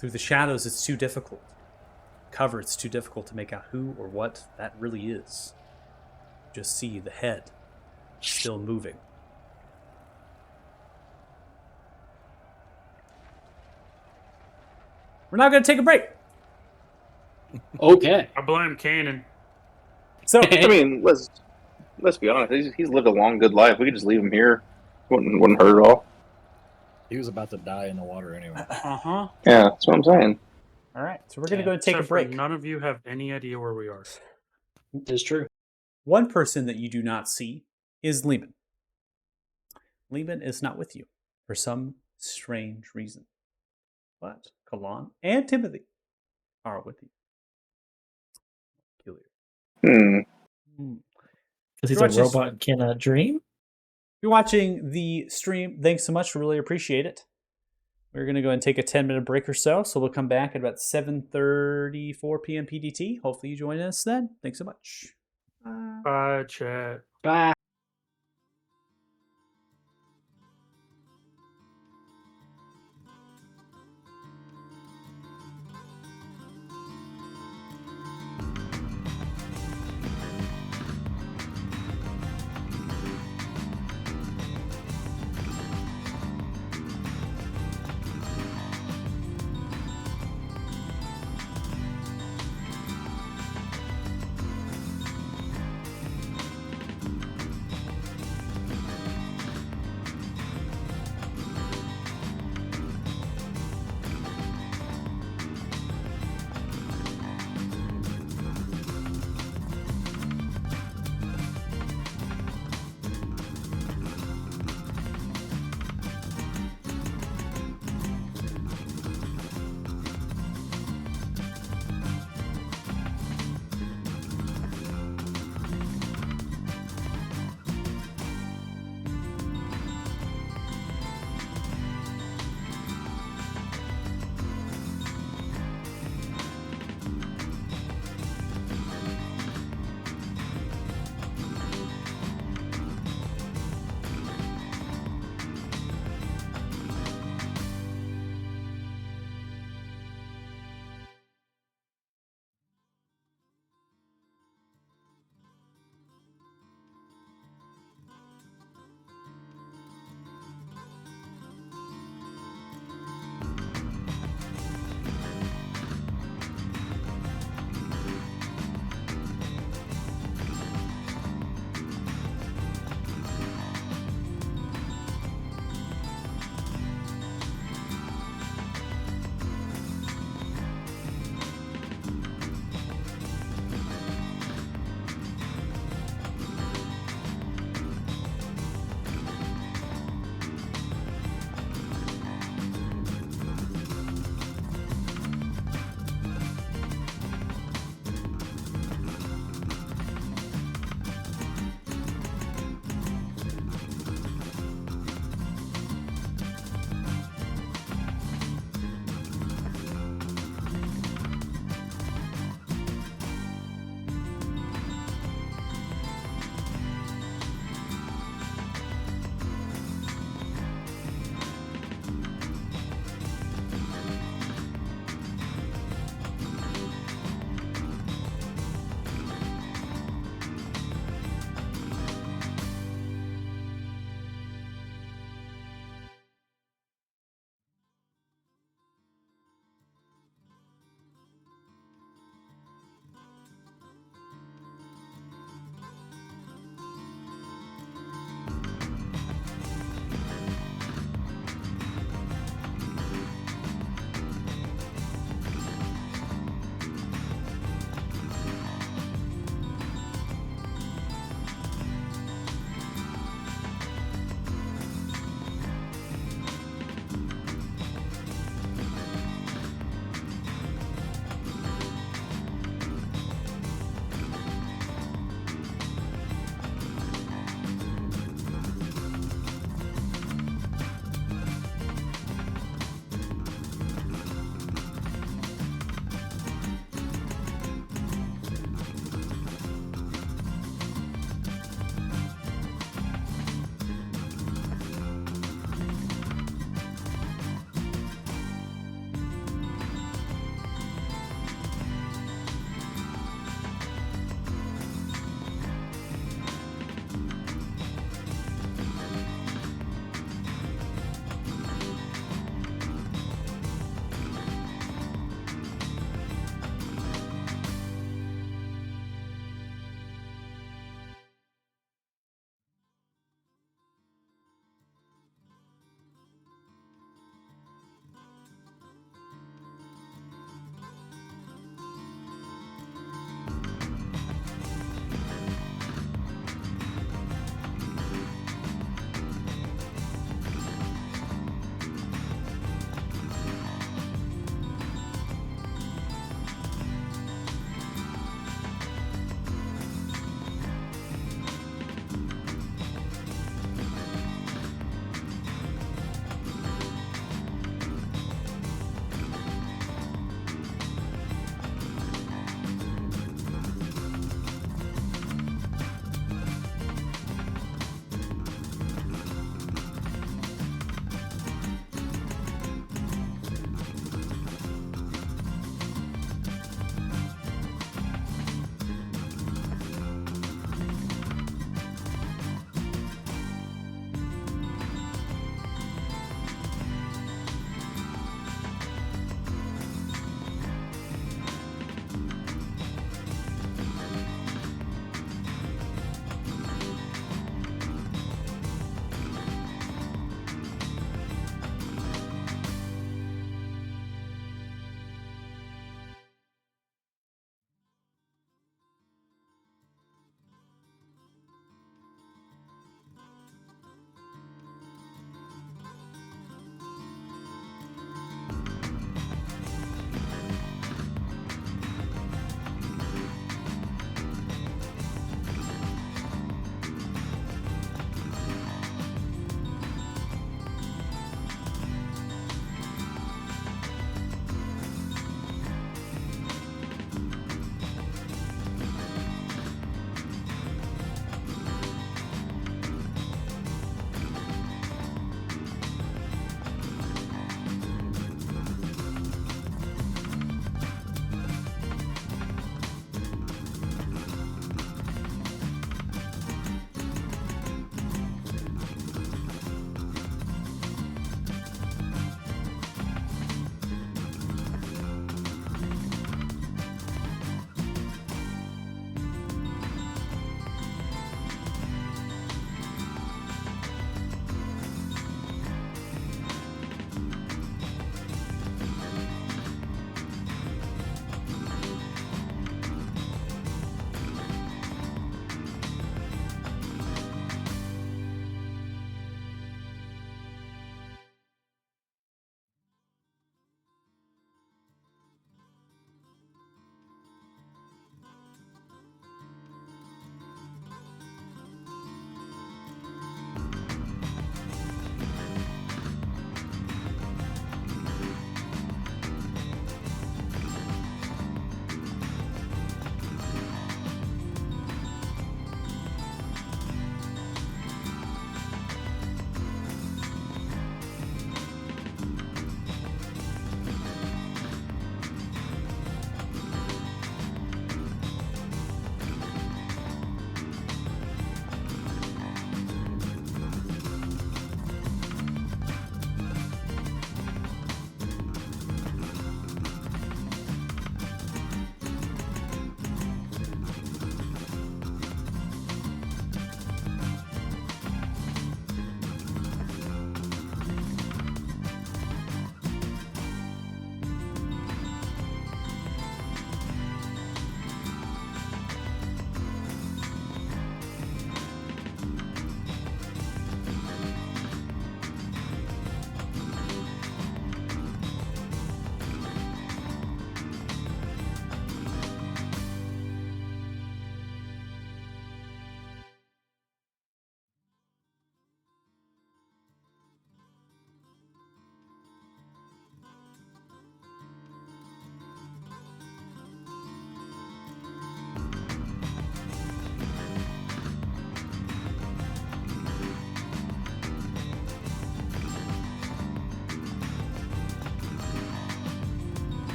Through the shadows, it's too difficult. Cover, it's too difficult to make out who or what that really is. Just see the head still moving. We're now going to take a break. Okay. I blame Kanan. So, I mean, let's be honest. He's lived a long, good life. We could just leave him here. Wouldn't hurt at all. He was about to die in the water anyway. Uh-huh. Yeah, that's what I'm saying. all right. So we're going to go and take Except a for break. none of you have any idea where we are. It's true. One person that you do not see is Lehman. Lehman is not with you for some strange reason. But Kalan and Timothy are with you. Peculiar. Because he's You're a watching- robot and cannot dream? If you're watching the stream, thanks so much. We really appreciate it. We're going to go and take a 10-minute break or so. So we'll come back at about 7:34 p.m. PDT. Hopefully you join us then. Thanks so much. Bye, chat. Bye.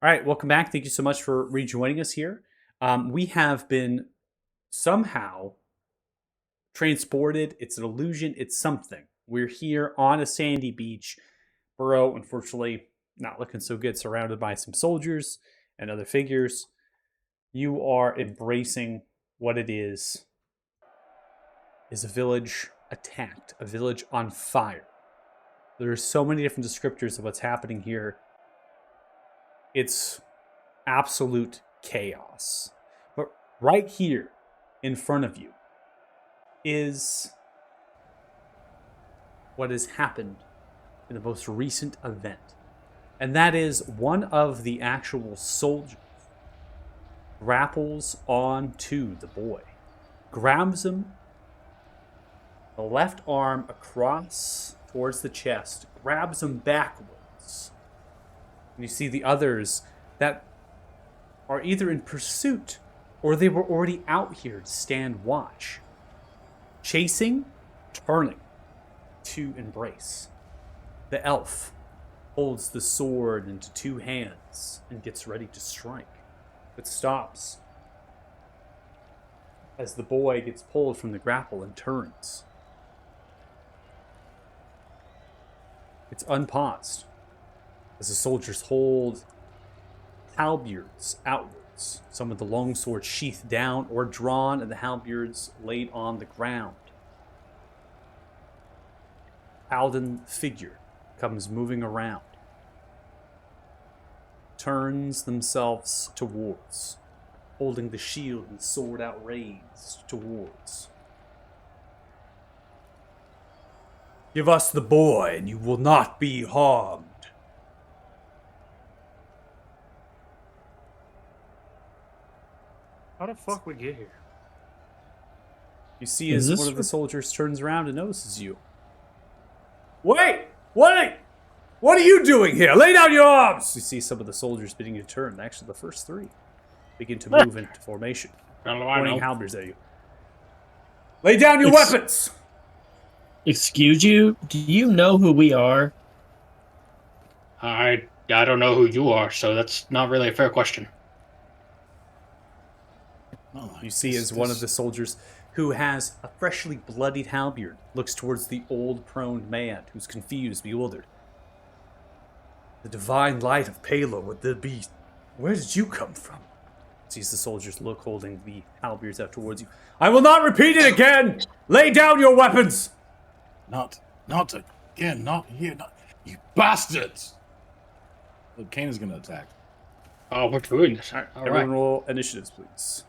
All right, welcome back. Thank you so much for rejoining us here. We have been somehow transported. It's an illusion. It's something. We're here on a sandy beach. Burrow, unfortunately, not looking so good, surrounded by some soldiers and other figures. You are embracing what it is a village attacked, a village on fire. There are so many different descriptors of what's happening here. It's absolute chaos. But right here in front of you is what has happened in the most recent event. And that is one of the actual soldiers grapples onto the boy, grabs him, the left arm across towards the chest, grabs him backwards. And you see the others that are either in pursuit or they were already out here to stand watch. Chasing, turning to embrace. The elf holds the sword into two hands and gets ready to strike, but stops as the boy gets pulled from the grapple and turns. It's unpaused as the soldiers hold halberds outwards, some of the longswords sheathed down or drawn and the halberds laid on the ground. Paladin figure comes moving around, turns themselves towards, holding the shield and sword outraised towards. Give us the boy, and you will not be harmed. How the fuck we get here? You see Is as this one of the for- soldiers turns around and notices you. Wait! What are you doing here? Lay down your arms! You see some of the soldiers beginning to turn. Actually, the first three begin to move into formation, pointing halberds at you. Lay down your It's- weapons! Excuse you? Do you know who we are? I don't know who you are, so that's not really a fair question. Oh, You see as one of the soldiers who has a freshly bloodied halberd looks towards the old prone man who's confused, bewildered. The divine light of Palo, would there be... Where did you come from? Sees the soldiers look, holding the halberds out towards you. I will not repeat it again! Lay down your weapons! Not again, not here, not you bastards! Look, Kane is gonna attack. Oh, we're doing this. All Everyone right. roll initiatives, please.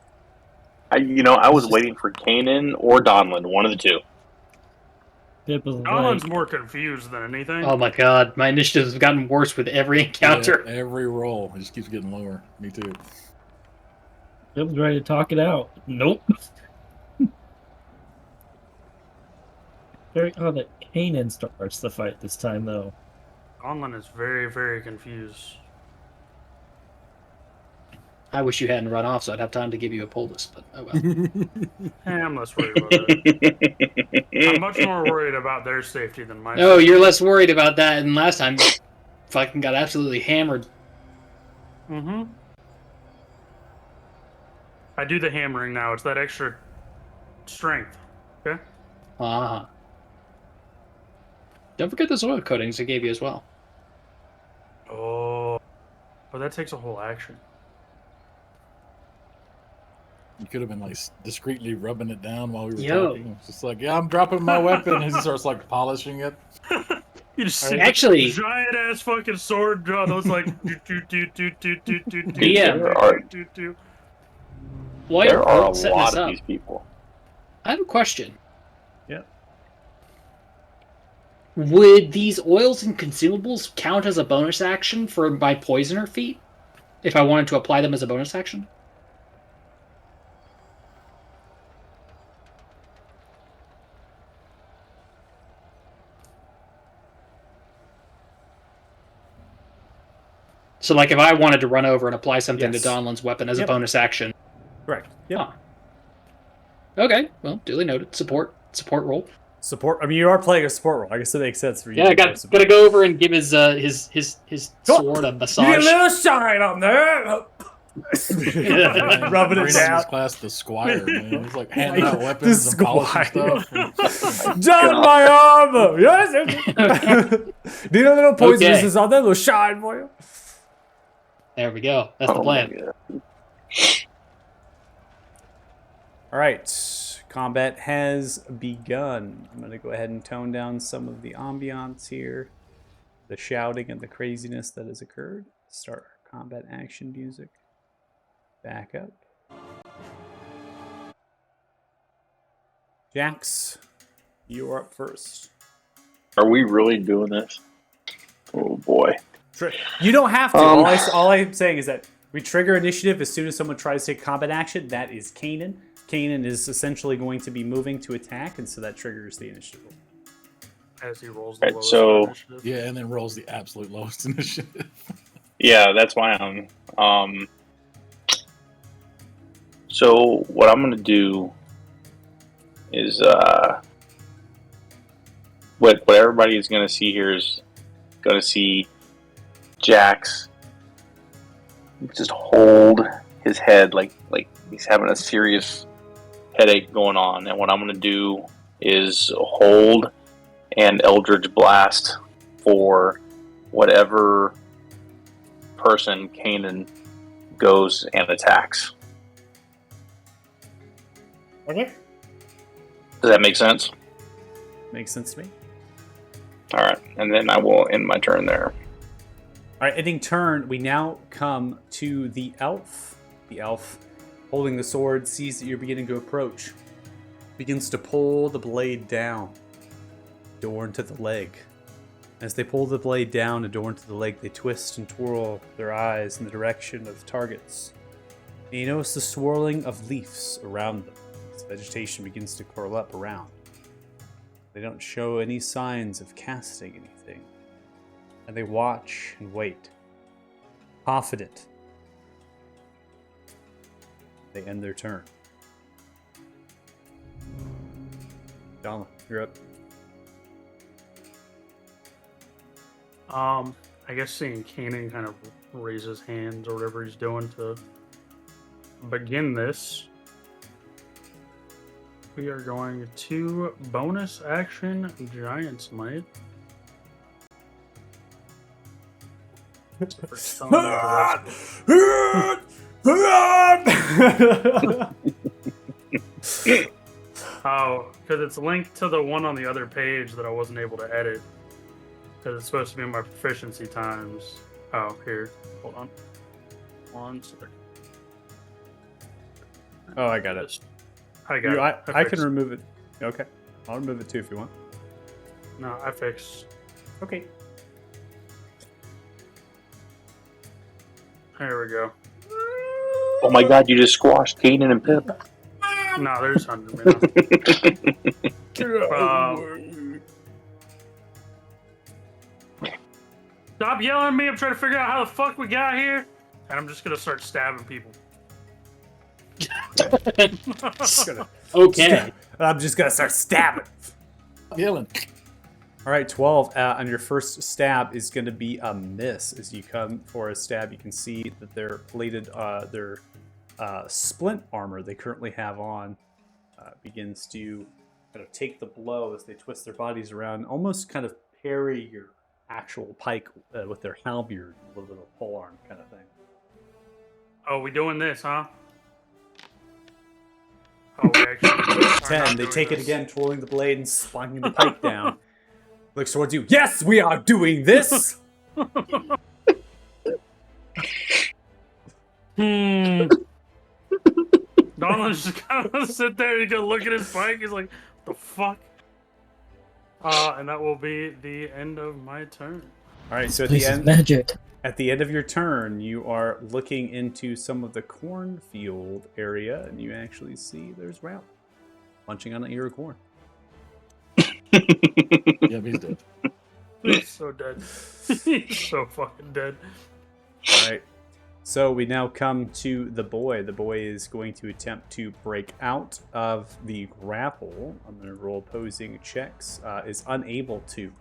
I was waiting for Kanan or Donlin, one of the two. It was Donlin's like, more confused than anything. Oh my god, my initiatives have gotten worse with every encounter. Yeah, every roll, it just keeps getting lower. Me too. it was ready to talk it out. Nope. Very odd that Kanan starts the fight this time, though. Donlin is very, very confused. I wish you hadn't run off so I'd have time to give you a poultice, but oh well. I'm less worried about that. I'm much more worried about their safety than mine. Oh, you're less worried about that than last time. Fucking got absolutely hammered. Mm-hmm. I do the hammering now. It's that extra strength. Okay? Uh-huh. Don't forget those oil coatings I gave you as well. Oh. But that takes a whole action. You could have been like discreetly rubbing it down while we were Yo. talking. It's just like, yeah, I'm dropping my weapon, and he starts like polishing it. You just see Actually- giant ass fucking sword draw those like Yeah. While There you're are a setting lot this of up, these people. I have a question. Yep. Would these oils and consumables count as a bonus action for my poisoner feat? If I wanted to apply them as a bonus action? So, like, if I wanted to run over and apply something Yes. to Donlin's weapon as Yep. a bonus action. Correct. Yep. Huh. Okay, well, duly noted. Support roll. Support. I mean, you are playing a support role. I guess it makes sense for you. Yeah, I to got to go over and give his sword a You massage. get a little shine on there. Rubbing it Brandon's down. class, the squire, man. He's like handing out The weapons and polishing squire. stuff. John, my armor. Yes. Do you know little poisonous Okay. on there? Little shine for you. There we go. That's the Oh my plan. God. All right. Combat has begun. I'm going to go ahead and tone down some of the ambiance here. The shouting and the craziness that has occurred. Start our combat action music. Back up. Jax, you're up first. Are we really doing this? Oh boy. You don't have to. Um, All I'm saying is that we trigger initiative as soon as someone tries to take combat action. That is Kanan. Kanan is essentially going to be moving to attack, and so that triggers the initiative. As he rolls the Right, lowest so- initiative. Yeah, and then rolls the absolute lowest initiative. Yeah, that's why I'm. So what I'm gonna do is what everybody is gonna see here is gonna see Jax just hold his head like he's having a serious headache going on, and what I'm gonna do is hold and Eldritch Blast for whatever person Kanan goes and attacks. Okay. Does that make sense? Makes sense to me. All right, and then I will end my turn there. All right, ending turn, we now come to the elf. The elf, holding the sword, sees that you're beginning to approach. Begins to pull the blade down, adorned to the leg. As they pull the blade down, adorned to the leg, they twist and twirl their eyes in the direction of targets. And you notice the swirling of leaves around them as vegetation begins to curl up around. They don't show any signs of casting anything. And they watch and wait. Confident. They end their turn. Donna, you're up. I guess seeing Kanan kind of raise his hands or whatever he's doing to begin this, we are going to bonus action Giant's Might. For some of the Oh, because it's linked to the one on the other page that I wasn't able to edit. Because it's supposed to be my proficiency times. Oh, here. Hold on. 1 second. Oh, I got it. I got it. I can fixed- remove it. Okay. I'll remove it too if you want. No, I fixed. Okay. There we go. Oh my God! You just squashed Kanan and Pip. No, there's 100 Stop yelling at me. I'm trying to figure out how the fuck we got here. And I'm just going to start stabbing people. Okay. I'm just gonna start stabbing. Yelling. All right, 12. On your first stab is going to be a miss. As you come for a stab, you can see that their plated, their splint armor they currently have on begins to kind of take the blow as they twist their bodies around, almost kind of parry your actual pike with their halberd, a little bit of a polearm kind of thing. Oh, we doing this, huh? Oh, we actually are 10. not They doing take it this. again, twirling the blade and sponging the pike down. Looks towards you. Yes, we are doing this. Donald's just kind of sit there. He's gonna look at his bike. He's like, "The fuck." And that will be the end of my turn. All right, so Place is magic. at the end of your turn, you are looking into some of the cornfield area, and you actually see there's Ralph munching on an ear of corn. Yeah, he's dead. He's so dead. He's so fucking dead. All right. So we now come to the boy. The boy is going to attempt to break out of the grapple. I'm going to roll opposing checks. Is unable to.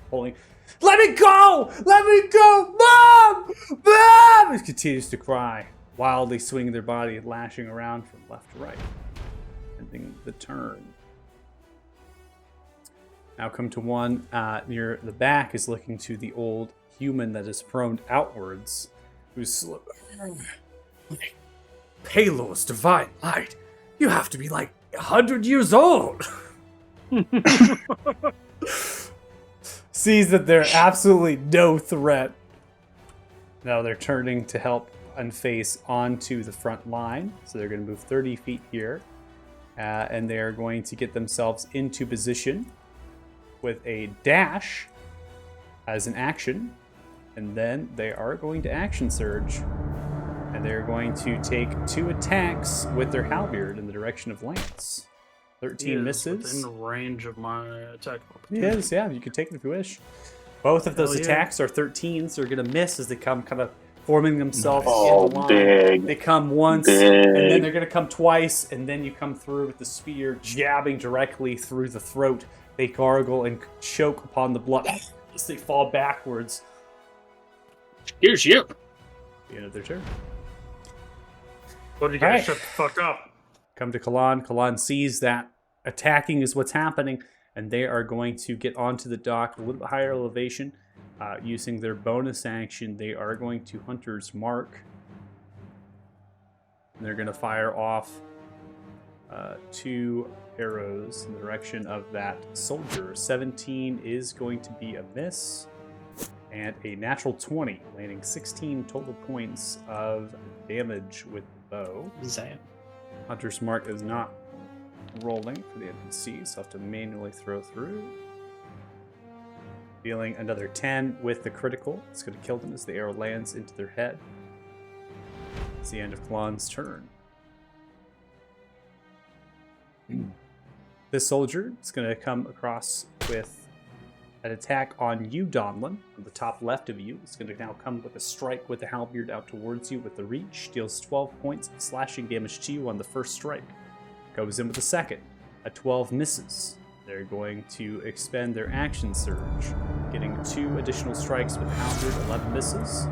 Holding. Let me go! Let me go! Mom! Mom! He continues to cry, wildly swinging their body, lashing around from left to right. Ending the turn. Now come to one near the back, is looking to the old human that is prone outwards. Who's Palos, divine light. You have to be like 100 years old. Sees that they're absolutely no threat. Now they're turning to help and face onto the front line. So they're going to move 30 feet here. And they're going to get themselves into position with a dash as an action. And then they are going to action surge. And they're going to take 2 attacks with their halberd in the direction of Lance. 13 misses. Within range of my attack. He is, yeah. You can take it if you wish. Both of those Hell yeah. attacks are 13s. So they're going to miss as they come kind of forming themselves Oh, in the line. big. They come once, Big. and then they're going to come twice, and then you come through with the spear jabbing directly through the throat. They gargle and choke upon the blood as they fall backwards. Here's you. The end of their turn. What, you guys Alright. shut the fuck up? Come to Kalan. Kalan sees that attacking is what's happening, and they are going to get onto the dock a little bit higher elevation. Using their bonus action, they are going to Hunter's Mark. And they're going to fire off 2 arrows in the direction of that soldier. 17 is going to be a miss, and a natural 20, landing 16 total points of damage with the bow. Zam. Hunter's Mark is not rolling for the NPC, so I have to manually throw through. Dealing another 10 with the critical. It's going to kill them as the arrow lands into their head. It's the end of Kalan's turn. This soldier is going to come across with an attack on you, Donlin, on the top left of you. It's going to now come with a strike with the halberd out towards you with the reach. Deals 12 points of slashing damage to you on the first strike. Goes in with the second. A 12 misses. They're going to expend their action surge, getting 2 additional strikes with the halberd, 11 misses,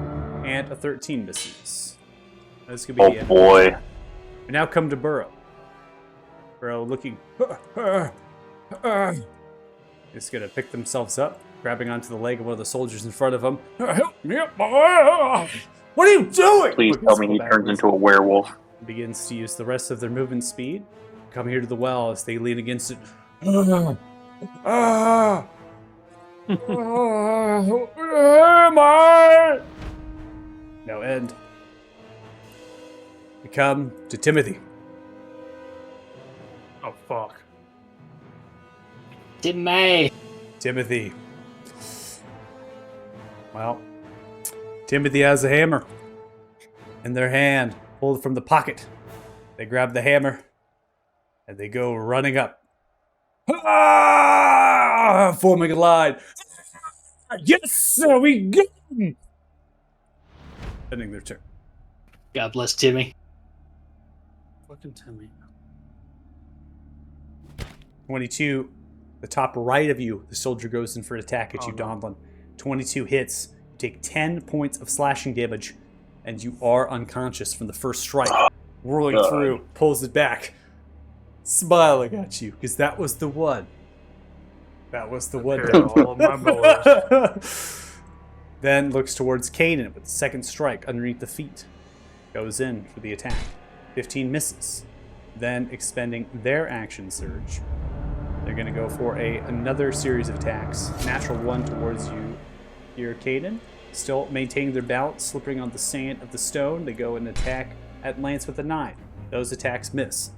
and a 13 misses. That's going to be the end. Boy. We now come to Burrow. Burrow looking... Just going to pick themselves up, grabbing onto the leg of one of the soldiers in front of them. Help me up, boy! What are you doing? Please tell me he turns into a werewolf. Begins to use the rest of their movement speed. Come here to the well as they lean against it. Where am I? Now end. We come to Timothy. Oh, fuck. Timothy. Well, Timothy has a hammer in their hand, pulled from the pocket. They grab the hammer and they go running up. Forming a line. Yes, sir, we go. Ending their turn. God bless Timmy. Fucking Timmy. 22, the top right of you, the soldier goes in for an attack at you, no. Donlin. 22 hits. You take 10 points of slashing damage, and you are unconscious from the first strike. Whirling through, pulls it back, smiling at you, because that was the one. That was the one. Prepare all of my bows. Then looks towards Caden with the second strike underneath the feet. Goes in for the attack. 15 misses. Then expending their action surge. They're going to go for another series of attacks. Natural 1 towards you here, Caden. Still maintaining their balance, slipping on the sand of the stone. They go and attack at Lance with a 9. Those attacks miss.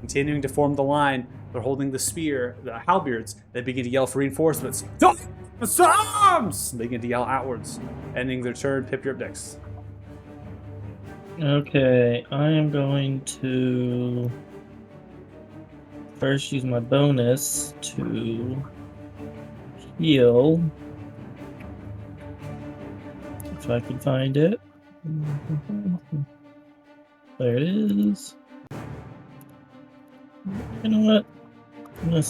Continuing to form the line, they're holding the spear, the halberds. They begin to yell for reinforcements. Arms! They begin to yell outwards. Ending their turn. Pip, you're up next. Okay, I am going to first use my bonus to heal. If I can find it. There it is. You know what? I'm gonna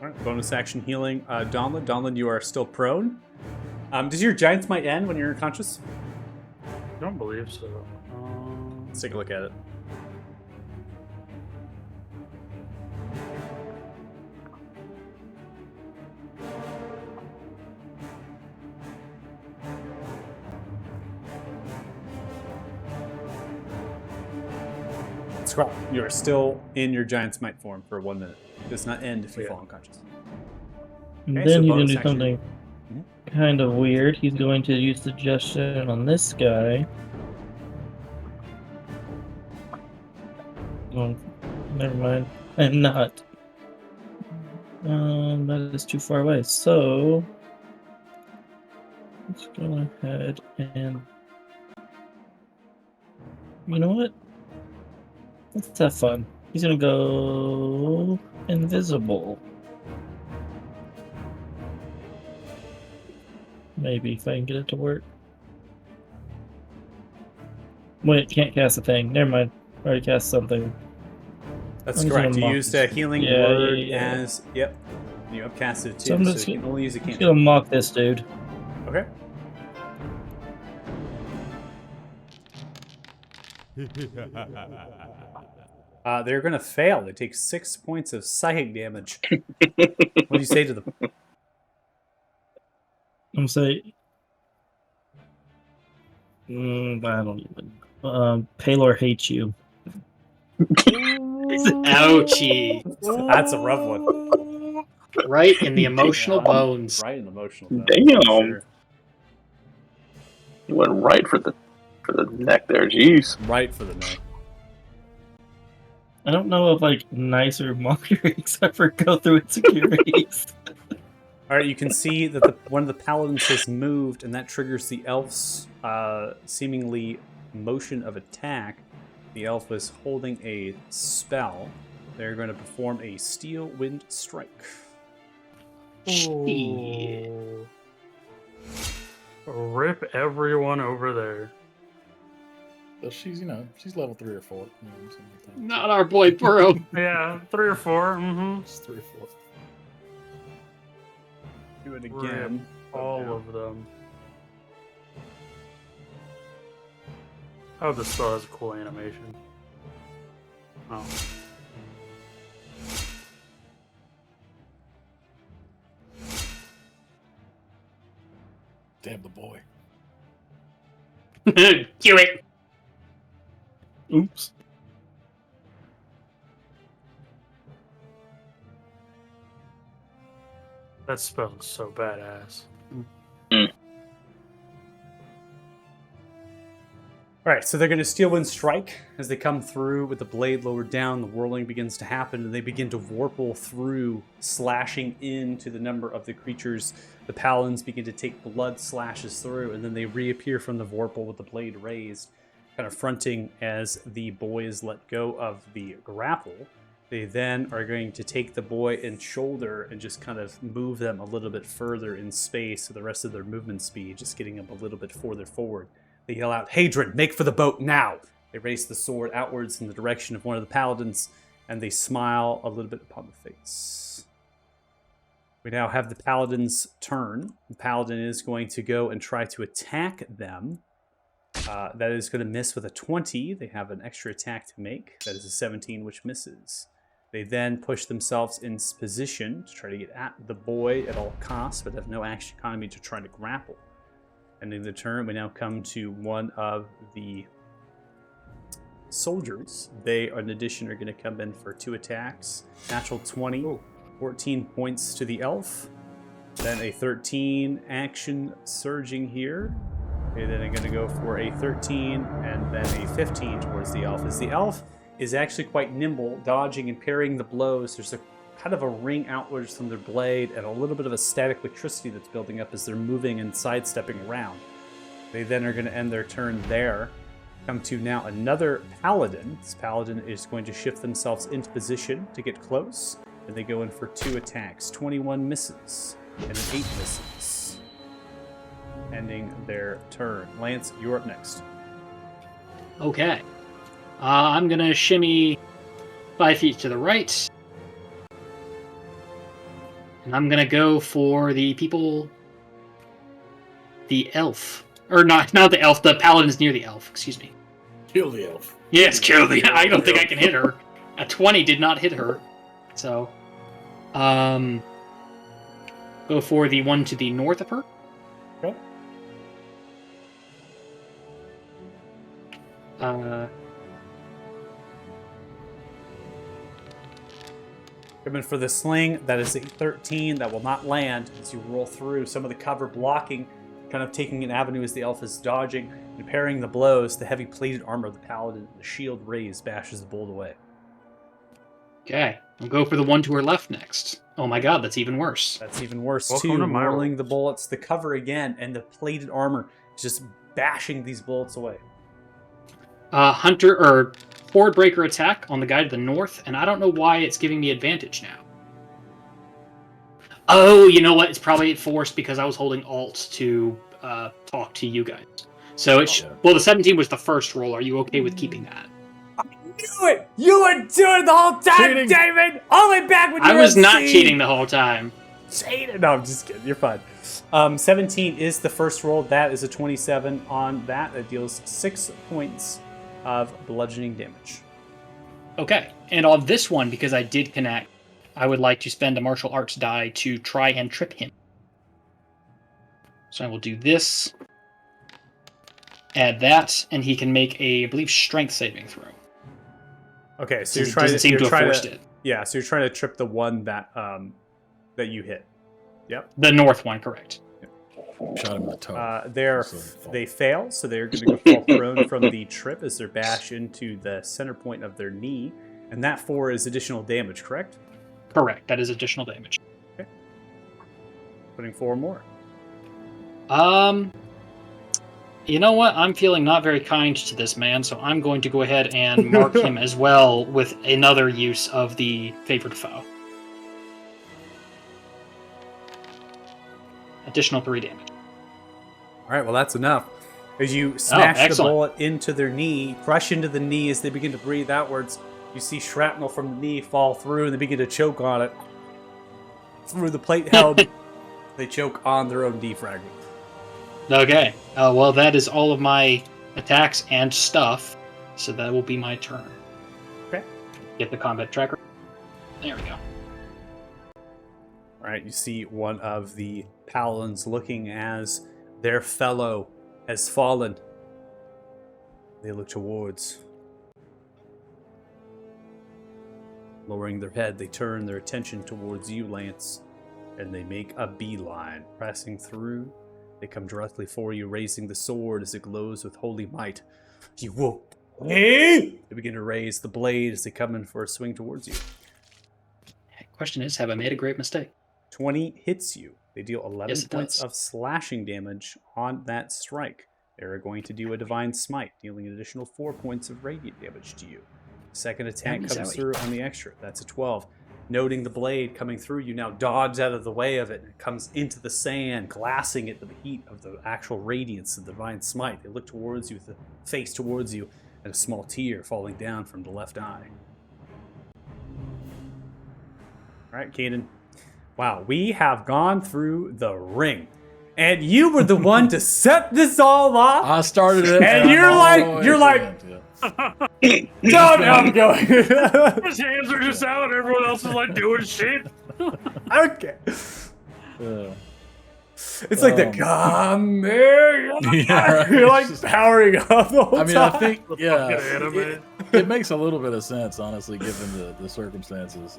All right, bonus action healing. Donlin. Donlin, you are still prone. Does your Giant's Might end when you're unconscious? I don't believe so. Let's take a look at it. Scrap. You are still in your Giant's Might form for 1 minute. It does not end if you Yeah. fall unconscious. And Okay, then so he's going bonus to do action. something Mhm. kind of weird. He's going to use suggestion on this guy. Oh, never mind. I'm not. That is too far away. So let's go ahead and you know what? Let's have fun. He's gonna go invisible. Maybe if I can get it to work. Wait, can't cast a thing. Never mind. Already cast something. That's I'm just correct. gonna You mock used this. a healing Yeah, word yeah. as yep. You upcasted it So too, I'm so just you can only use a I'm just cantrip. gonna mock this dude. Okay. They're gonna fail. They take 6 points of psychic damage. What do you say to them? I'm gonna say I don't even Paylor hates you. Ouchie. That's a rough one. Right in the emotional Yeah. bones. Right in the emotional bone. Damn. Sure. You went right for the neck there. Jeez. Right for the neck. I don't know if like nicer mockery except for go through insecurities. All right, you can see that one of the paladins has moved, and that triggers the elf's seemingly motion of attack. The elf is holding a spell. They're going to perform a Steel Wind Strike. Shit. Rip everyone over there. But she's, she's level 3 or 4. Something like that. Not our boy Burrow. Yeah, 3 or 4. Mm-hmm. It's 3 or 4. Do it again. All of them. Oh, this spell has a cool animation. Oh. Damn the boy. Cue it. Oops. That spell is so badass. All right, so they're going to Steel Wind Strike. As they come through with the blade lowered down, the whirling begins to happen, and they begin to warple through, slashing into the number of the creatures. The paladins begin to take blood slashes through, and then they reappear from the vorpal with the blade raised, kind of fronting as the boys let go of the grapple. They then are going to take the boy and shoulder and just kind of move them a little bit further in space, so the rest of their movement speed, just getting them a little bit further forward. They yell out, "Hadron, make for the boat now!" They raise the sword outwards in the direction of one of the paladins, and they smile a little bit upon the face. We now have the paladin's turn. The paladin is going to go and try to attack them. That is going to miss with a 20. They have an extra attack to make. That is a 17, which misses. They then push themselves in position to try to get at the boy at all costs, but have no action economy to try to grapple. Ending the turn, we now come to one of the soldiers. They, in addition, are going to come in for 2 attacks. Natural 20, 14 points to the elf. Then a 13 action surging here. Okay, then I'm going to go for a 13 and then a 15 towards the elf. As the elf is actually quite nimble, dodging and parrying the blows. There's a kind of a ring outwards from their blade and a little bit of a static electricity that's building up as they're moving and sidestepping around. They then are going to end their turn there. Come to now another paladin. This paladin is going to shift themselves into position to get close. and they go in for 2 attacks. 21 misses, and an 8 misses. Ending their turn. Lance, you're up next. Okay. I'm going to shimmy 5 feet to the right. And I'm going to go for the people... The elf. Or not the elf, the paladins near the elf, excuse me. Kill the elf. Yes, kill the... I don't think I can hit her. A 20 did not hit her. So... Go for the one to the north of her. Okay. Coming for the sling, that is a 13. That will not land as you roll through some of the cover blocking, kind of taking an avenue as the elf is dodging and parrying the blows. The heavy plated armor of the paladin, the shield raised, bashes the bolt away. Okay, I'll go for the one to her left next. Oh my god, that's even worse. That's even worse Welcome too. to my Rolling world. the bullets, the cover again, and the plated armor just bashing these bullets away. Hunter or Horde Breaker attack on the guy to the north, and I don't know why it's giving me advantage now. Oh, you know what? It's probably forced because I was holding Alt to talk to you guys. So well, the 17 was the first roll. Are you okay with keeping that? Do it! You were doing the whole time, Cheating. David! All the way back when you I were was not MC. cheating the whole time. Cheating! No, I'm just kidding. You're fine. 17 is the first roll. That is a 27 on that. That deals 6 points of bludgeoning damage. Okay, and on this one, because I did connect, I would like to spend a martial arts die to try and trip him. So I will do this, add that, and he can make a, I believe, strength saving throw. Okay, so Since you're it trying doesn't to seem you're to have trying forced to, it. Yeah, so you're trying to trip the one that that you hit. Yep. The north one, correct. Shot him in the toe. They fail, so they're going to fall prone from the trip as they bash into the center point of their knee, and that 4 is additional damage, correct? Correct, that is additional damage. Putting 4 more. You know what? I'm feeling not very kind to this man, so I'm going to go ahead and mark him as well with another use of the favored foe. Additional 3 damage. All right, well, that's enough. As you smash the excellent. bullet into their knee, crush into the knee as they begin to breathe outwards, you see shrapnel from the knee fall through, and they begin to choke on it. Through the plate held, they choke on their own defragment. Okay. Well, that is all of my attacks and stuff, so that will be my turn. Okay. Get the combat tracker. There we go. All right, you see one of the paladins looking as their fellow has fallen. They look towards. Lowering their head, they turn their attention towards you, Lance, and they make a beeline, pressing through. They come directly for you, raising the sword as it glows with holy might. You will. They begin to raise the blade as they come in for a swing towards you. Question is, have I made a great mistake? 20 hits you. They deal 11 Yes, it points does. of slashing damage on that strike. They're going to do a divine smite, dealing an additional 4 points of radiant damage to you. Second attack Zowie, comes zowie. through on the extra. That's a 12. Noting the blade coming through, you now dodge out of the way of it, and it comes into the sand, glassing at the heat of the actual radiance of the divine smite. They look towards you with the face towards you, and a small tear falling down from the left eye. All right, Caden. Wow, we have gone through the ring. And you were the one to set this all off. I started it, And you're I'm like- all the way you're to like- the end, yeah. No, I'm going. His hands are just out, and everyone else is like doing shit. Okay. Yeah. It's like the come here. Yeah, right. You're like powering up the whole I mean, time. I think, yeah, Fucking anime. it makes a little bit of sense, honestly, given the circumstances.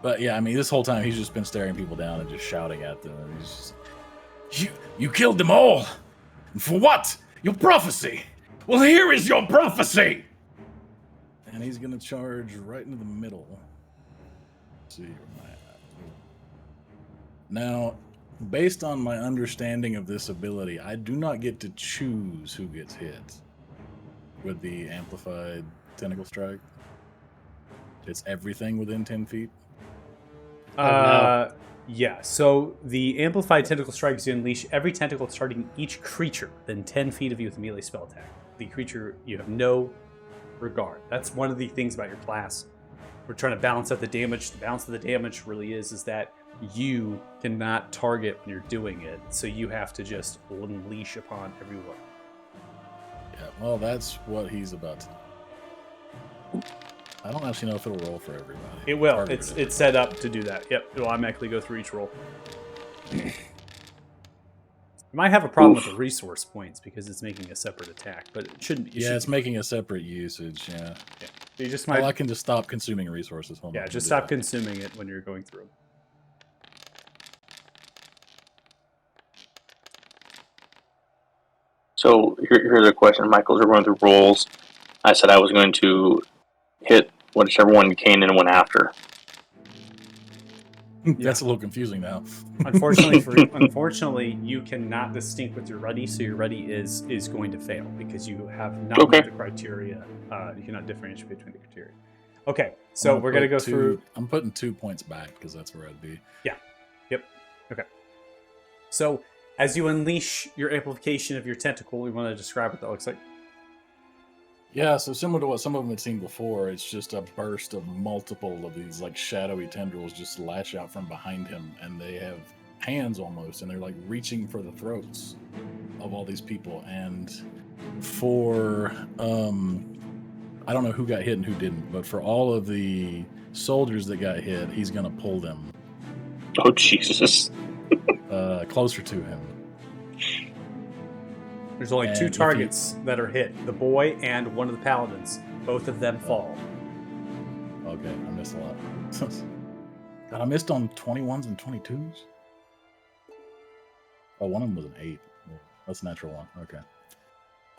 But yeah, I mean, this whole time he's just been staring people down and just shouting at them. And he's just, you killed them all. And for what? Your prophecy. Well, here is your prophecy. And he's gonna charge right into the middle. Let's see where am I at? Now, based on my understanding of this ability, I do not get to choose who gets hit with the amplified tentacle strike. It's everything within 10 feet. no. Yeah, so the amplified tentacle strikes you unleash every tentacle targeting each creature within 10 feet of you with a melee spell attack. The creature, you have no regard. That's one of the things about your class. We're trying to balance out the damage. The balance of the damage really is that you cannot target when you're doing it, so you have to just unleash upon everyone. Yeah, well, that's what he's about to do. I don't actually know if it'll roll for everybody. It will. Targeted. It's set up to do that. Yep, it'll automatically go through each roll. You might have a problem with the resource points because it's making a separate attack, but it shouldn't. It's making a separate usage. Yeah. You just might. Well, I can just stop consuming resources. Hold on, Just do stop that. consuming it when you're going through. So here's a question, Michael. We're going through rolls. I said I was going to hit whichever one Kanan went after. That's a little confusing now. Unfortunately, you cannot distinct with your ready, so your ready is going to fail because you have not met the criteria. You cannot differentiate between the criteria. Okay, so we're gonna go through. I'm putting 2 points back because that's where I'd be. Yeah. Yep. Okay. So as you unleash your amplification of your tentacle, we want to describe what that looks like. Yeah, so similar to what some of them had seen before, it's just a burst of multiple of these like shadowy tendrils just lash out from behind him, and they have hands almost, and they're like reaching for the throats of all these people. And for I don't know who got hit and who didn't, but for all of the soldiers that got hit, he's gonna pull them Oh, Jesus. closer to him. There's only And two if you- targets that are hit: the boy and one of the paladins. Both of them fall. Okay, I missed a lot. God, I missed on 21s and 22s. Oh, one of them was an 8. That's a natural one. Okay.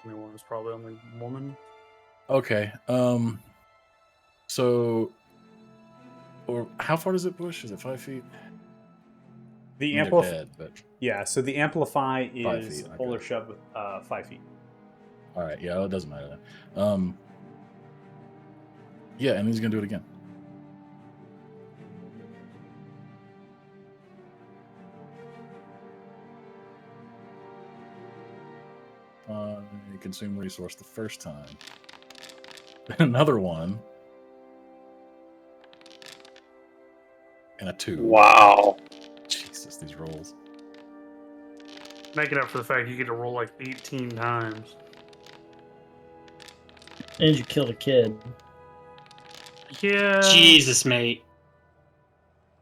21 is probably only woman. Okay. So, or how far does it push? Is it 5 feet? The They're amplify. dead, but Yeah, so the amplify 5 is feet, okay. pull or shove with 5 feet. all right. Yeah, it doesn't matter then. Yeah, and he's gonna do it again. You consume resource the first time. Another one. And a 2. Wow. Jesus, these rolls. Making up for the fact you get to roll like 18 times. And you killed a kid. Yeah. Jesus, mate.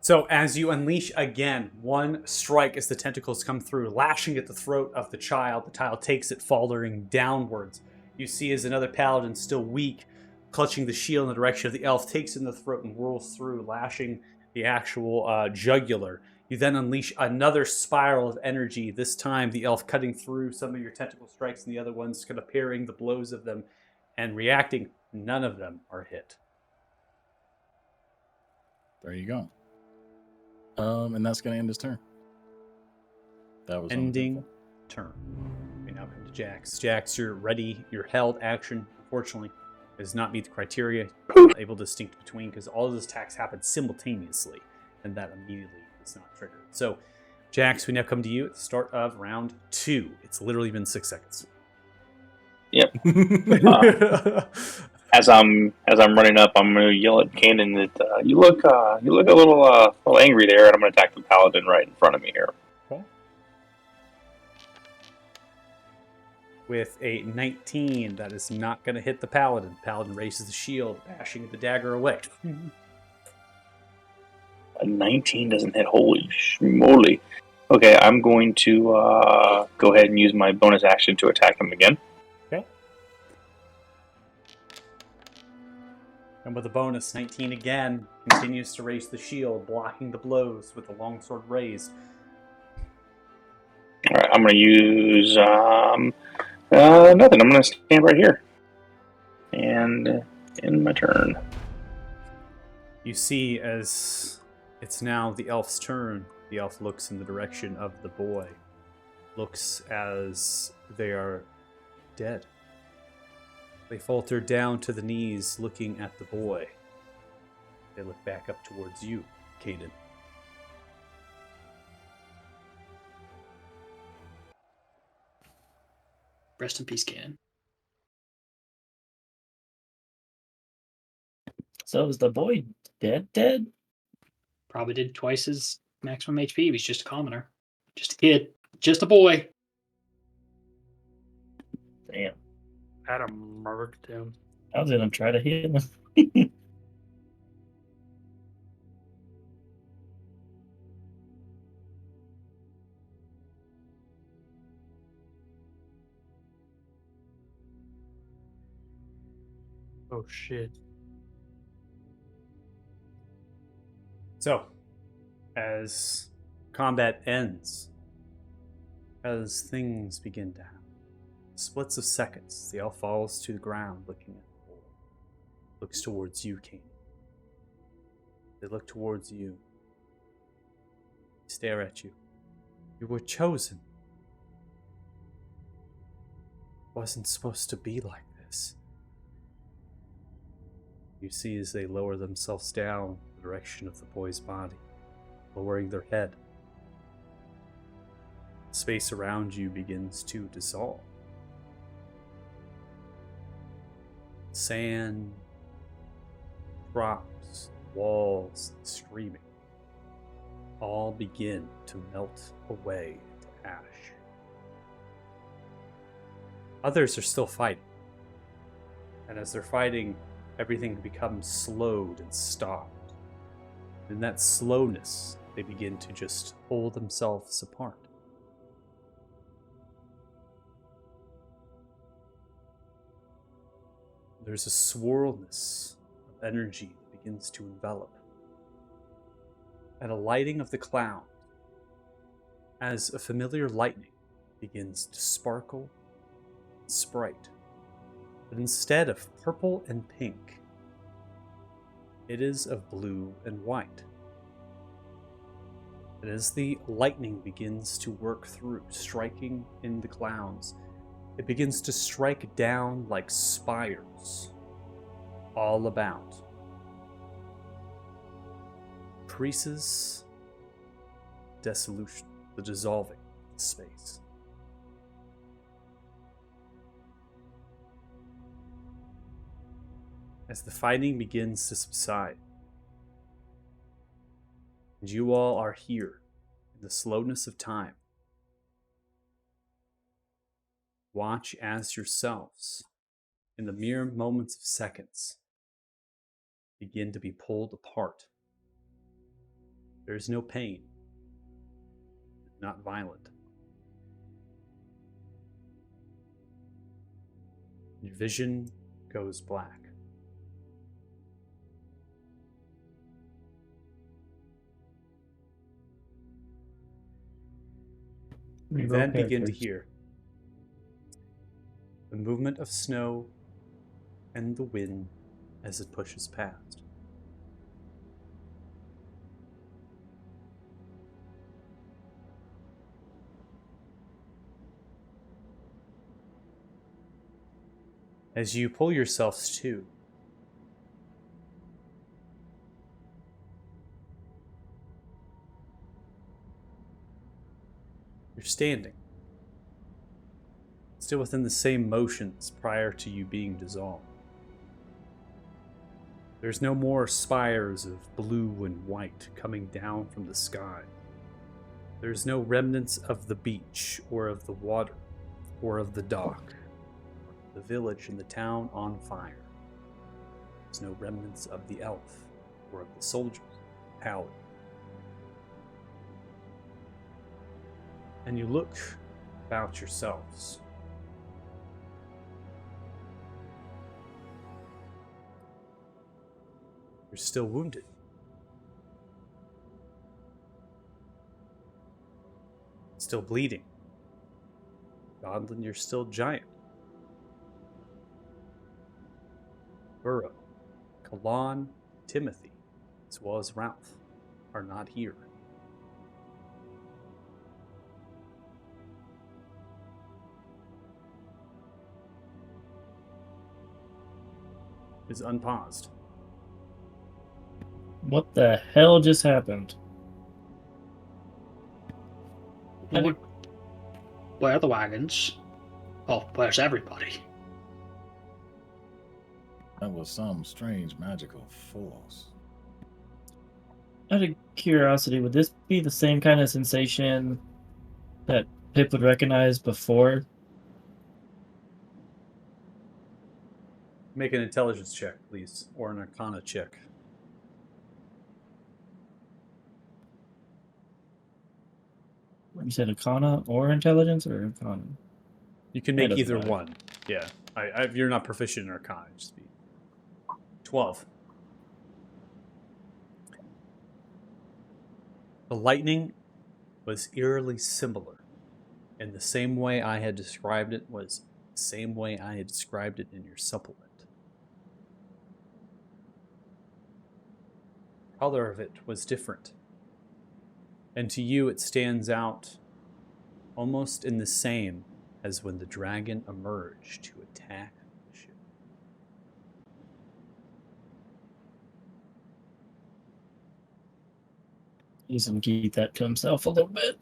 So as you unleash again, one strike as the tentacles come through, lashing at the throat of the child takes it, faltering downwards. You see as another paladin, still weak, clutching the shield in the direction of the elf, takes it in the throat and whirls through, lashing the actual jugular. You then unleash another spiral of energy, this time the elf cutting through some of your tentacle strikes and the other ones kind of parrying the blows of them and reacting. None of them are hit. There you go. And that's going to end his turn. That was Ending uneventful. turn. We now come to Jax. Jax, you're ready. Your held action, unfortunately, does not meet the criteria. You're not able to distinct between because all of those attacks happen simultaneously, and that immediately is not triggered. So, Jax, we now come to you at the start of round 2. It's literally been 6 seconds. As I'm running up, I'm going to yell at Kanan that you look a little angry there, and I'm going to attack the paladin right in front of me here. Okay. With a 19, that is not going to hit the paladin. Paladin raises the shield, bashing the dagger away. A 19 doesn't hit. Holy moly! Okay, I'm going to go ahead and use my bonus action to attack him again. Okay. And with a bonus, 19 again, continues to raise the shield, blocking the blows with the longsword raised. All right, I'm going to use nothing. I'm going to stand right here and end my turn. You see, as it's now the elf's turn, the elf looks in the direction of the boy. Looks as they are dead. They falter down to the knees, looking at the boy. They look back up towards you, Caden. Rest in peace, Can. So is the boy dead? Probably did twice his maximum HP. He was just a commoner. Just a kid. Just a boy. Damn. Adam murked him. I was gonna try to heal him. Oh shit. So, as combat ends, as things begin to happen, splits of seconds, the elf falls to the ground, looking at the boy. Looks towards you, Caden. They look towards you. Stare at you. You were chosen. Wasn't supposed to be like this. You see as they lower themselves down in the direction of the boy's body, lowering their head. The space around you begins to dissolve. Sand, rocks, walls, and streaming all begin to melt away into ash. Others are still fighting. And as they're fighting, everything becomes slowed and stopped. In that slowness, they begin to just pull themselves apart. There's a swirlness of energy that begins to envelop. And a lighting of the cloud as a familiar lightning begins to sparkle and sprite. But instead of purple and pink, it is of blue and white. And as the lightning begins to work through, striking in the clouds, it begins to strike down like spires all about. Increases dissolution, the dissolving of space. As the fighting begins to subside, and you all are here in the slowness of time, watch as yourselves, in the mere moments of seconds, begin to be pulled apart. There is no pain, not violent. Your vision goes black. You then begin to hear the movement of snow and the wind as it pushes past. As you pull yourselves to, you're standing, still within the same motions prior to you being dissolved. There's no more spires of blue and white coming down from the sky. There's no remnants of the beach or of the water or of the dock, the village and the town on fire. There's no remnants of the elf or of the soldiers, Hallie. And you look about yourselves. You're still wounded. Still bleeding. Godlin, you're still giant. Burrow, Kalan, Timothy, as well as Ralph, are not here. Is unpaused. What the hell just happened? How did- Where are the wagons? Oh, where's everybody? That was some strange magical force. Out of curiosity, would this be the same kind of sensation that Pip would recognize before? Make an intelligence check, please, or an arcana check. You said Arcana or Intelligence or Arcana? You can That make doesn't either matter. one. Yeah. You're not proficient in arcana. Just be 12. The lightning was eerily similar. And the same way I had described it was the same way I had described it in your supplement. The color of it was different. And to you, it stands out almost in the same as when the dragon emerged to attack the ship. He's gonna keep that to himself a little bit.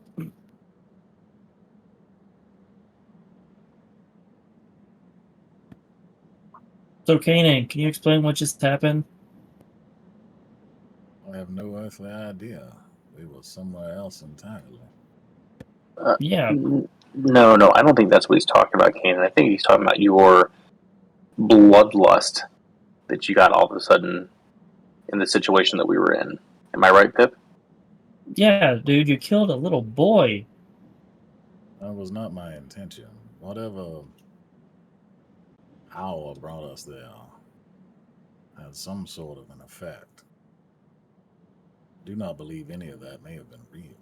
So, Kanan, can you explain what just happened? I have no earthly idea. We were somewhere else entirely. Yeah, No, I don't think that's what he's talking about, Kanan. I think he's talking about your bloodlust that you got all of a sudden in the situation that we were in. Am I right, Pip? yeah, dude, you killed a little boy. That was not my intention. Whatever hour brought us there had some sort of an effect. Do not believe any of that may have been real.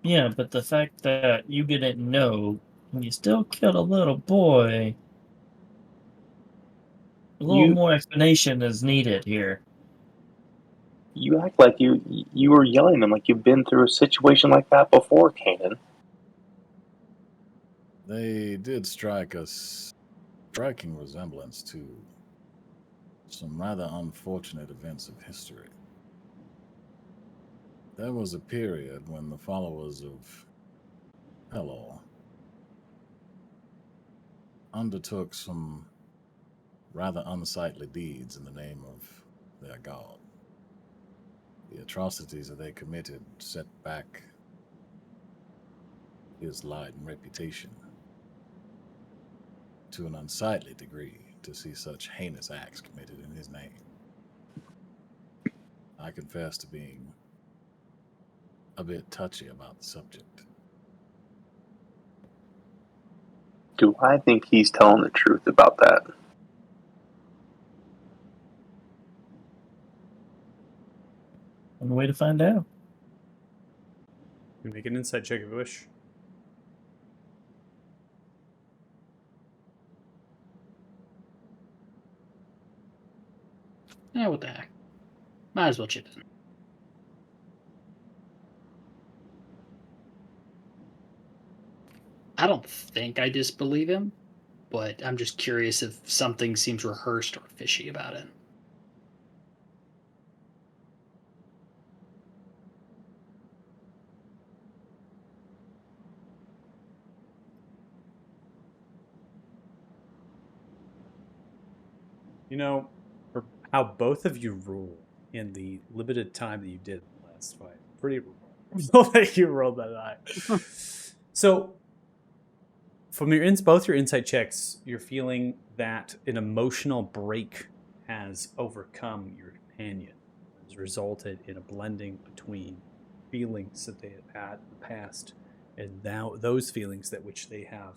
Yeah, but the fact that you didn't know and you still killed a little boy, a little You more explanation is needed here. you act like you were yelling them like you've been through a situation like that before, Kanan. They did strike a striking resemblance to some rather unfortunate events of history. There was a period when the followers of Pelor undertook some rather unsightly deeds in the name of their god. The atrocities that they committed set back his light and reputation to an unsightly degree to see such heinous acts committed in his name. I confess to being a bit touchy about the subject. Do I think he's telling the truth about that? One way to find out. You can make an insight check if you wish. Yeah, what the heck? Might as well chip in. I don't think I disbelieve him, but I'm just curious if something seems rehearsed or fishy about it. You know, for how both of you rule in the limited time that you did in the last fight, pretty remarkable that you rolled that high. So, from both your insight checks, you're feeling that an emotional break has overcome your companion, has resulted in a blending between feelings that they have had in the past and now those feelings that which they have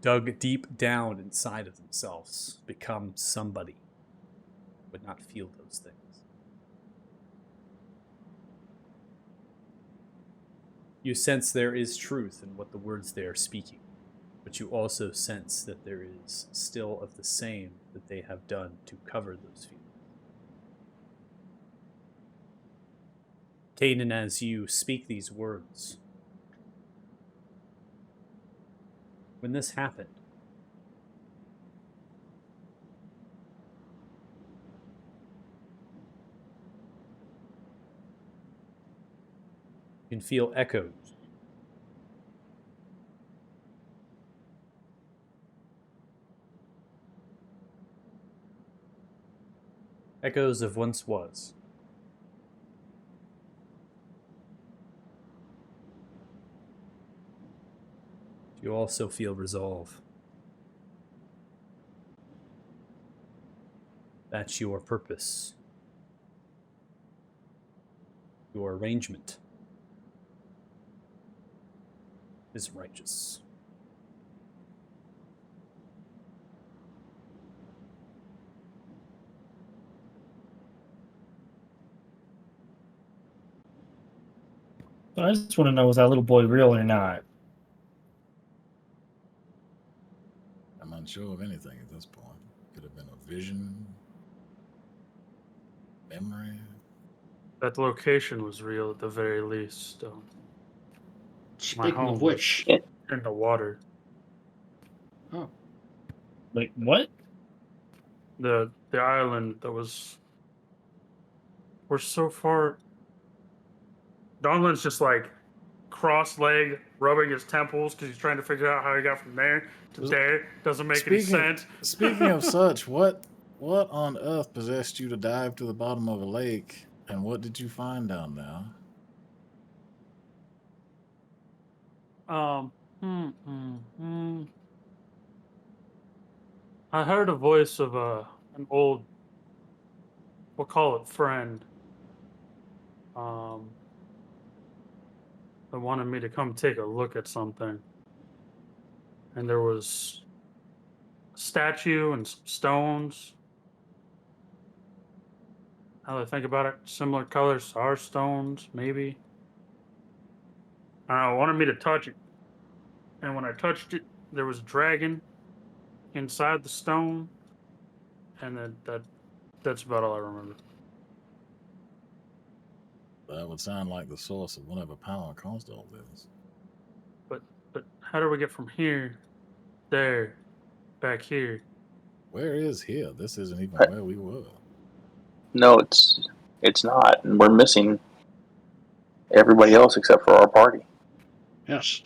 dug deep down inside of themselves, become somebody who would not feel those things. You sense there is truth in what the words they are speaking, but you also sense that there is still of the same that they have done to cover those feelings. Kanan, as you speak these words, when this happened, You can feel echoes. Echoes of once was. You also feel resolve. That's your purpose. Your arrangement is righteous. I just want to know, was that little boy real or not? I'm unsure of anything at this point. Could have been a vision, memory. That location was real at the very least. My Speaking home of which, was in the water. oh, Like, what? The island that was. We're so far. Donlin's just like cross-legged, rubbing his temples because he's trying to figure out how he got from there to Was- there. Doesn't make any sense. Speaking of such, what on earth possessed you to dive to the bottom of a lake, and what did you find down there? I heard a voice of an old, we'll call it friend, that wanted me to come take a look at something. And there was a statue and some stones. Now that I think about it, similar colors to our stones, maybe. I wanted me to touch it. And when I touched it, there was a dragon inside the stone. And that's about all I remember. That would sound like the source of whatever power caused all this. But how do we get from here, there, back here? Where is here? This isn't even where we were. No, it's not, and we're missing everybody else except for our party. yes.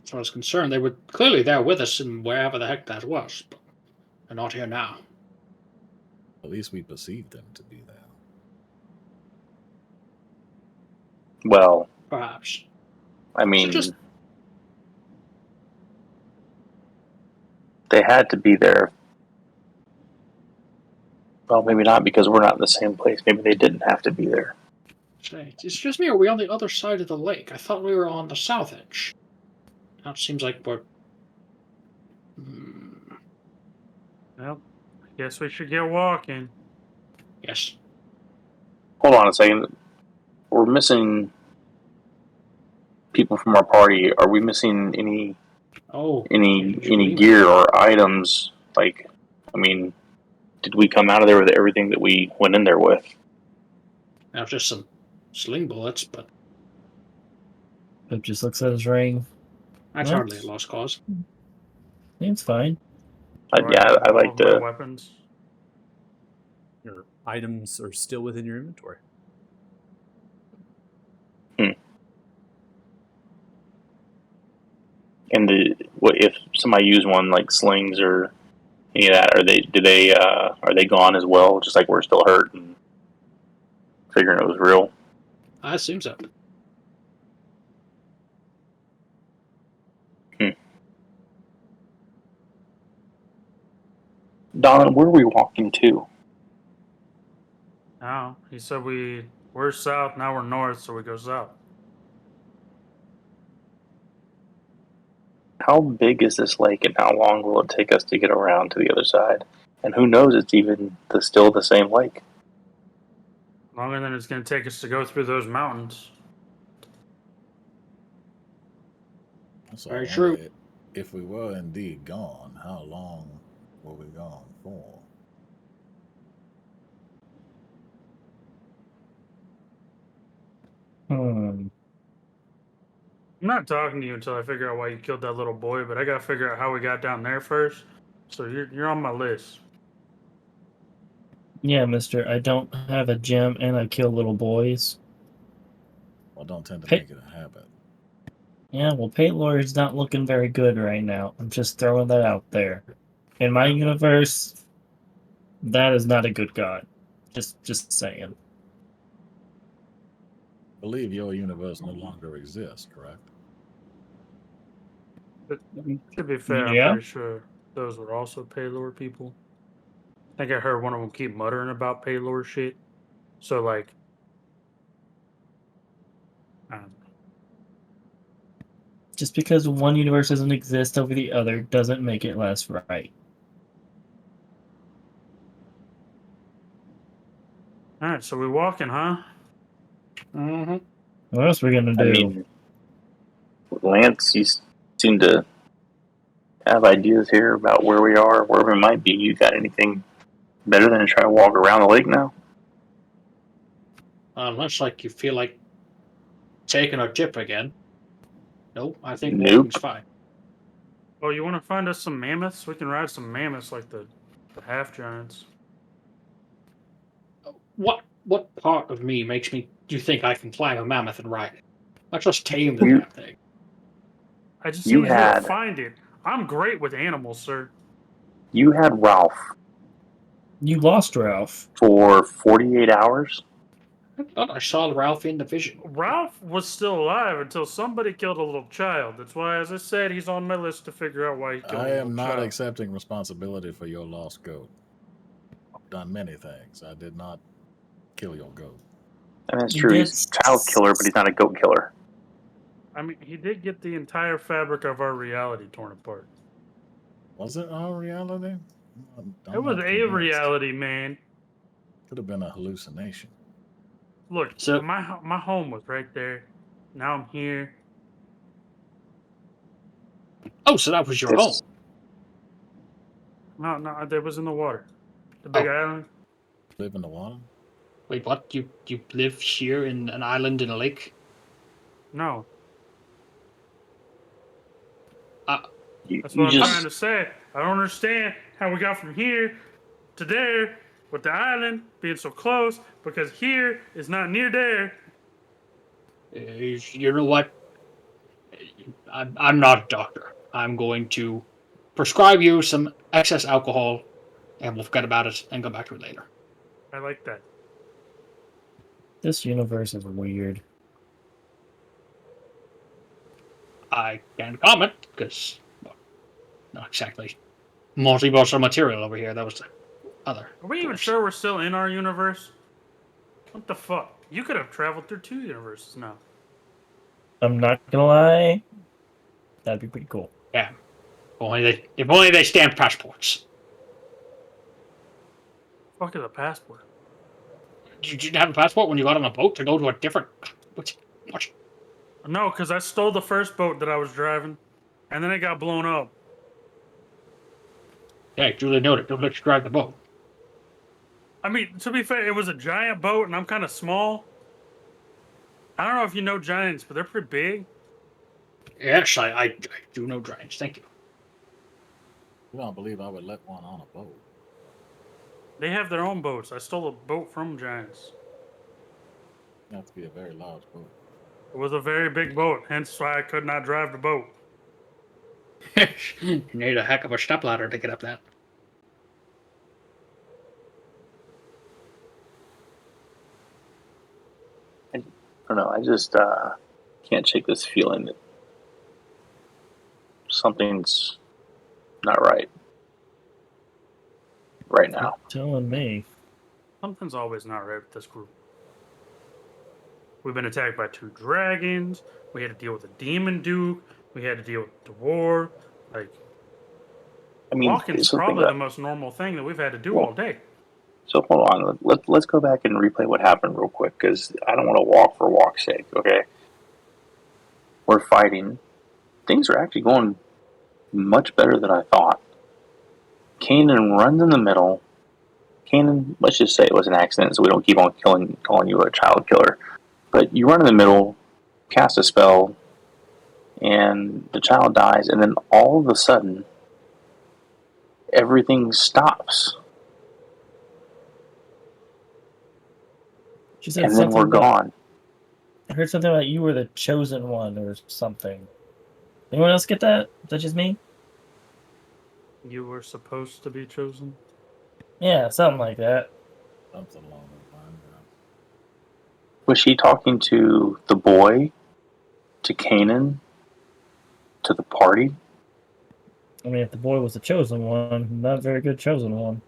As far as concerned, they were clearly there with us in wherever the heck that was, but they're not here now. At least we perceived them to be there. Well, Perhaps. I mean, just- they had to be there. Well, maybe not because we're not in the same place. Maybe they didn't have to be there. Say, it's just me, or are we on the other side of the lake? I thought we were on the south edge. Now it seems like we're. Well, I guess we should get walking. Yes. Hold on a second. We're missing people from our party. Are we missing any Oh. any gear or items? Like, I mean, did we come out of there with everything that we went in there with? Now just some sling bullets, but Pip just looks at his ring. that's What? hardly a lost cause. It's fine. Yeah, I like all of my to. weapons. Your items are still within your inventory. And what if somebody used one like slings or any of that? Are they gone as well? Just like we're still hurt and figuring it was real. I assume so. Don, where are we walking to? Now he said we're south. Now we're north, so we go south. How big is this lake, and how long will it take us to get around to the other side? And who knows? It's even still the same lake. Longer than it's going to take us to go through those mountains. So Very I true. wonder, if we were indeed gone, how long were we gone for? I'm not talking to you until I figure out why you killed that little boy, but I got to figure out how we got down there first. So you're on my list. Yeah, mister, I don't have a gem and I kill little boys. Well, don't tend to Hey. make it a habit. Yeah, well, Paylor is not looking very good right now. I'm just throwing that out there. In my universe, that is not a good god. Just saying. I believe your universe no longer exists, correct? But to be fair, I'm Yeah. pretty sure those were also Paylor people. I think I heard one of them keep muttering about Paylor shit. So like, I don't know. Just because one universe doesn't exist over the other doesn't make it less right. All right, so we walking, huh? Mm-hmm. What else are we gonna I do? mean, Lance, you seem to have ideas here about where we are, where we might be. You got anything better than to try to walk around the lake now? Unless like you feel like taking a dip again. Nope, I think Nope. walking's fine. Oh, you want to find us some mammoths? We can ride some mammoths like the half giants. What part of me makes me you think I can climb a mammoth and ride it? Let's just tame the You- damn thing. I just You need you to had- find it. I'm great with animals, sir. You had Ralph You lost Ralph. for 48 hours? I thought I saw Ralph in the vision. Ralph was still alive until somebody killed a little child. That's why, as I said, he's on my list to figure out why he killed I a am little not child. accepting responsibility for your lost goat. I've done many things. I did not kill your goat. I mean, that's You true. did He's a child killer, but he's not a goat killer. I mean, he did get the entire fabric of our reality torn apart. Was it our reality? I'm It was not a convinced. reality, man. Could have been a hallucination. Look, So- my home was right there. Now I'm here. Oh, so that was your It's- home. No, that was in the water. The big Oh. island. Live in the water? Wait, what? You live here in an island in a lake? No, You, that's you what I'm just trying to say. I don't understand how we got from here to there with the island being so close because here is not near there. You know what? I'm not a doctor. I'm going to prescribe you some excess alcohol, and we'll forget about it and come back to it later. I like that. This universe is weird. I can't comment because not exactly multiversal material over here. That was the other. Are we even course. sure we're still in our universe? What the fuck? You could have traveled through 2 universes now. I'm not gonna lie. That'd be pretty cool. Yeah. If only they stamped passports. Fuck is a passport? You didn't have a passport when you got on a boat to go to a different. What? No, because I stole the first boat that I was driving, and then it got blown up. Yeah, duly noted. Don't let you drive the boat. I mean, to be fair, it was a giant boat, and I'm kind of small. I don't know if you know giants, but they're pretty big. Yes, I do know giants. Thank you. You don't believe I would let one on a boat. They have their own boats. I stole a boat from giants. You have to be a very large boat. It was a very big boat, hence why I could not drive the boat. You need a heck of a stepladder to get up that. I don't know. I just can't shake this feeling that something's not right now. Telling me. Something's always not right with this group. We've been attacked by 2 dragons. We had to deal with a demon duke. We had to deal with the dwarf. Like, I mean, walking's so think probably about- the most normal thing that we've had to do Well, all day. So hold on. Let's go back and replay what happened real quick because I don't want to walk for walk's sake. Okay, we're fighting. Things are actually going much better than I thought. Kanan runs in the middle. Kanan, let's just say it was an accident, so we don't keep on calling you a child killer. But you run in the middle, cast a spell, and the child dies, and then all of a sudden, everything stops. She said And then something we're about gone. I heard something about you were the chosen one or something. Anyone else get that? Is that just me? You were supposed to be chosen. Yeah, something like that. Something along those lines. Yeah. Was she talking to the boy, to Kanan, to the party? I mean, if the boy was the chosen one, not a very good chosen one.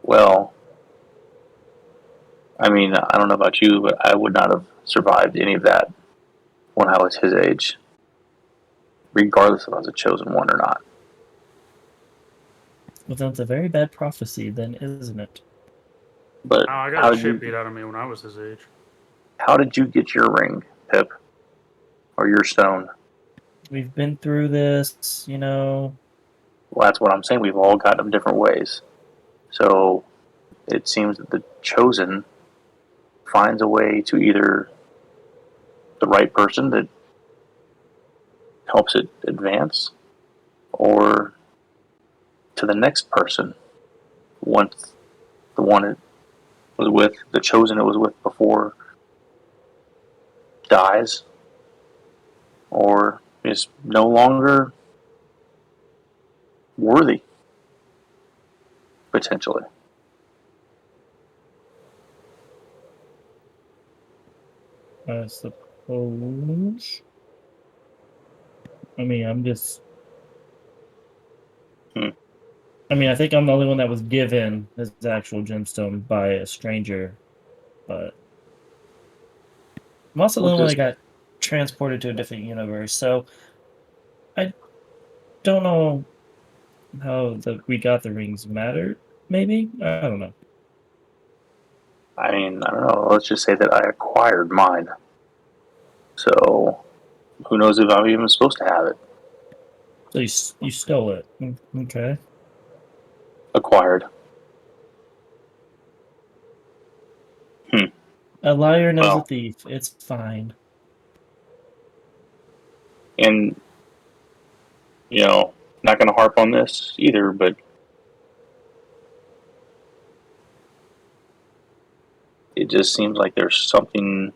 Well, I mean, I don't know about you, but I would not have survived any of that when I was his age, regardless if I was a chosen one or not. Well, that's a very bad prophecy, then, isn't it? But Oh, I how got the did shit you beat out of me when I was his age. how did you get your ring, Pip, or your stone? We've been through this, you know. Well, that's what I'm saying. We've all got them different ways. So it seems that the chosen finds a way to either the right person that helps it advance, or to the next person once the one it was with, the chosen it was with before, dies, or is no longer worthy, potentially. I suppose. I mean, I'm just. I mean, I think I'm the only one that was given his actual gemstone by a stranger, but I'm also the We'll only one that just got transported to a different universe. So I don't know how we got the rings mattered. Maybe I don't know. I mean, I don't know. Let's just say that I acquired mine. So who knows if I'm even supposed to have it? So you stole it. Okay. Acquired. A liar knows a Well, thief. It's fine. and not going to harp on this either, but it just seems like there's something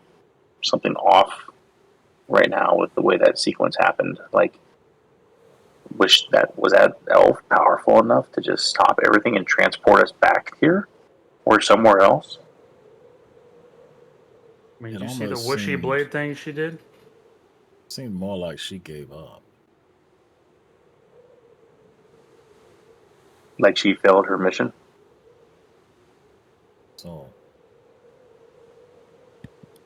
off right now with the way that sequence happened. Like, wish that elf powerful enough to just stop everything and transport us back here or somewhere else. I mean, It did you see the almost whooshy seemed- blade thing she did? Seemed more like she gave up. Like she failed her mission. So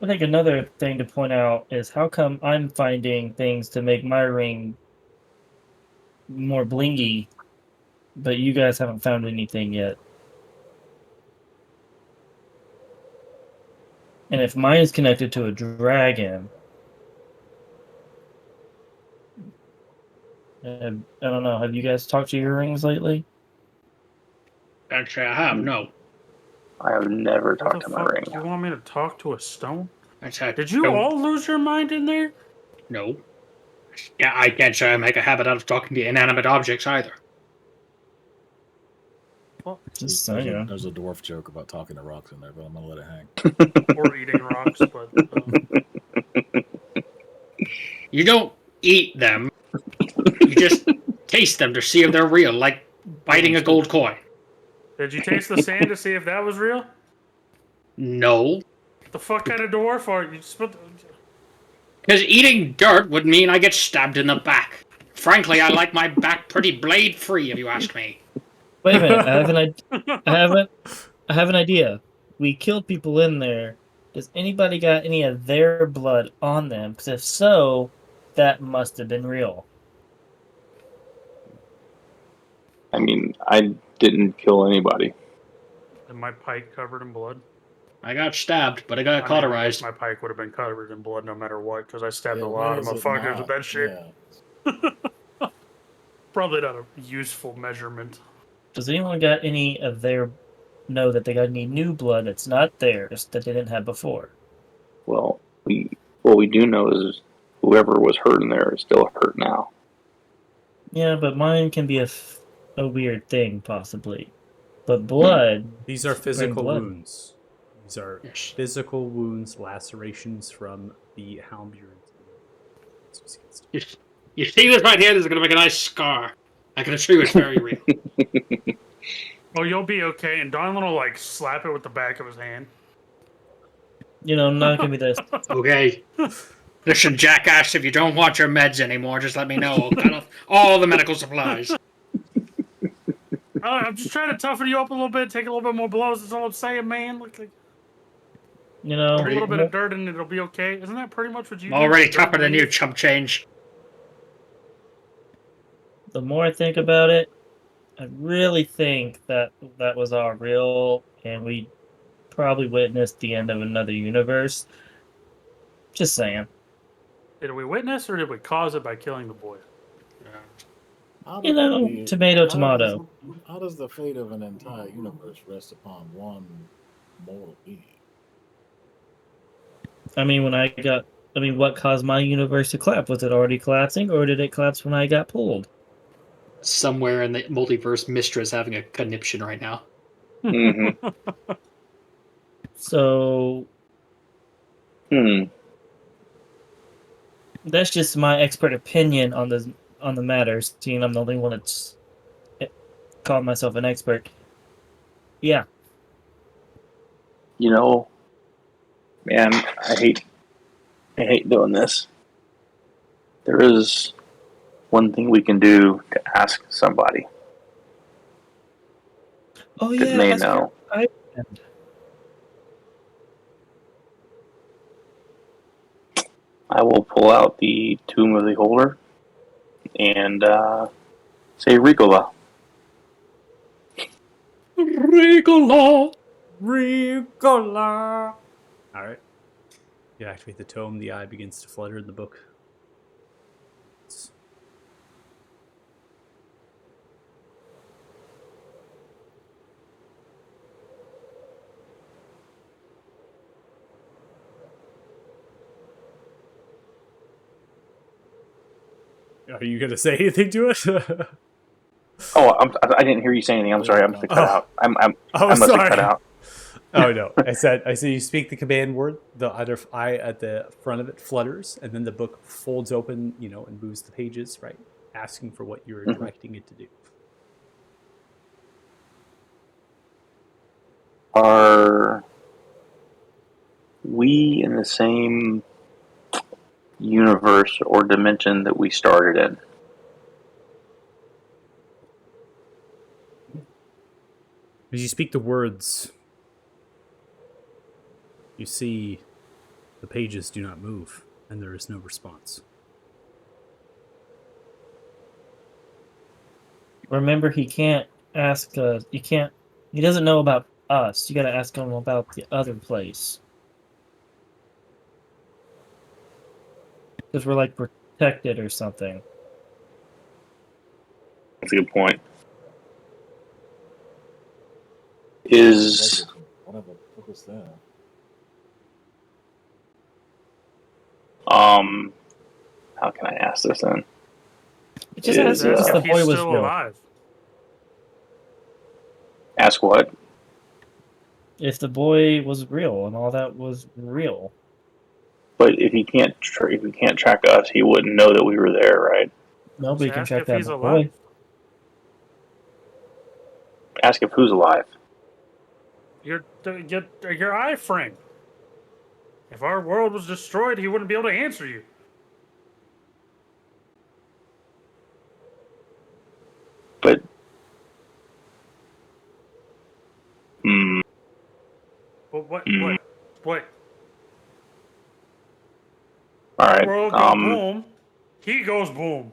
I think another thing to point out is how come I'm finding things to make my ring more blingy, but you guys haven't found anything yet. And if mine is connected to a dragon, I don't know. Have you guys talked to your rings lately? Actually, I have no. I have never What talked the to my fuck? ring. You want me to talk to a stone? Actually, I Did you don't- all lose your mind in there? No. Yeah, I can't say I make a habit out of talking to inanimate objects either. Just there's, saying. there's a dwarf joke about talking to rocks in there, but I'm gonna let it hang. Or eating rocks, but You don't eat them. You just taste them to see if they're real, like biting a gold coin. did you taste the sand to see if that was real? No. The fuck kind of dwarf are you? Just put Because eating dirt would mean I get stabbed in the back. Frankly, I like my back pretty blade free, if you ask me. Wait a minute. I have an idea. We killed people in there. Does anybody got any of their blood on them? Because if so, that must have been real. I mean, I didn't kill anybody. And my pike covered in blood. I got stabbed, but I got I cauterized. guess my pike would have been covered in blood no matter what, because I stabbed Yeah, a why lot of is it motherfuckers not? with that shit. Yeah. Probably not a useful measurement. Does anyone got any of their know that they got any new blood that's not theirs that they didn't have before? Well, what we do know is whoever was hurt in there is still hurt now. Yeah, but mine can be a weird thing, possibly. But blood. These are physical blood. wounds. These are Yes. physical wounds, lacerations from the Halmbury. You see this right here? This is going to make a nice scar. I can assure you it's very real. Oh, you'll be okay. And Donlin will like slap it with the back of his hand. Not gonna be this. Okay. Listen, jackass, if you don't want your meds anymore, just let me know. I'll cut off all the medical supplies. I'm just trying to toughen you up a little bit, take a little bit more blows. That's all I'm saying, man. Look, like, a little bit of dirt and it'll be okay. Isn't that pretty much what you I'm do? already Dirt tougher than you, leaves? chump change. The more I think about it, I really think that that was all real, and we probably witnessed the end of another universe. Just saying. Did we witness or did we cause it by killing the boy? How You does know, the- tomato, how does- tomato. How does the fate of an entire universe rest upon one mortal being? I mean, what caused my universe to collapse? Was it already collapsing, or did it collapse when I got pulled? Somewhere in the multiverse, Mistra's having a conniption right now. hmm So that's just my expert opinion on the matter. Seeing I'm the only one that's called myself an expert. Yeah, You know, man, I hate doing this. There is one thing we can do to ask somebody oh that yeah, may ask your know. friend. I will pull out the Tomb of the Holder and say Ricola. Ricola! Ricola! Alright. You activate the tome, the eye begins to flutter in the book. Are you going to say anything to it? Oh, I didn't hear you say anything. I'm sorry. I must have cut out. I must have cut out. Oh no! I said you speak the command word. The other eye at the front of it flutters, and then the book folds open, and moves the pages, right, asking for what you're directing it to do. Are we in the same universe or dimension that we started in? As you speak the words, you see the pages do not move, and there is no response. Remember, he can't ask. You can't. He doesn't know about us. You got to ask him about the other place. Because we're like protected or something. That's a good point. Is Whatever. What was that? how can I ask this then? Just ask Is, if the If boy he's was still real. alive. Ask what? If the boy was real and all that was real. But if he can't track us, he wouldn't know that we were there, right? Nobody Just can ask track if that he's boy. alive. Ask if who's alive. Your iframe. If our world was destroyed, he wouldn't be able to answer you. But But what? Hmm. What? all right. World goes boom. He goes boom.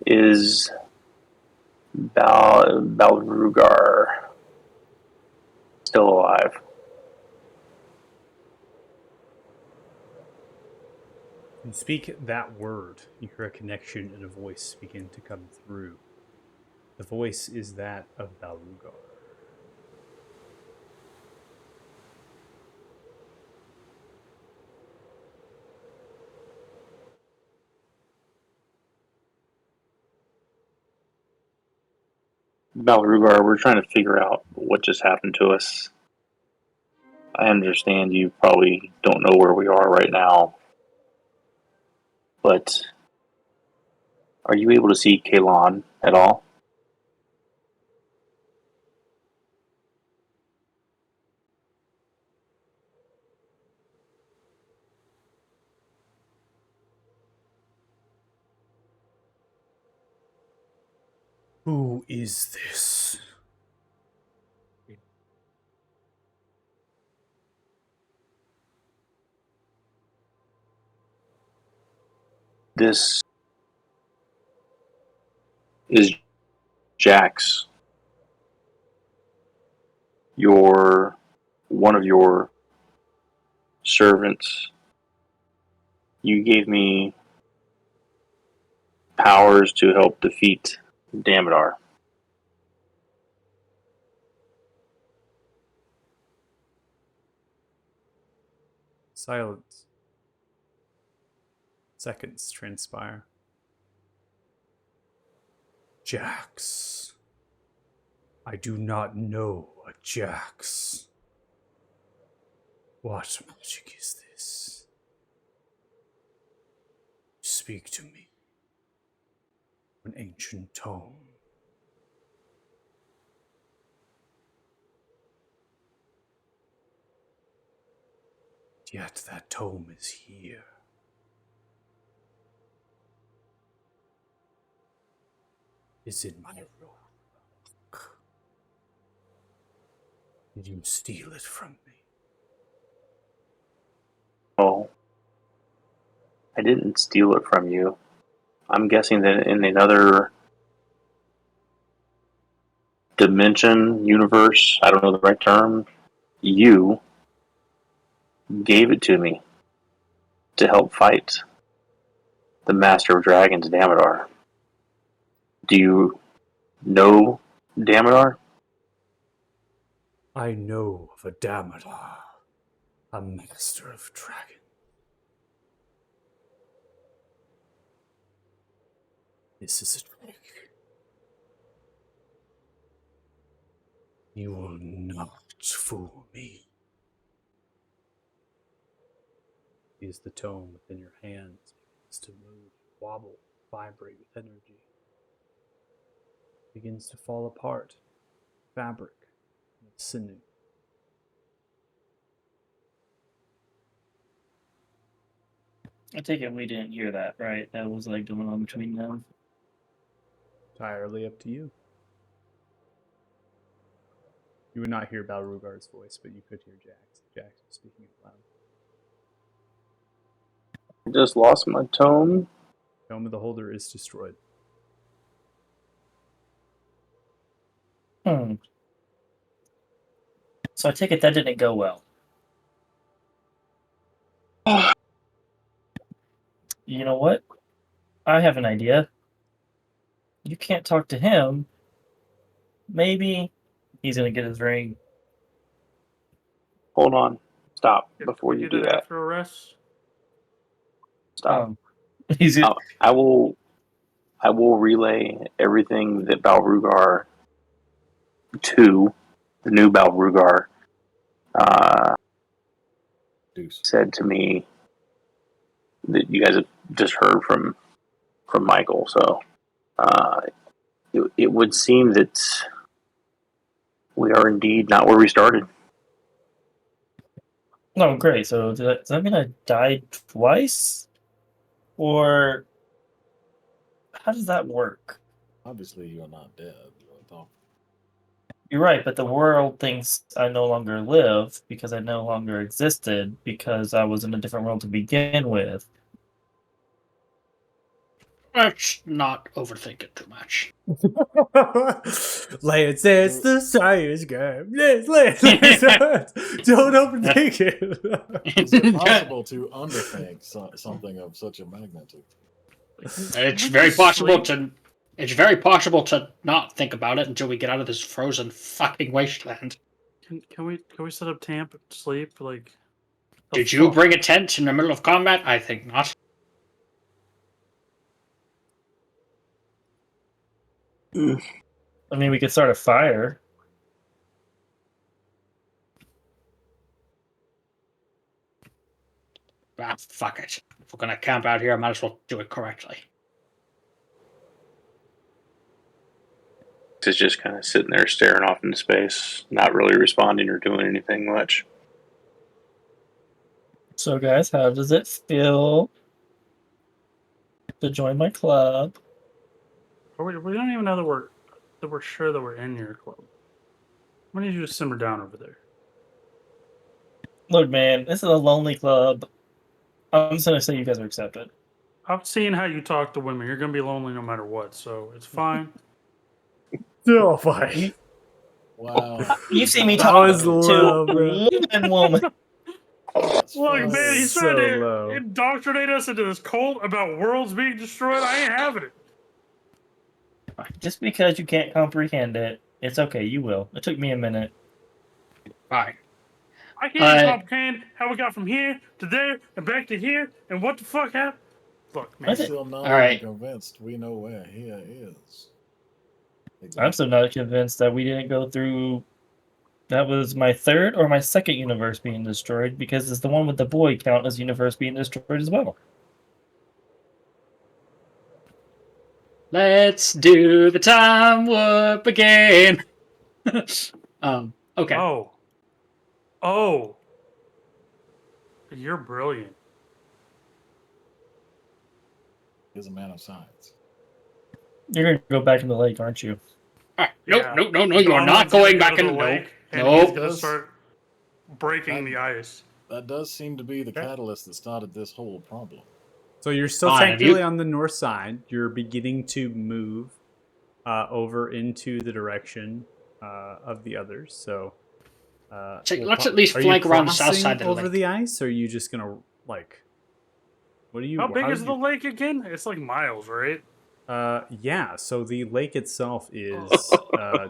Is Balrugar still alive? You speak that word, you hear a connection and a voice begin to come through. The voice is that of Balrugar. Balrugar, we're trying to figure out what just happened to us. I understand you probably don't know where we are right now, but are you able to see Kalon at all? Who is this? This is Jax, one of your servants. You gave me powers to help defeat Damodar. Silence. Seconds transpire. Jax. I do not know a Jax. What magic is this? Speak to me. An ancient tome. Yet that tome is here. Is in my robe. Did you steal it from me? Oh, I didn't steal it from you. I'm guessing that in another dimension, universe, I don't know the right term, you gave it to me to help fight the Master of Dragons, Damodar. Do you know Damodar? I know of a Damodar, a master of dragons. This is a trick. You will not fool me. Is the tome within your hands begins to move, wobble, vibrate with energy. Begins to fall apart. Fabric and sinew. I take it we didn't hear that, right? That was like going on between them. Entirely up to you. You would not hear Balrugar's voice, but you could hear Jax. Jax was speaking out loud. I just lost my tome. Tome of the Holder is destroyed. So I take it that didn't go well. You know what? I have an idea. You can't talk to him. Maybe he's gonna get his ring. Hold on. Stop If before we you do do that. after arrest. Stop. He's I will relay everything that Balrugar to the new Balrugar Deuce. said to me that you guys have just heard from Michael. So it would seem that we are indeed not where we started. No, great. So does that mean I died twice? Or how does that work? Obviously, you're not dead. You're right, but the world thinks I no longer live because I no longer existed because I was in a different world to begin with. Let's not overthink it too much. Lance, it's the science game. Lance. Don't overthink it. Is it possible to underthink something of such a magnitude? It's very possible to not think about it until we get out of this frozen fucking wasteland. Can we set up camp and sleep? Like, Did you bring a tent in the middle of combat? I think not. I mean, we could start a fire. fuck it. If we're gonna camp out here, I might as well do it correctly. Is just kind of sitting there staring off into space, not really responding or doing anything much. So, guys, how does it feel to join my club? We don't even know that we're sure that we're in your club. Why don't you just simmer down over there? Look, man, this is a lonely club. I'm just gonna say you guys are accepted. I've seen how you talk to women. You're gonna be lonely no matter what, so it's fine. Still fine. Wow. You see me That talk was low, to bro. a woman. That's Look, fine. man, he's So trying to low. indoctrinate us into this cult about worlds being destroyed. I ain't having it. Just because you can't comprehend it, it's okay. You will. It took me a minute. Fine. I can't even comprehend how we got from here to there and back to here and what the fuck happened. Look, man. What's I'm it? still not All right. convinced we know where he is. I'm still not convinced that we didn't go through. That was my third or my second universe being destroyed, because it's the one with the boy count as universe being destroyed as well. Let's do the time warp again. Okay. Oh. You're brilliant. He's a man of science. You're gonna go back in the lake, aren't you? Nope, Yeah. no, you are Donald's not gonna going go back to in. the Nope. lake, and Nope. he's gonna start breaking the ice. That does seem to be the Okay. catalyst that started this whole problem. So you're still Fine, technically you- on the north side. You're beginning to move over into the direction of the others. So Let's at least are you flank around the south crossing side of the over lake. the ice, or are you just gonna like? What are you? How big do is the you- lake again? It's like miles, right? Yeah. So the lake itself is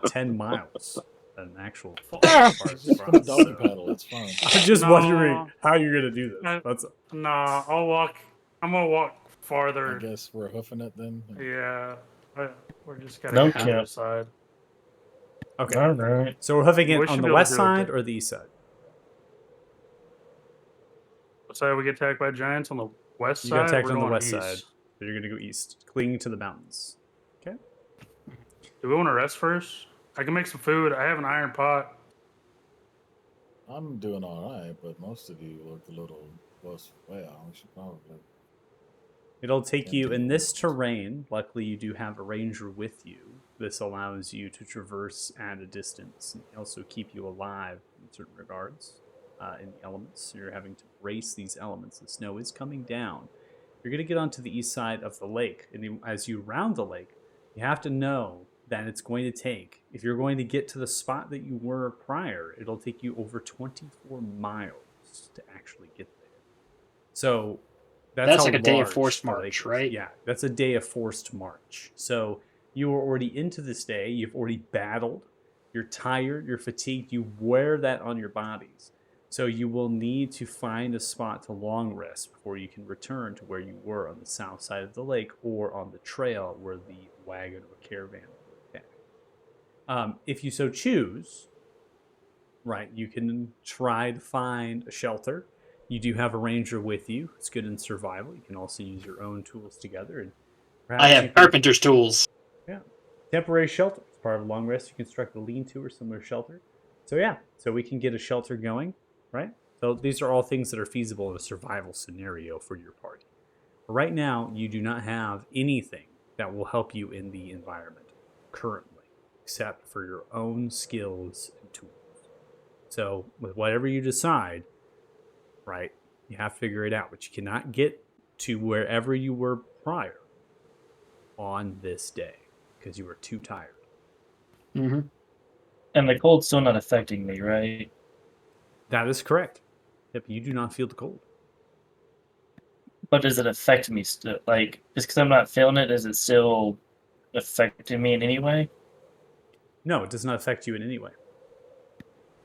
10 miles. An actual. Just put a doggy paddle. It's fine. I'm just No. wondering how you're gonna do this. Uh, That's Nah, I'm gonna walk I farther. guess we're hoofing it then. Yeah. We're just gotta No get to the cap. other side. okay. All right. So we're hoofing We it should on be the able to west do it side there. or the east side? What side we get attacked by giants? On the west You side? got attacked We're on the going west east. side. So you're gonna go east, clinging to the mountains. Do we want to rest first? I can make some food. I have an iron pot. I'm doing all right, but most of you look a little worse. Well, we should probably. It'll take Can't you do in that. this terrain. Luckily, you do have a ranger with you. This allows you to traverse at a distance and also keep you alive in certain regards in the elements. You're having to brace these elements. The snow is coming down. You're going to get onto the east side of the lake. And as you round the lake, you have to know that it's going to take, if you're going to get to the spot that you were prior, it'll take you over 24 miles to actually get there. So That's how like a day of large forced the lake march, is. right? Yeah, that's a day of forced march. So you are already into this day. You've already battled. You're tired. You're fatigued. You wear that on your bodies. So you will need to find a spot to long rest before you can return to where you were on the south side of the lake or on the trail where the wagon or caravan would attack. If you so choose, right, you can try to find a shelter. You do have a ranger with you. It's good in survival. You can also use your own tools together. And perhaps I you have can- carpenter's tools. Yeah. Temporary shelter. As part of a long rest, you construct a lean-to or similar shelter. So yeah, so we can get a shelter going, right? So these are all things that are feasible in a survival scenario for your party. But right now, you do not have anything that will help you in the environment currently, except for your own skills and tools. So with whatever you decide, right, you have to figure it out. But you cannot get to wherever you were prior on this day because you were too tired. Mm-hmm. And the cold's still not affecting me, right? That is correct. Yep, you do not feel the cold. But does it affect me still? Like, just because I'm not feeling it, is it still affecting me in any way? No, it does not affect you in any way.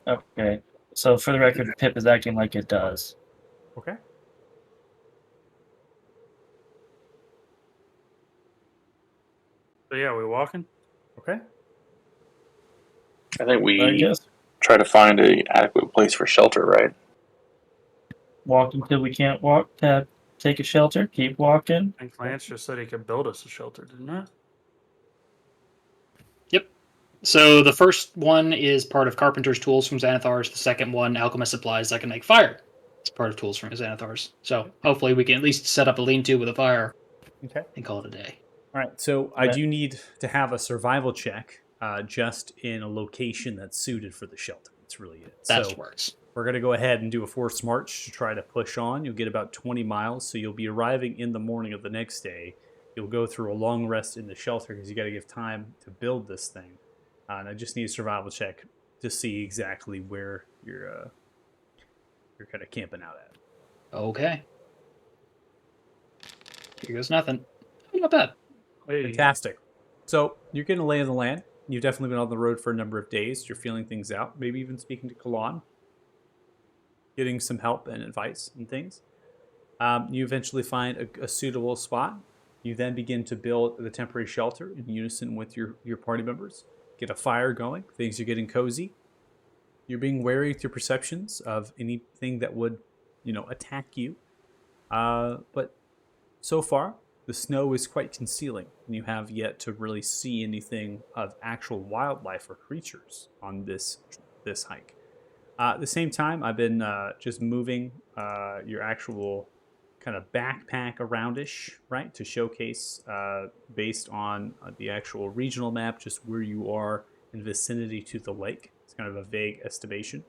Okay. So for the record, Pip is acting like it does. Okay. So yeah, we walking? Okay. I think I we guess. try to find a adequate place for shelter, right? walk until we can't walk. Take a shelter. Keep walking. And Lance just said he could build us a shelter, didn't it? Yep. So the first one is part of Carpenter's tools from Xanathars. The second one, Alchemist supplies that can make fire. It's part of tools from Xanathars. So hopefully we can at least set up a lean-to with a fire Okay. and call it a day. All right. So I Okay. do need to have a survival check just in a location that's suited for the shelter. That's really it. That So works. we're going to go ahead and do a forced march to try to push on. You'll get about 20 miles. So you'll be arriving in the morning of the next day. You'll go through a long rest in the shelter because you got to give time to build this thing. And I just need a survival check to see exactly where you're kind of camping out at. Okay. Here goes nothing. Not bad. Hey, Fantastic. So you're getting a lay of the land. You've definitely been on the road for a number of days. You're feeling things out. Maybe even speaking to Kalan, getting some help and advice and things. You eventually find a suitable spot. You then begin to build the temporary shelter in unison with your party members. Get a fire going. Things are getting cozy. You're being wary with your perceptions of anything that would, attack you. But so far, the snow is quite concealing, and you have yet to really see anything of actual wildlife or creatures on this hike. At the same time, I've been just moving your actual kind of backpack aroundish, right, to showcase based on the actual regional map, just where you are in vicinity to the lake. It's kind of a vague estimation.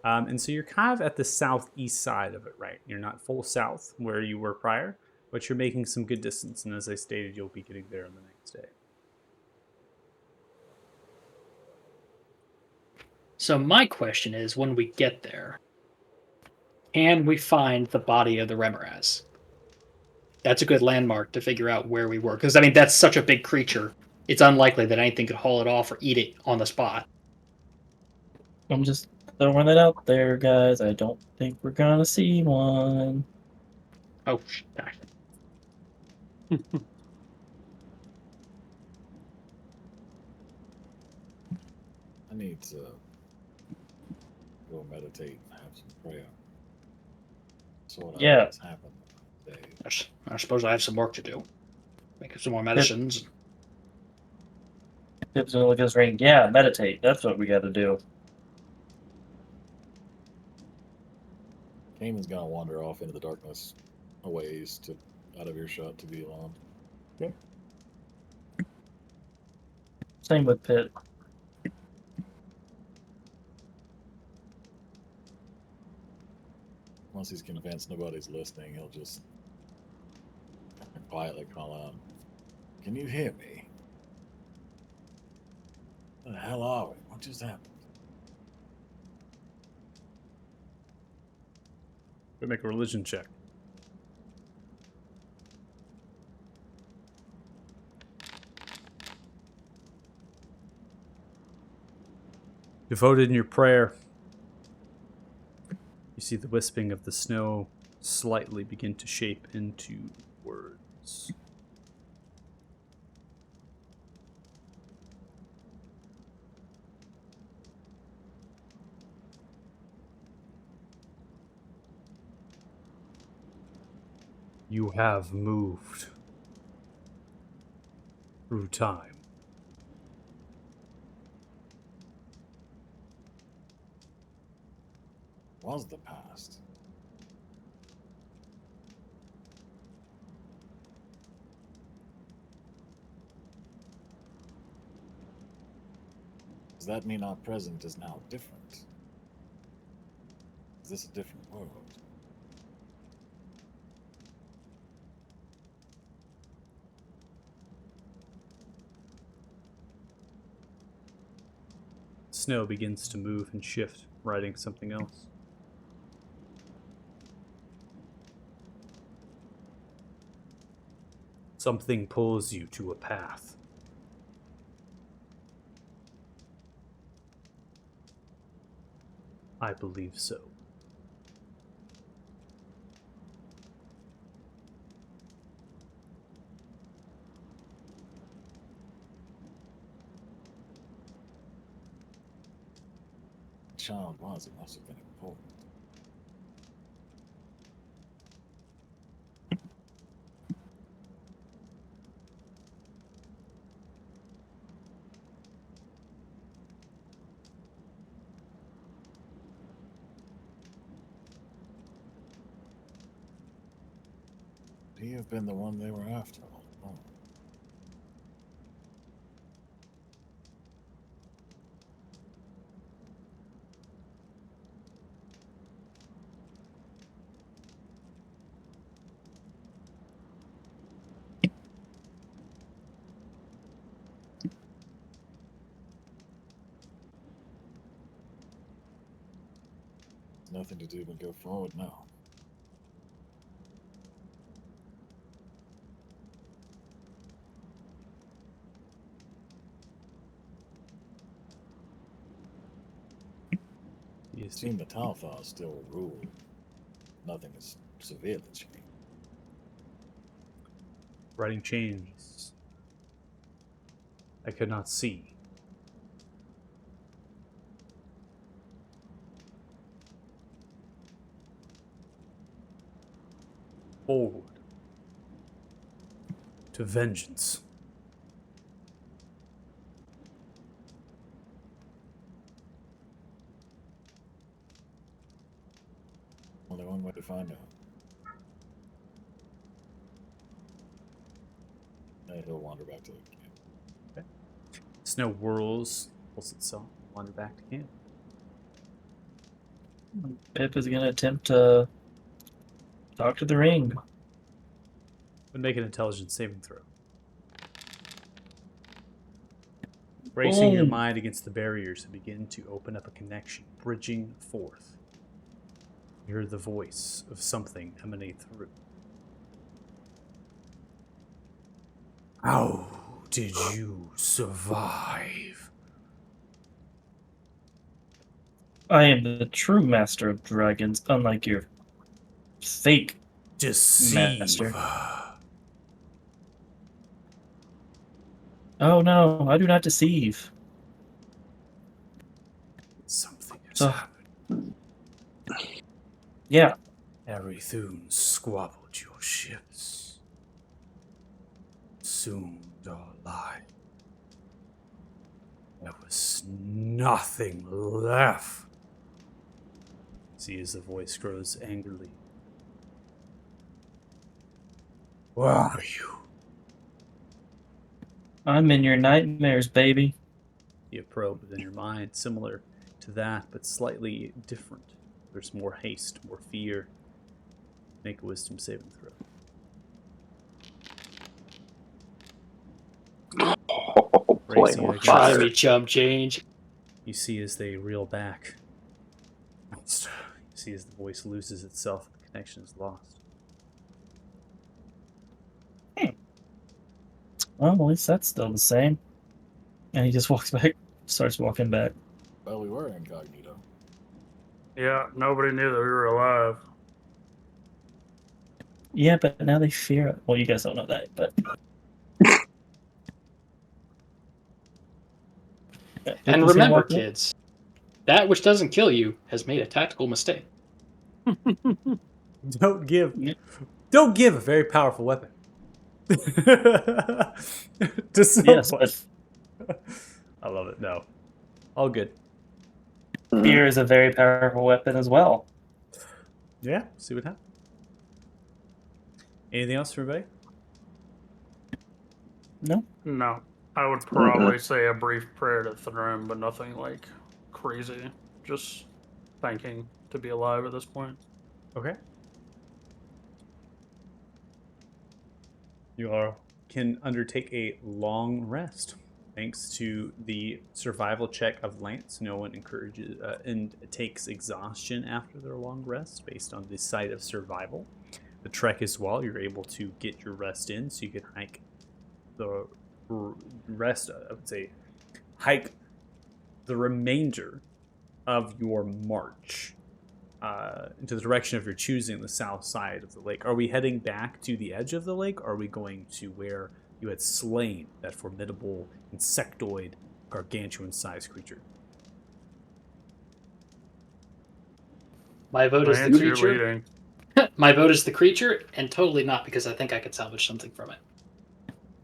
And so you're kind of at the southeast side of it, right? You're not full south where you were prior, but you're making some good distance. And as I stated, you'll be getting there on the next day. So my question is, when we get there, can we find the body of the Remoraz? That's a good landmark to figure out where we were. Because, I mean, that's such a big creature. It's unlikely that anything could haul it off or eat it on the spot. I'm just throwing it out there, guys. I don't think we're gonna see one. Oh, gosh. I need to go meditate and have some prayer. Sort out Yeah. what's happened today. I suppose I have some work to do. Make some more medicines. Tips gonna look at his ring. Yeah, meditate. That's what we gotta do. Cayman's gonna wander off into the darkness a ways to out of earshot to be alone. Same with Pitt. Once he's convinced nobody's listening, he'll just quietly call out, "Can you hear me? Where the hell are we? What just happened?" Go make a religion check. Devoted in your prayer, you see the wisping of the snow slightly begin to shape into words. You have moved through time. Was the past. Does that mean our present is now different? Is this a different world? Snow begins to move and shift, writing something else. Something pulls you to a path. I believe so. Child was, it must have been important. he have been the one they were after? Oh. Nothing to do but go forward now. It seems the Talthar still rule. Nothing is severely changed. Writing changes. I could not see. Forward to vengeance. Only one way to find out. And he'll wander back to the camp. Snow whirls, pulls itself, wander back to camp. Pip is going to attempt to talk to the ring. But make an intelligence saving throw. Bracing your Boom. mind against the barriers to begin to open up a connection, bridging forth. You hear the voice of something emanate through. How did you survive? I am the true master of dragons, unlike your fake Deceive. Master. Oh no, I do not deceive. Something has So- happened. Yeah, Arithun squabbled your ships. Consumed our lives. There was nothing left. See as the voice grows angrily. Where are you? I'm in your nightmares, baby. You probe within your mind, similar to that, but slightly different. There's more haste, more fear. Make a wisdom saving throw. Oh, boy. Racing against- Buy me chump change. You see as they reel back. You see as the voice loses itself, the connection is lost. Well, at least that's still the same. And he just walks back, starts walking back. Well, we were incognito. Yeah, nobody knew that we were alive. Yeah, but now they fear it. Well, you guys don't know that, but. And You see him remember, walking? kids, that which doesn't kill you has made a tactical mistake. Don't give. Yeah. Don't give a very powerful weapon. To someone. Yes, but I love it. No. All good. fear is a very powerful weapon as well. Yeah, see what happens. Anything else for everybody? No? No, I would probably say a brief prayer to Thrum, but nothing like crazy. Just thanking to be alive at this point. Okay. You all can undertake a long rest. Thanks to the survival check of Lance, no one encourages and takes exhaustion after their long rest based on the site of survival. The trek as well, you're able to get your rest in, so you can hike the rest. I would say hike the remainder of your march into the direction of your choosing, the south side of the lake. Are we heading back to the edge of the lake, or are we going to where you had slain that formidable insectoid gargantuan-sized creature? My vote is the Lance, you're creature. leading. My vote is the creature, and totally not because I think I could salvage something from it.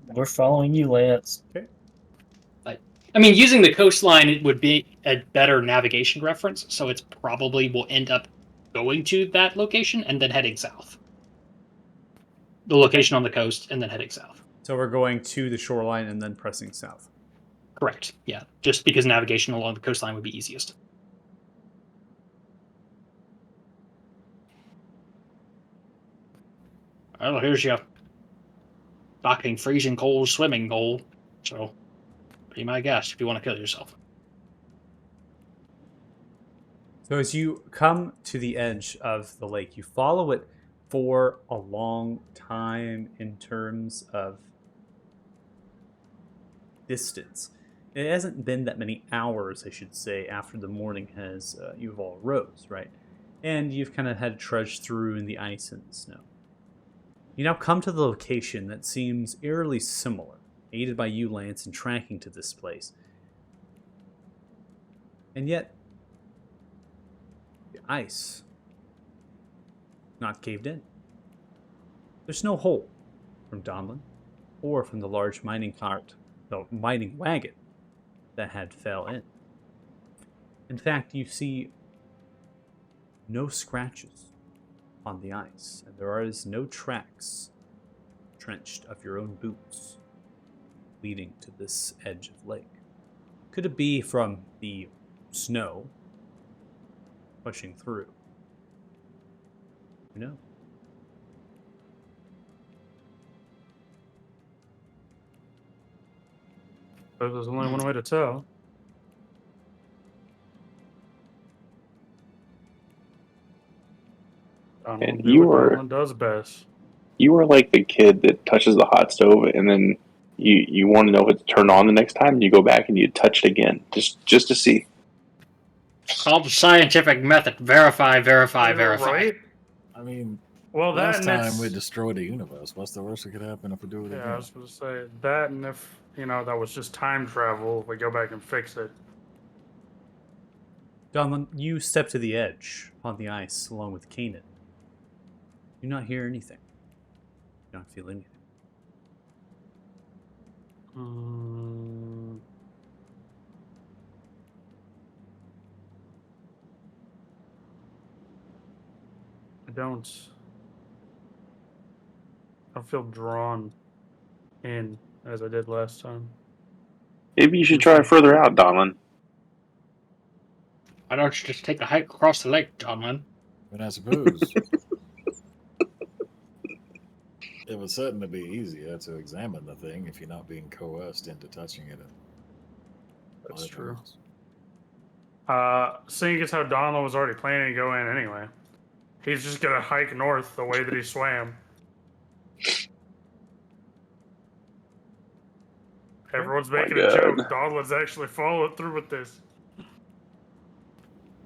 We're following you, Lance. I mean, using the coastline, it would be a better navigation reference, so it's probably will end up going to that location and then heading south. the location on the coast and then heading south. So we're going to the shoreline and then pressing south. Correct. Yeah, just because navigation along the coastline would be easiest. Well, here's your fucking freezing cold swimming hole. So, be my guest if you want to kill yourself. So as you come to the edge of the lake, you follow it for a long time in terms of distance. It hasn't been that many hours, I should say, after the morning has you've all rose, right? And you've kind of had to trudge through in the ice and the snow. You now come to the location that seems eerily similar, aided by you, Lance, in tracking to this place. And yet, the ice not caved in. There's no hole from Donlin or from the large mining cart, the mining wagon that had fell in. In fact, you see no scratches on the ice, and there is no tracks trenched of your own boots leading to this edge of lake. Could it be from the snow pushing through? Who knows? But there's only one way to tell. And Do you what were- Donlin does best. You are like the kid that touches the hot stove, and then you want to know if it's turned on the next time, and you go back and you touch it again, just to see. Called the scientific method. Verify, verify, You're verify. Right? I mean, Well, that last and time it's- we destroyed a universe. What's the worst that could happen if we do it Yeah, I again? was going to say that, and if that was just time travel, if we go back and fix it. Donlin, you step to the edge on the ice along with Kanan. You do not hear anything. You don't feel anything. I don't feel drawn in as I did last time. Maybe you should try further out, Donlin. Why don't you just take a hike across the lake, Donlin? But I suppose it was certain to be easier to examine the thing if you're not being coerced into touching it. That's whatever true. else. Seeing as how Donald was already planning to go in anyway, he's just gonna hike north the way that he swam. Everyone's making a God. joke. Donald's actually followed through with this.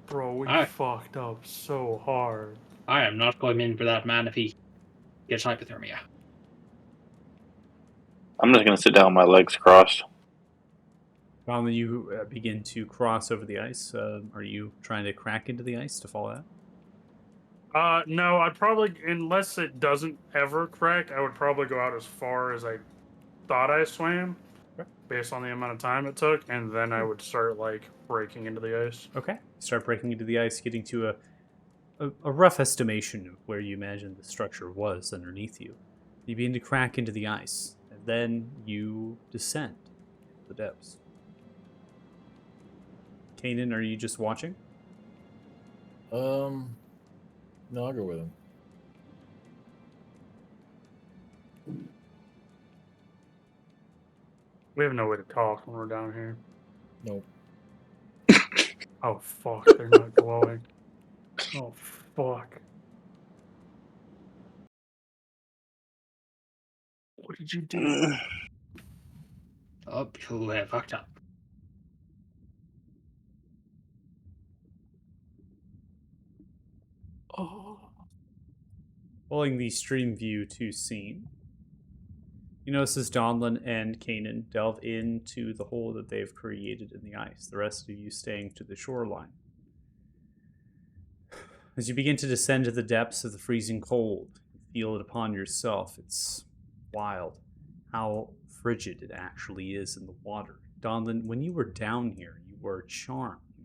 Bro, we Aye. fucked up so hard. I am not going in for that man if he gets hypothermia. I'm just gonna sit down with my legs crossed. Donlin, you begin to cross over the ice. Are you trying to crack into the ice to fall out? No, I'd probably, unless it doesn't ever crack, I would probably go out as far as I thought I swam, based on the amount of time it took, and then I would start, breaking into the ice. Okay. Start breaking into the ice, getting to a rough estimation of where you imagine the structure was underneath you. You begin to crack into the ice, and then you descend the depths. Kanan, are you just watching? No, I'll go with him. We have no way to talk when we're down here. Nope. Oh, fuck, they're not glowing. Oh, fuck. What did you do? Oh, you have fucked up. Oh. Following the stream view to scene, you notice as Donlin and Kanan delve into the hole that they've created in the ice, the rest of you staying to the shoreline. As you begin to descend to the depths of the freezing cold, you feel it upon yourself. It's wild how frigid it actually is in the water. Donlin, when you were down here, you were charmed. You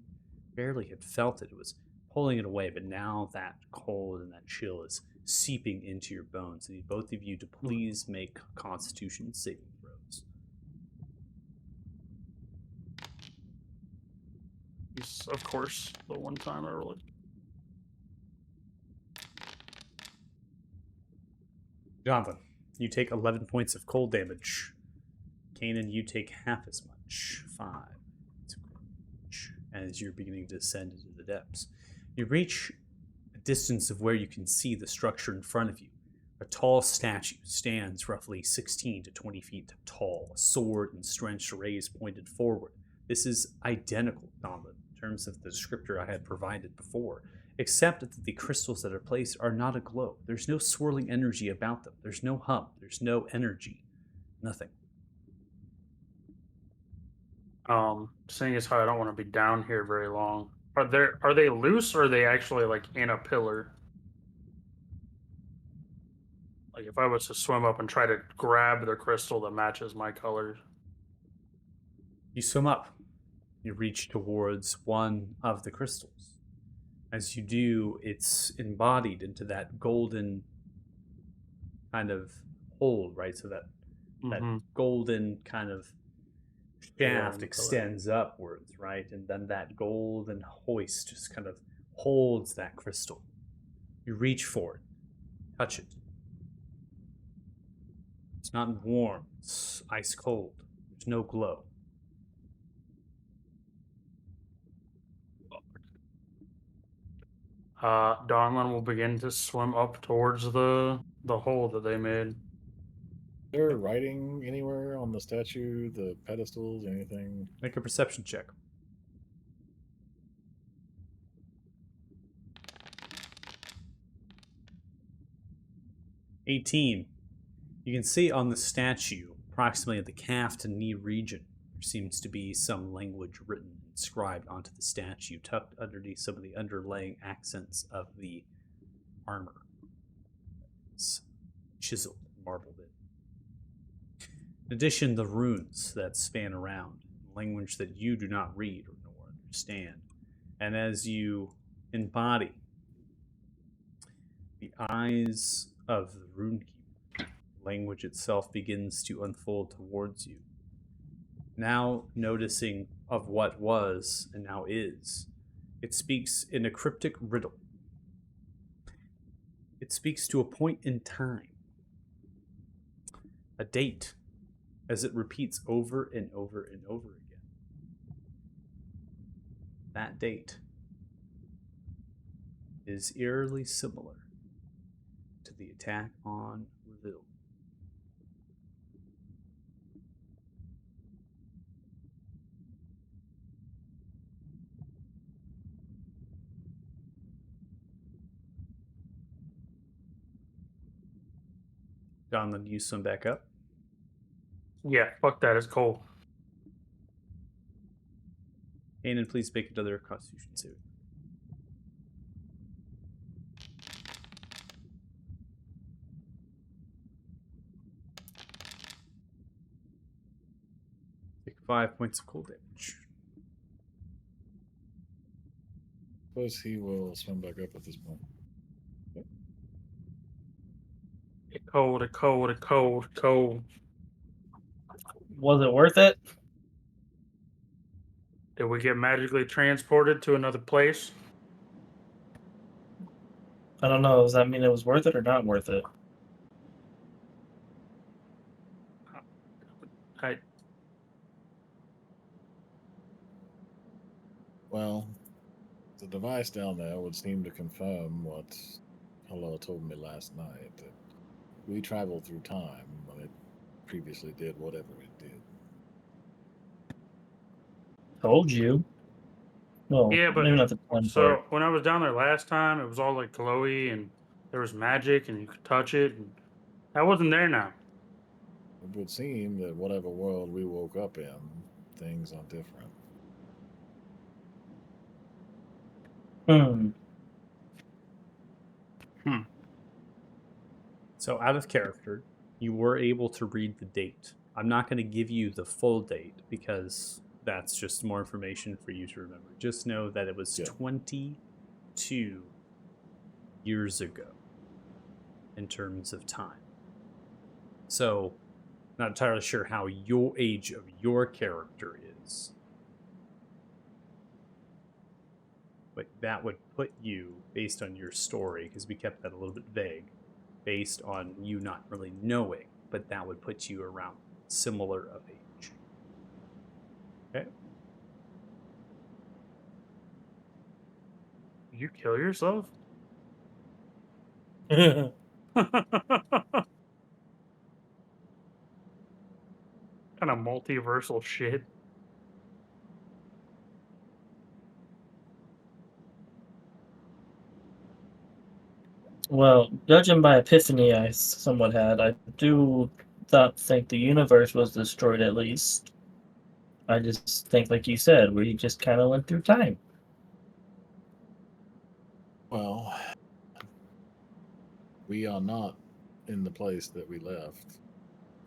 barely had felt it. It was pulling it away, but now that cold and that chill is seeping into your bones. I need both of you to please make Constitution saving throws. Yes, of course, the one time I rolled. Jonathan, you take 11 points of cold damage. Kanan, you take half as much, 5 as you're beginning to descend into the depths. You reach a distance of where you can see the structure in front of you. A tall statue stands roughly 16 to 20 feet tall, a sword and drenched rays pointed forward. This is identical, Donovan, in terms of the descriptor I had provided before, except that the crystals that are placed are not aglow. There's no swirling energy about them. There's no hum. There's no energy. Nothing. Seeing as how I don't want to be down here very long, are they loose or are they actually like in a pillar? Like if I was to swim up and try to grab the crystal that matches my colors. You swim up. You reach towards one of the crystals. As you do, it's embodied into that golden kind of hold, right? So that golden kind of shaft extends upwards, right? And then that golden hoist just kind of holds that crystal. You reach for it, touch it. It's not warm, it's ice cold. There's no glow. Donlin will begin to swim up towards the hole that they made. Is there writing anywhere on the statue, the pedestals, anything? Make a perception check. $18. You can see on the statue, approximately at the calf to knee region, there seems to be some language written and inscribed onto the statue, tucked underneath some of the underlaying accents of the armor. It's chiseled and marbled in. In addition, the runes that span around, language that you do not read or nor understand. And as you embody the eyes of the runekeeper, language itself begins to unfold towards you. Now noticing of what was and now is, it speaks in a cryptic riddle. It speaks to a point in time, a date, as it repeats over and over and over again. That date is eerily similar to the attack on Reveal. Donlin, you swim back up. Yeah, fuck that. It's cold. Kanan, please make another Constitution save. Take 5 points of cold damage. Suppose he will swim back up at this point. Cold. Was it worth it? Did we get magically transported to another place? I don't know. Does that mean it was worth it or not worth it? Well, the device down there would seem to confirm what Hello told me last night, that we travel through time when it previously did whatever it did. Told you. Well, Yeah, but maybe not the one So part. when I was down there last time, it was all like glowy and there was magic and you could touch it. And that wasn't there now. It would seem that whatever world we woke up in, things are different. So out of character, you were able to read the date. I'm not going to give you the full date because that's just more information for you to remember. Just know that it was 22 years ago in terms of time. So, not entirely sure how your age of your character is. But that would put you, based on your story, because we kept that a little bit vague, based on you not really knowing, but that would put you around similar of age. Okay? You kill yourself? Kind of multiversal shit. Well, judging by Epiphany I somewhat had, I do not think the universe was destroyed at least. I just think, like you said, we just kind of went through time. Well, we are not in the place that we left.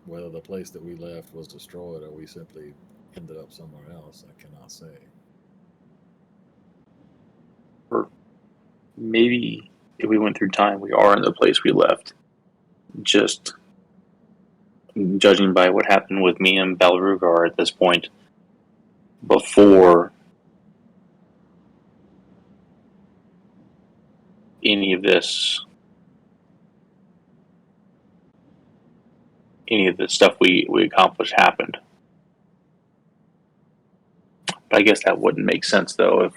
Whether the place that we left was destroyed or we simply ended up somewhere else, I cannot say. Or maybe if we went through time, we are in the place we left. Just judging by what happened with me and Balrugar at this point, before any of this, any of the stuff we accomplished happened. But I guess that wouldn't make sense though. If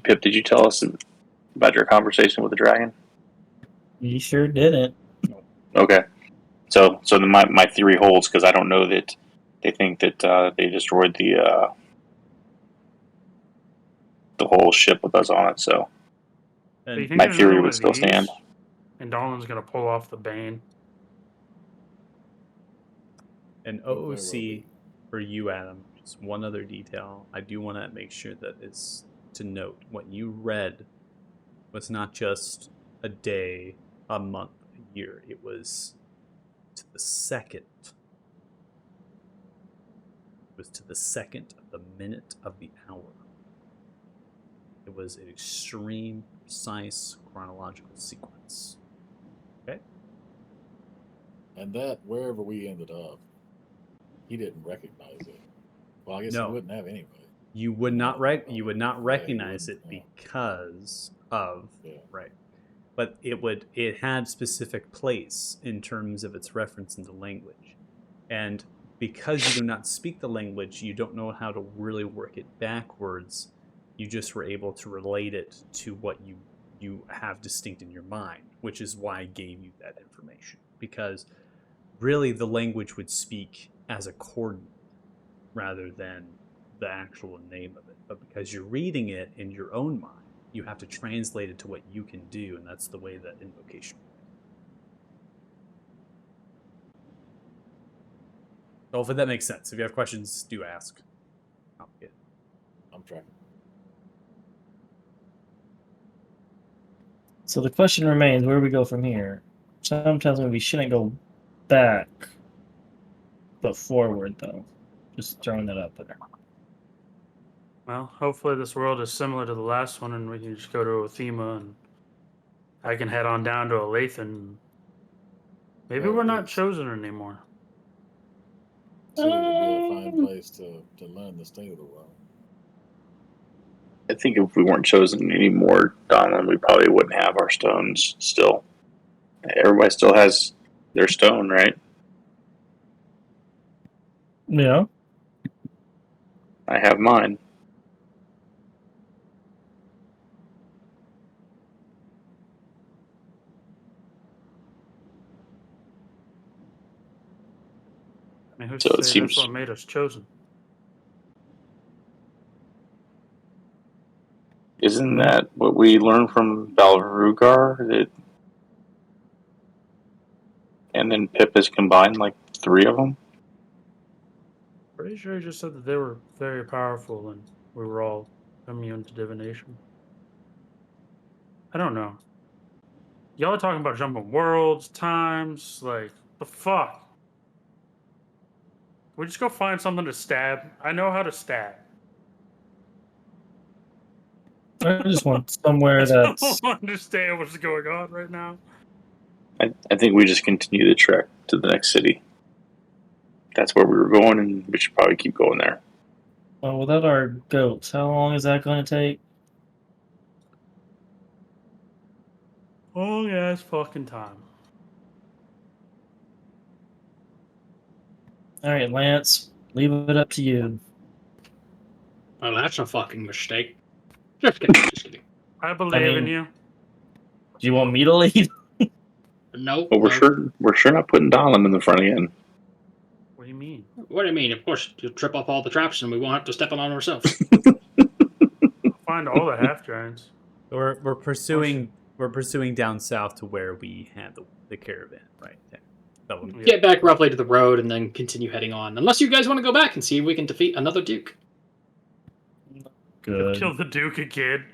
Pip, did you tell us about your conversation with the dragon? You sure didn't. Okay, so then my theory holds because I don't know that they think that they destroyed the whole ship with us on it. So Do you And think my there's theory another one would of still these? stand. And Donlin's gonna pull off the Bane. And Could very well OOC be. for you, Adam, just one other detail. I do want to make sure that is to note what you read was not just a day, a month, a year. It was to the second. It was to the second of the minute of the hour. It was an extreme, precise chronological sequence. Okay? And that, wherever we ended up, he didn't recognize it. Well, I guess No. he wouldn't have anyway. You would not you would not Yeah, recognize you it wouldn't, because of Yeah. right. But it had specific place in terms of its reference into language. And because you do not speak the language, you don't know how to really work it backwards. You just were able to relate it to what you have distinct in your mind, which is why I gave you that information. Because really the language would speak as a coordinate rather than the actual name of it. But because you're reading it in your own mind, you have to translate it to what you can do, and that's the way that invocation works. So hopefully that makes sense. If you have questions, do ask. I'm tracking. So the question remains, where do we go from here? Some tells me we shouldn't go back, but forward, though. Just throwing that up there. Well, hopefully this world is similar to the last one, and we can just go to Othema, and I can head on down to Olathan. Maybe Well, we're not it's- chosen anymore. So it would be a fine place to learn the state of the world. I think if we weren't chosen anymore, Donlin, we probably wouldn't have our stones still. Everybody still has their stone, right? Yeah. I have mine. I mean, who's So to it say seems- that's what made us chosen? Isn't that what we learned from Balrugar? And then Pip has combined like 3 of them? Pretty sure he just said that they were very powerful and we were all immune to divination. I don't know. Y'all are talking about jumping worlds, times, like, the fuck? We just go find something to stab. I know how to stab. I just want somewhere I that's. don't understand what's going on right now. I think we just continue the trek to the next city. That's where we were going, and we should probably keep going there. Well, without our goats, how long is that going to take? Oh yeah, it's fucking time. All right, Lance, leave it up to you. Oh, that's a fucking mistake. Just kidding. Just kidding. I believe in you. Do you want me to lead? Nope. But we're no. sure not putting Donlin in the front again. What do you mean? What do you mean? Of course, you'll trip off all the traps and we won't have to step on ourselves. Find all the half giants. We're pursuing down south to where we had the caravan, right? Yeah. That one. Yeah. Get back roughly to the road and then continue heading on. Unless you guys want to go back and see if we can defeat another Duke. Good. Kill the Duke again.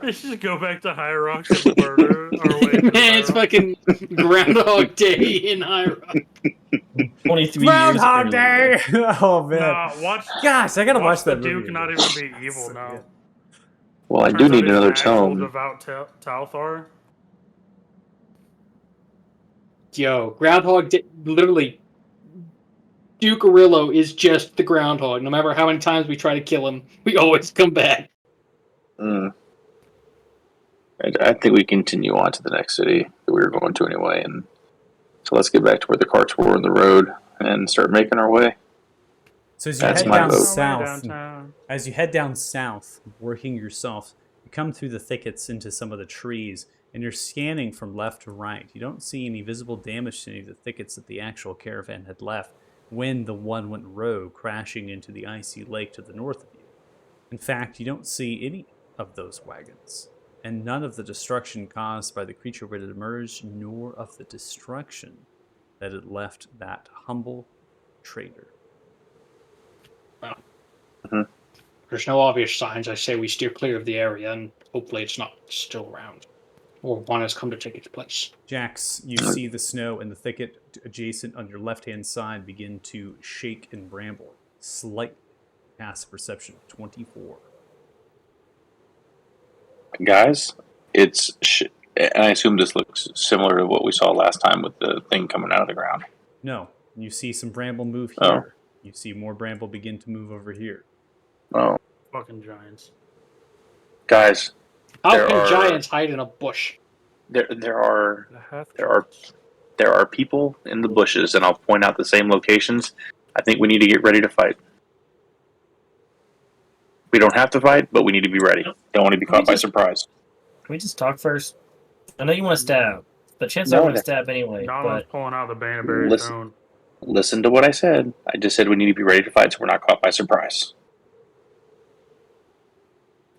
Let's just go back to High Rocks and murder our way. Man, it's fucking Groundhog Day in High Rock. 23 Groundhog years Day. Oh man, Nah, watch. gosh, I gotta watch the that Duke movie. not even be evil now. Well, I do Turns out need he's another an actual tome. Devout Talthar. Yo, Groundhog Day, literally, Duke Arillo is just the Groundhog. No matter how many times we try to kill him, we always come back. Mm. I think we continue on to the next city that we were going to anyway, and so let's get back to where the carts were on the road and start making our way. So as you That's head my down vote. south, Downtown. as you head down south, working yourself, you come through the thickets into some of the trees, and you're scanning from left to right. You don't see any visible damage to any of the thickets that the actual caravan had left when the one went rogue, crashing into the icy lake to the north of you. In fact, you don't see any of those wagons, and none of the destruction caused by the creature when it emerged, nor of the destruction that it left that humble trader. There's no obvious signs. I say we steer clear of the area, and hopefully it's not still around. Or one has come to take its place. Jax, you see the snow in the thicket adjacent on your left-hand side begin to shake and bramble. Slight passive perception of 24. Guys, and I assume this looks similar to what we saw last time with the thing coming out of the ground. No, you see some bramble move Oh. here. You see more bramble begin to move over here. Oh, Fucking giants. guys, How There can are- giants hide in a bush? there are The half There are people in the bushes, and I'll point out the same locations. I think we need to get ready to fight. We don't have to fight, but we need to be ready. Don't want to be caught by surprise. Can we just talk first? I know you want to stab, but chances No, are I'm going to that- stab anyway. Nolan's But pulling out the Bannerberry Listen. Zone. Listen to what I said. I just said we need to be ready to fight, so we're not caught by surprise.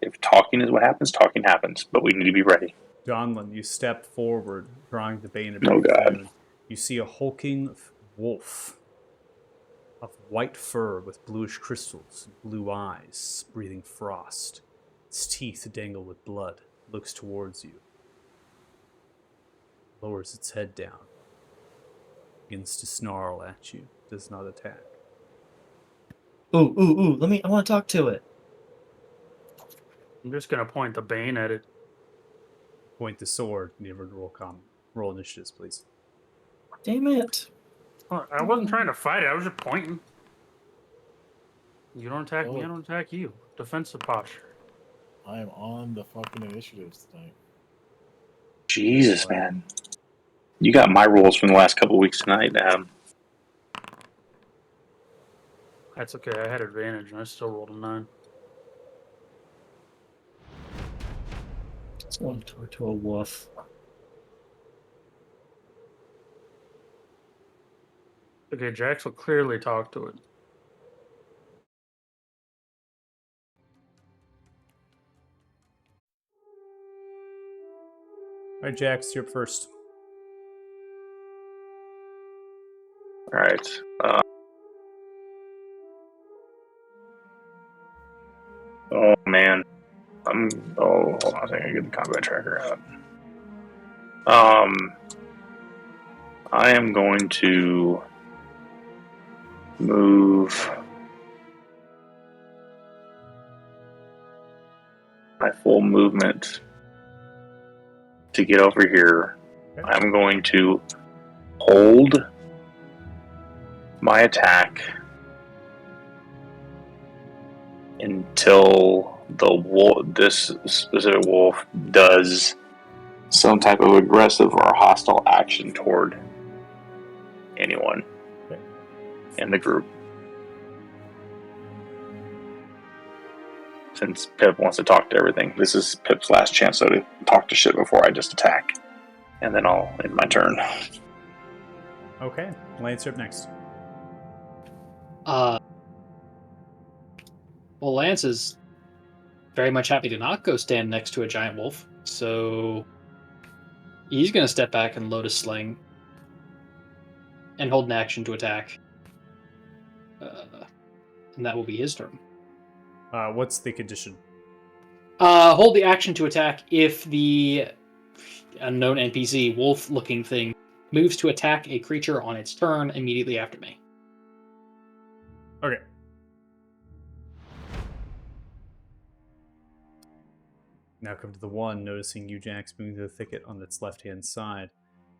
If talking is what happens, talking happens, but we need to be ready. Donlin, you step forward, drawing the bane of Oh, your God. phone. You see a hulking wolf of white fur with bluish crystals, blue eyes, breathing frost. Its teeth dangle with blood. Looks towards you. Lowers its head down. Begins to snarl at you. Does not attack. ooh, I want to talk to it. I'm just gonna point the Bane at it. Point the sword. Never roll initiatives, please. Damn it. Oh, I wasn't trying to fight it. I was just pointing. You don't attack me, I don't attack you. Defensive posture. I am on the fucking initiatives tonight. Jesus, man. You got my rolls from the last couple of weeks tonight. That's okay. I had advantage and I still rolled a 9. Let's go talk to a wolf. Okay, Jax will clearly talk to it. Alright, Jax, you're up first. All right. Oh man. Hold on a second. Get the combat tracker out. I am going to move my full movement to get over here. Okay. I'm going to hold my attack until this specific wolf does some type of aggressive or hostile action toward anyone Okay. in the group. Since Pip wants to talk to everything, this is Pip's last chance to talk to shit before I just attack. And then I'll end my turn. Okay, Lance, you're up next. Well, Lance is very much happy to not go stand next to a giant wolf, so he's going to step back and load a sling and hold an action to attack. And that will be his turn. What's the condition? Hold the action to attack if the unknown NPC wolf-looking thing moves to attack a creature on its turn immediately after me. Okay. Now come to the one, noticing you, Jax, moving to the thicket on its left-hand side.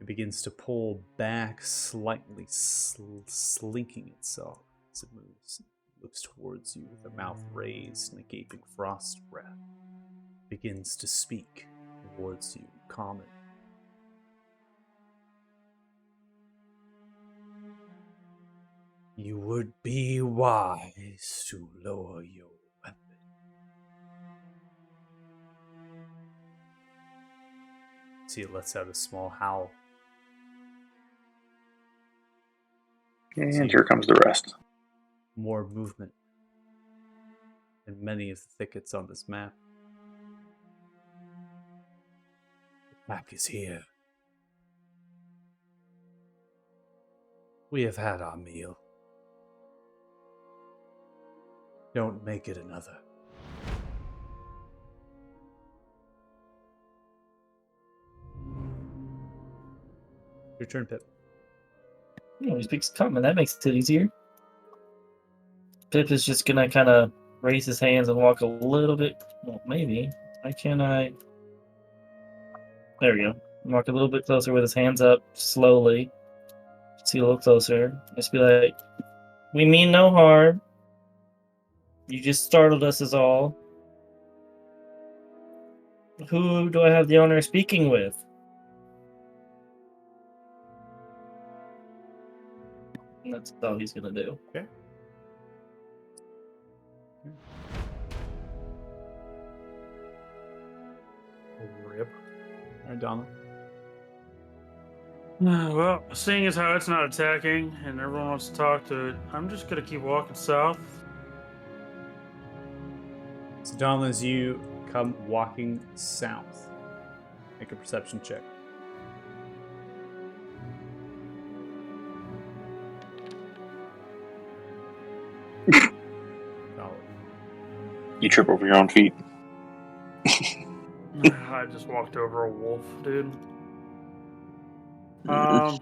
It begins to pull back slightly, slinking itself as it moves. It looks towards you with a mouth raised and a gaping frost breath. It begins to speak towards you, calming. You would be wise to lower your weapon. See, it lets out a small howl. And here comes the rest. More movement in many of the thickets on this map. The pack is here. We have had our meal. Don't make it another. Your turn, Pip. Oh, he speaks common. That makes it easier. Pip is just gonna kind of raise his hands and walk a little bit. Well, maybe. Why can't I? There we go. Walk a little bit closer with his hands up, slowly. See a little closer. Just be like, "We mean no harm. You just startled us, is all. Who do I have the honor of speaking with?" And that's all he's gonna do. Okay. Rip. All right, Donald. Well, seeing as how it's not attacking and everyone wants to talk to it, I'm just gonna keep walking south. So, Donald, as you come walking south, make a perception check. Donald. You trip over your own feet. I just walked over a wolf, dude. Yeah,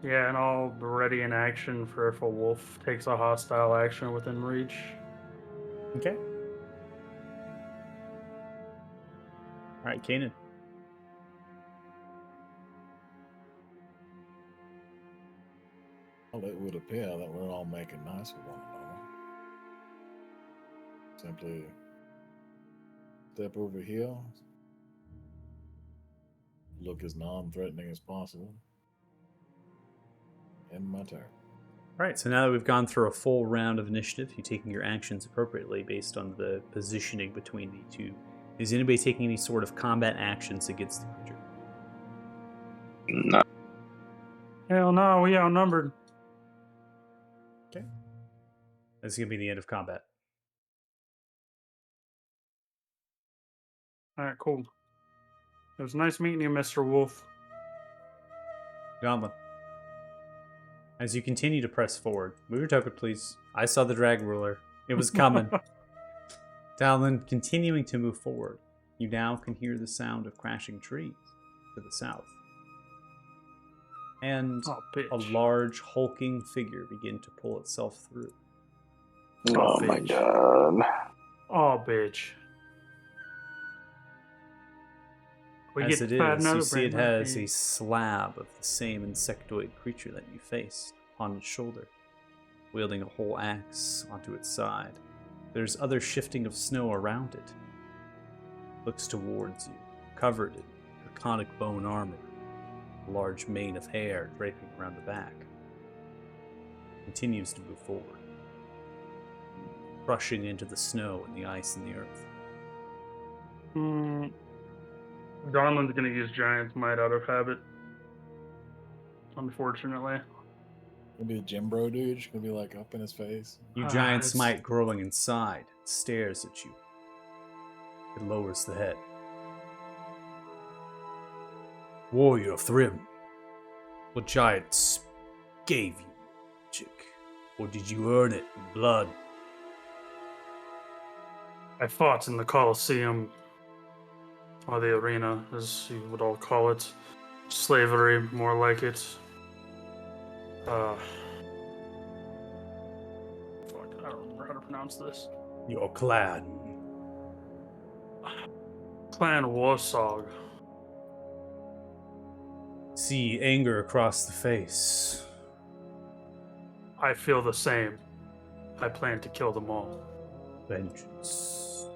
and I'll be ready in action for if a wolf takes a hostile action within reach. Okay. All right, Kanan. Well, it would appear that we're all making nice with one another. Simply step over here, look as non-threatening as possible, end my turn. All right, so now that we've gone through a full round of initiative, you're taking your actions appropriately based on the positioning between the two. Is anybody taking any sort of combat actions against the creature? No. Hell no, we outnumbered. Okay. This is going to be the end of combat. Alright, cool. It was nice meeting you, Mr. Wolf. Donlin. As you continue to press forward, move your token, please. I saw the drag ruler. It was coming. Donlin, continuing to move forward, you now can hear the sound of crashing trees to the south. And Oh, a bitch. large, hulking figure begin to pull itself through. Oh my god. Oh, bitch. We As get it fat is, you another see it brain has a monkey. slab of the same insectoid creature that you faced on its shoulder, wielding a whole axe onto its side. There's other shifting of snow around it. Looks towards you, covered in draconic bone armor, a large mane of hair draping around the back. Continues to move forward, crushing into the snow and the ice and the earth. Donlin's gonna use Giant's Might out of habit. Unfortunately. Gonna be a gym bro dude. Just gonna be like up in his face. You Ah, giant it's- smite growing inside stares at you. It lowers the head. Warrior Thrym, what giants gave you magic? Or did you earn it in blood? I fought in the Colosseum, or the arena, as you would all call it. Slavery, more like it. Fuck, I don't remember how to pronounce this. Your clan. Clan Warsog. See anger across the face. I feel the same. I plan to kill them all. Vengeance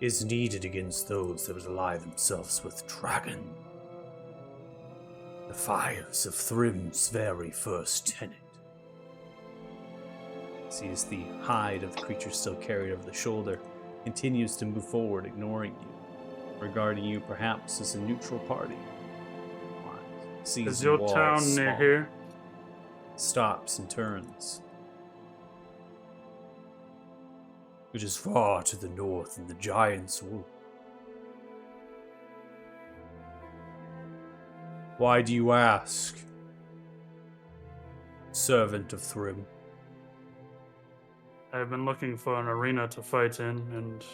is needed against those that would ally themselves with dragon. The fires of Thrym's very first tenet. Sees the hide of the creature still carried over the shoulder, continues to move forward, ignoring you, regarding you perhaps as a neutral party. Sees Is the your walls town near small, here? stops and turns. It is far to the north in the Giant's Wood. Why do you ask? Servant of Thrym. I've been looking for an arena to fight in, and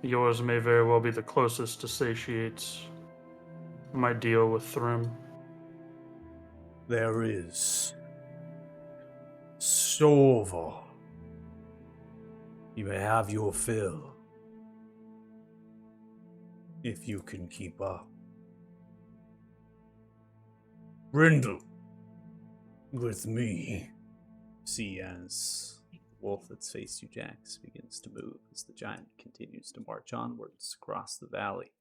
yours may very well be the closest to satiate my deal with Thrym. There is Sova. You may have your fill. If you can keep up. Brindle. With me. See as the wolf that's faced you, Jax, begins to move as the giant continues to march onwards across the valley.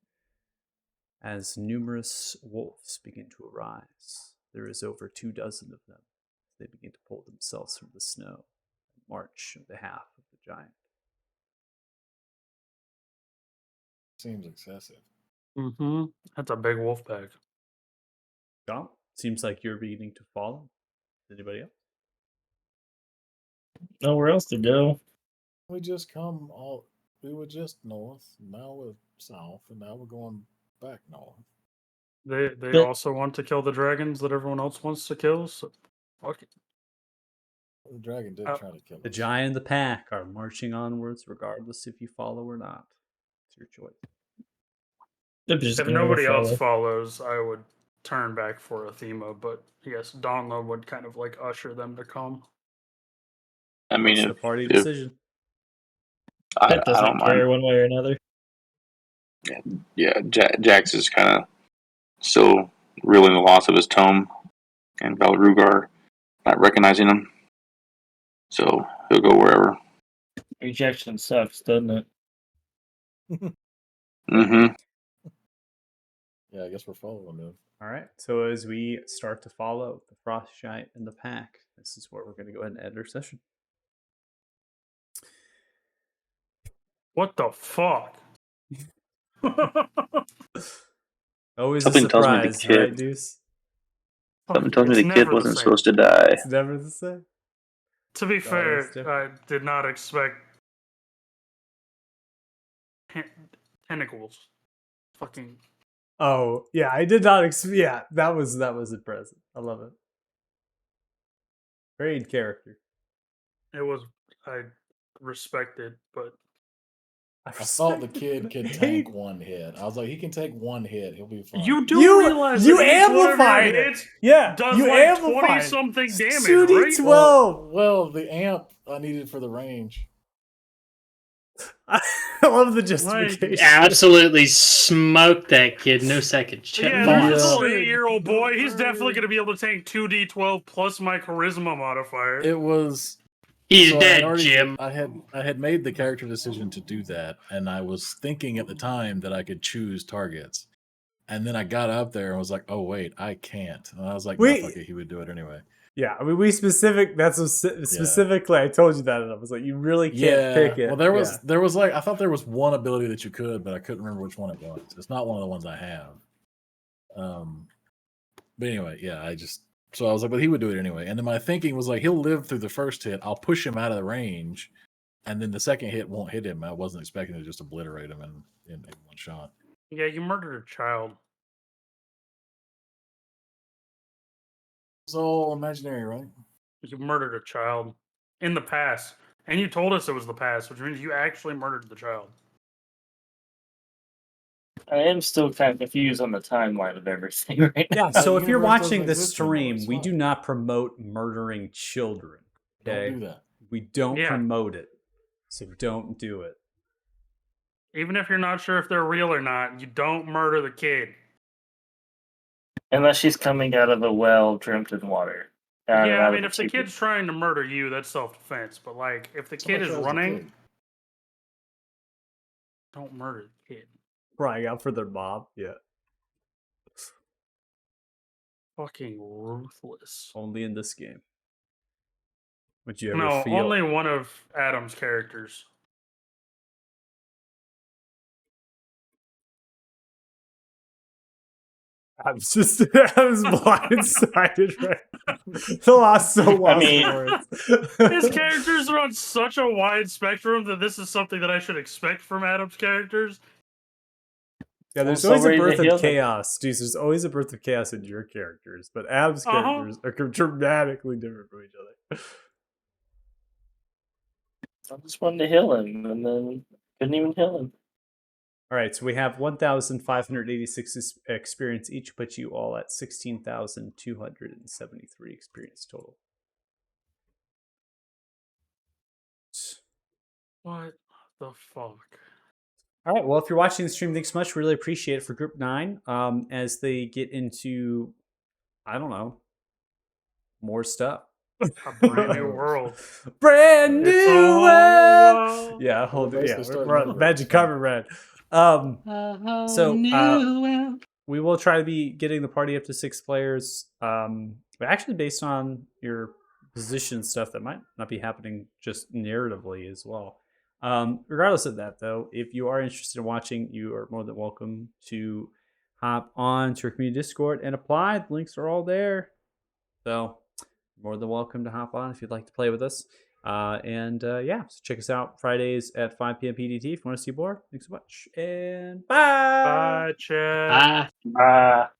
As numerous wolves begin to arise, there is over 24 of them. They begin to pull themselves from the snow and march on behalf of the giant. Seems excessive. Mm-hmm. That's a big wolf pack. John, seems like you're beginning to follow. Anybody else? Nowhere else to go. We just come all. We were just north. Now we're south, and now we're going back north. They But- also want to kill the dragons that everyone else wants to kill, so fuck it. The dragon did Oh. try to kill us. The giant and the pack are marching onwards, regardless if you follow or not. It's your choice. They're just If gonna go nobody else follow. follows, I would turn back for Athema, but yes, Donla would kind of like usher them to come. I mean, It's the if, party if decision. I That doesn't don't care mind. one way or another. Yeah, Jax is kind of still reeling the loss of his tome, and Valrugar not recognizing him. So he'll go wherever. Rejection sucks, doesn't it? Mm-hmm. Yeah, I guess we're following them. All right. So as we start to follow the frost giant and the pack, this is where we're going to go ahead and end our session. What the fuck? Always Something a tells me the surprise, kid- right, Deuce? Something tells me It's the never kid wasn't same. supposed to die. It's never the same. To be it's fair, I different. did not expect tentacles. Fucking Oh yeah, I did not. Yeah, that was impressive. I love it. Very in character. it was. I respect it, but I thought the kid could tank one hit. I was like, he can take one hit. He'll be fine. you do You- realize you that each one of your amplified it. hits Yeah, does you like amplified 20 it. something damage, 2d12. right? Well, the amp I needed for the range. I love the justification. Absolutely smoked that kid. No second. Yeah, thoughts. this little 8-year-old boy, he's definitely going to be able to take 2d12 plus my charisma modifier. It was. He's so dead, Jim. I had made the character decision to do that, and I was thinking at the time that I could choose targets, and then I got up there and was like, "Oh wait, I can't." And I was like, Wait. "No, fuck it, he would do it anyway." Yeah, I mean, specifically, I told you that, and I was like, you really can't pick it. Well, there was like I thought there was one ability that you could, but I couldn't remember which one it was. It's not one of the ones I have. But anyway, yeah, so I was like, but he would do it anyway. And then my thinking was like, he'll live through the first hit. I'll push him out of the range, and then the second hit won't hit him. I wasn't expecting to just obliterate him in one shot. Yeah, you murdered a child. It's all imaginary, right? You murdered a child in the past. And you told us it was the past, which means you actually murdered the child. I am still kind of confused on the timeline of everything right now. Yeah, so The if you're universe watching doesn't this exist anymore, stream, it's we fine. do not promote murdering children. Okay? Don't do that. We don't Yeah. promote it. So don't do it. Even if you're not sure if they're real or not, you don't murder the kid. Unless she's coming out of a well drenched in water. Out Yeah, I of mean, a if the teepee. kid's trying to murder you, that's self-defense. But, like, if the kid Somebody is kills the running, kid. don't murder the kid. Crying out for their mom. Yeah. Fucking ruthless. Only in this game. Would you ever No, feel only one of Adam's characters. I was blindsided right now. The last so lost mean- words. His characters are on such a wide spectrum that this is something that I should expect from Adam's characters. Yeah, there's So always a ready to birth heal of them. chaos. Dude, there's always a birth of chaos in your characters, but Adam's Uh-huh. characters are dramatically different from each other. I just wanted to heal him, and then couldn't even heal him. All right, so we have 1,586 experience each, puts you all at 16,273 experience total. What the fuck? All right, well, if you're watching the stream, thanks so much. Really appreciate it for Group 9 as they get into, I don't know, more stuff. A brand new world. Brand It's a new whole world. world. Yeah, basically starting we're on over. Magic Carpet Red. We will try to be getting the party up to 6 players. But actually, based on your position stuff, that might not be happening just narratively as well. Regardless of that, though, if you are interested in watching, you are more than welcome to hop on to our community Discord and apply. The links are all there. So, more than welcome to hop on if you'd like to play with us. So check us out Fridays at 5 p.m. PDT if you want to see more. Thanks so much. And bye. Bye, Chad. Ah.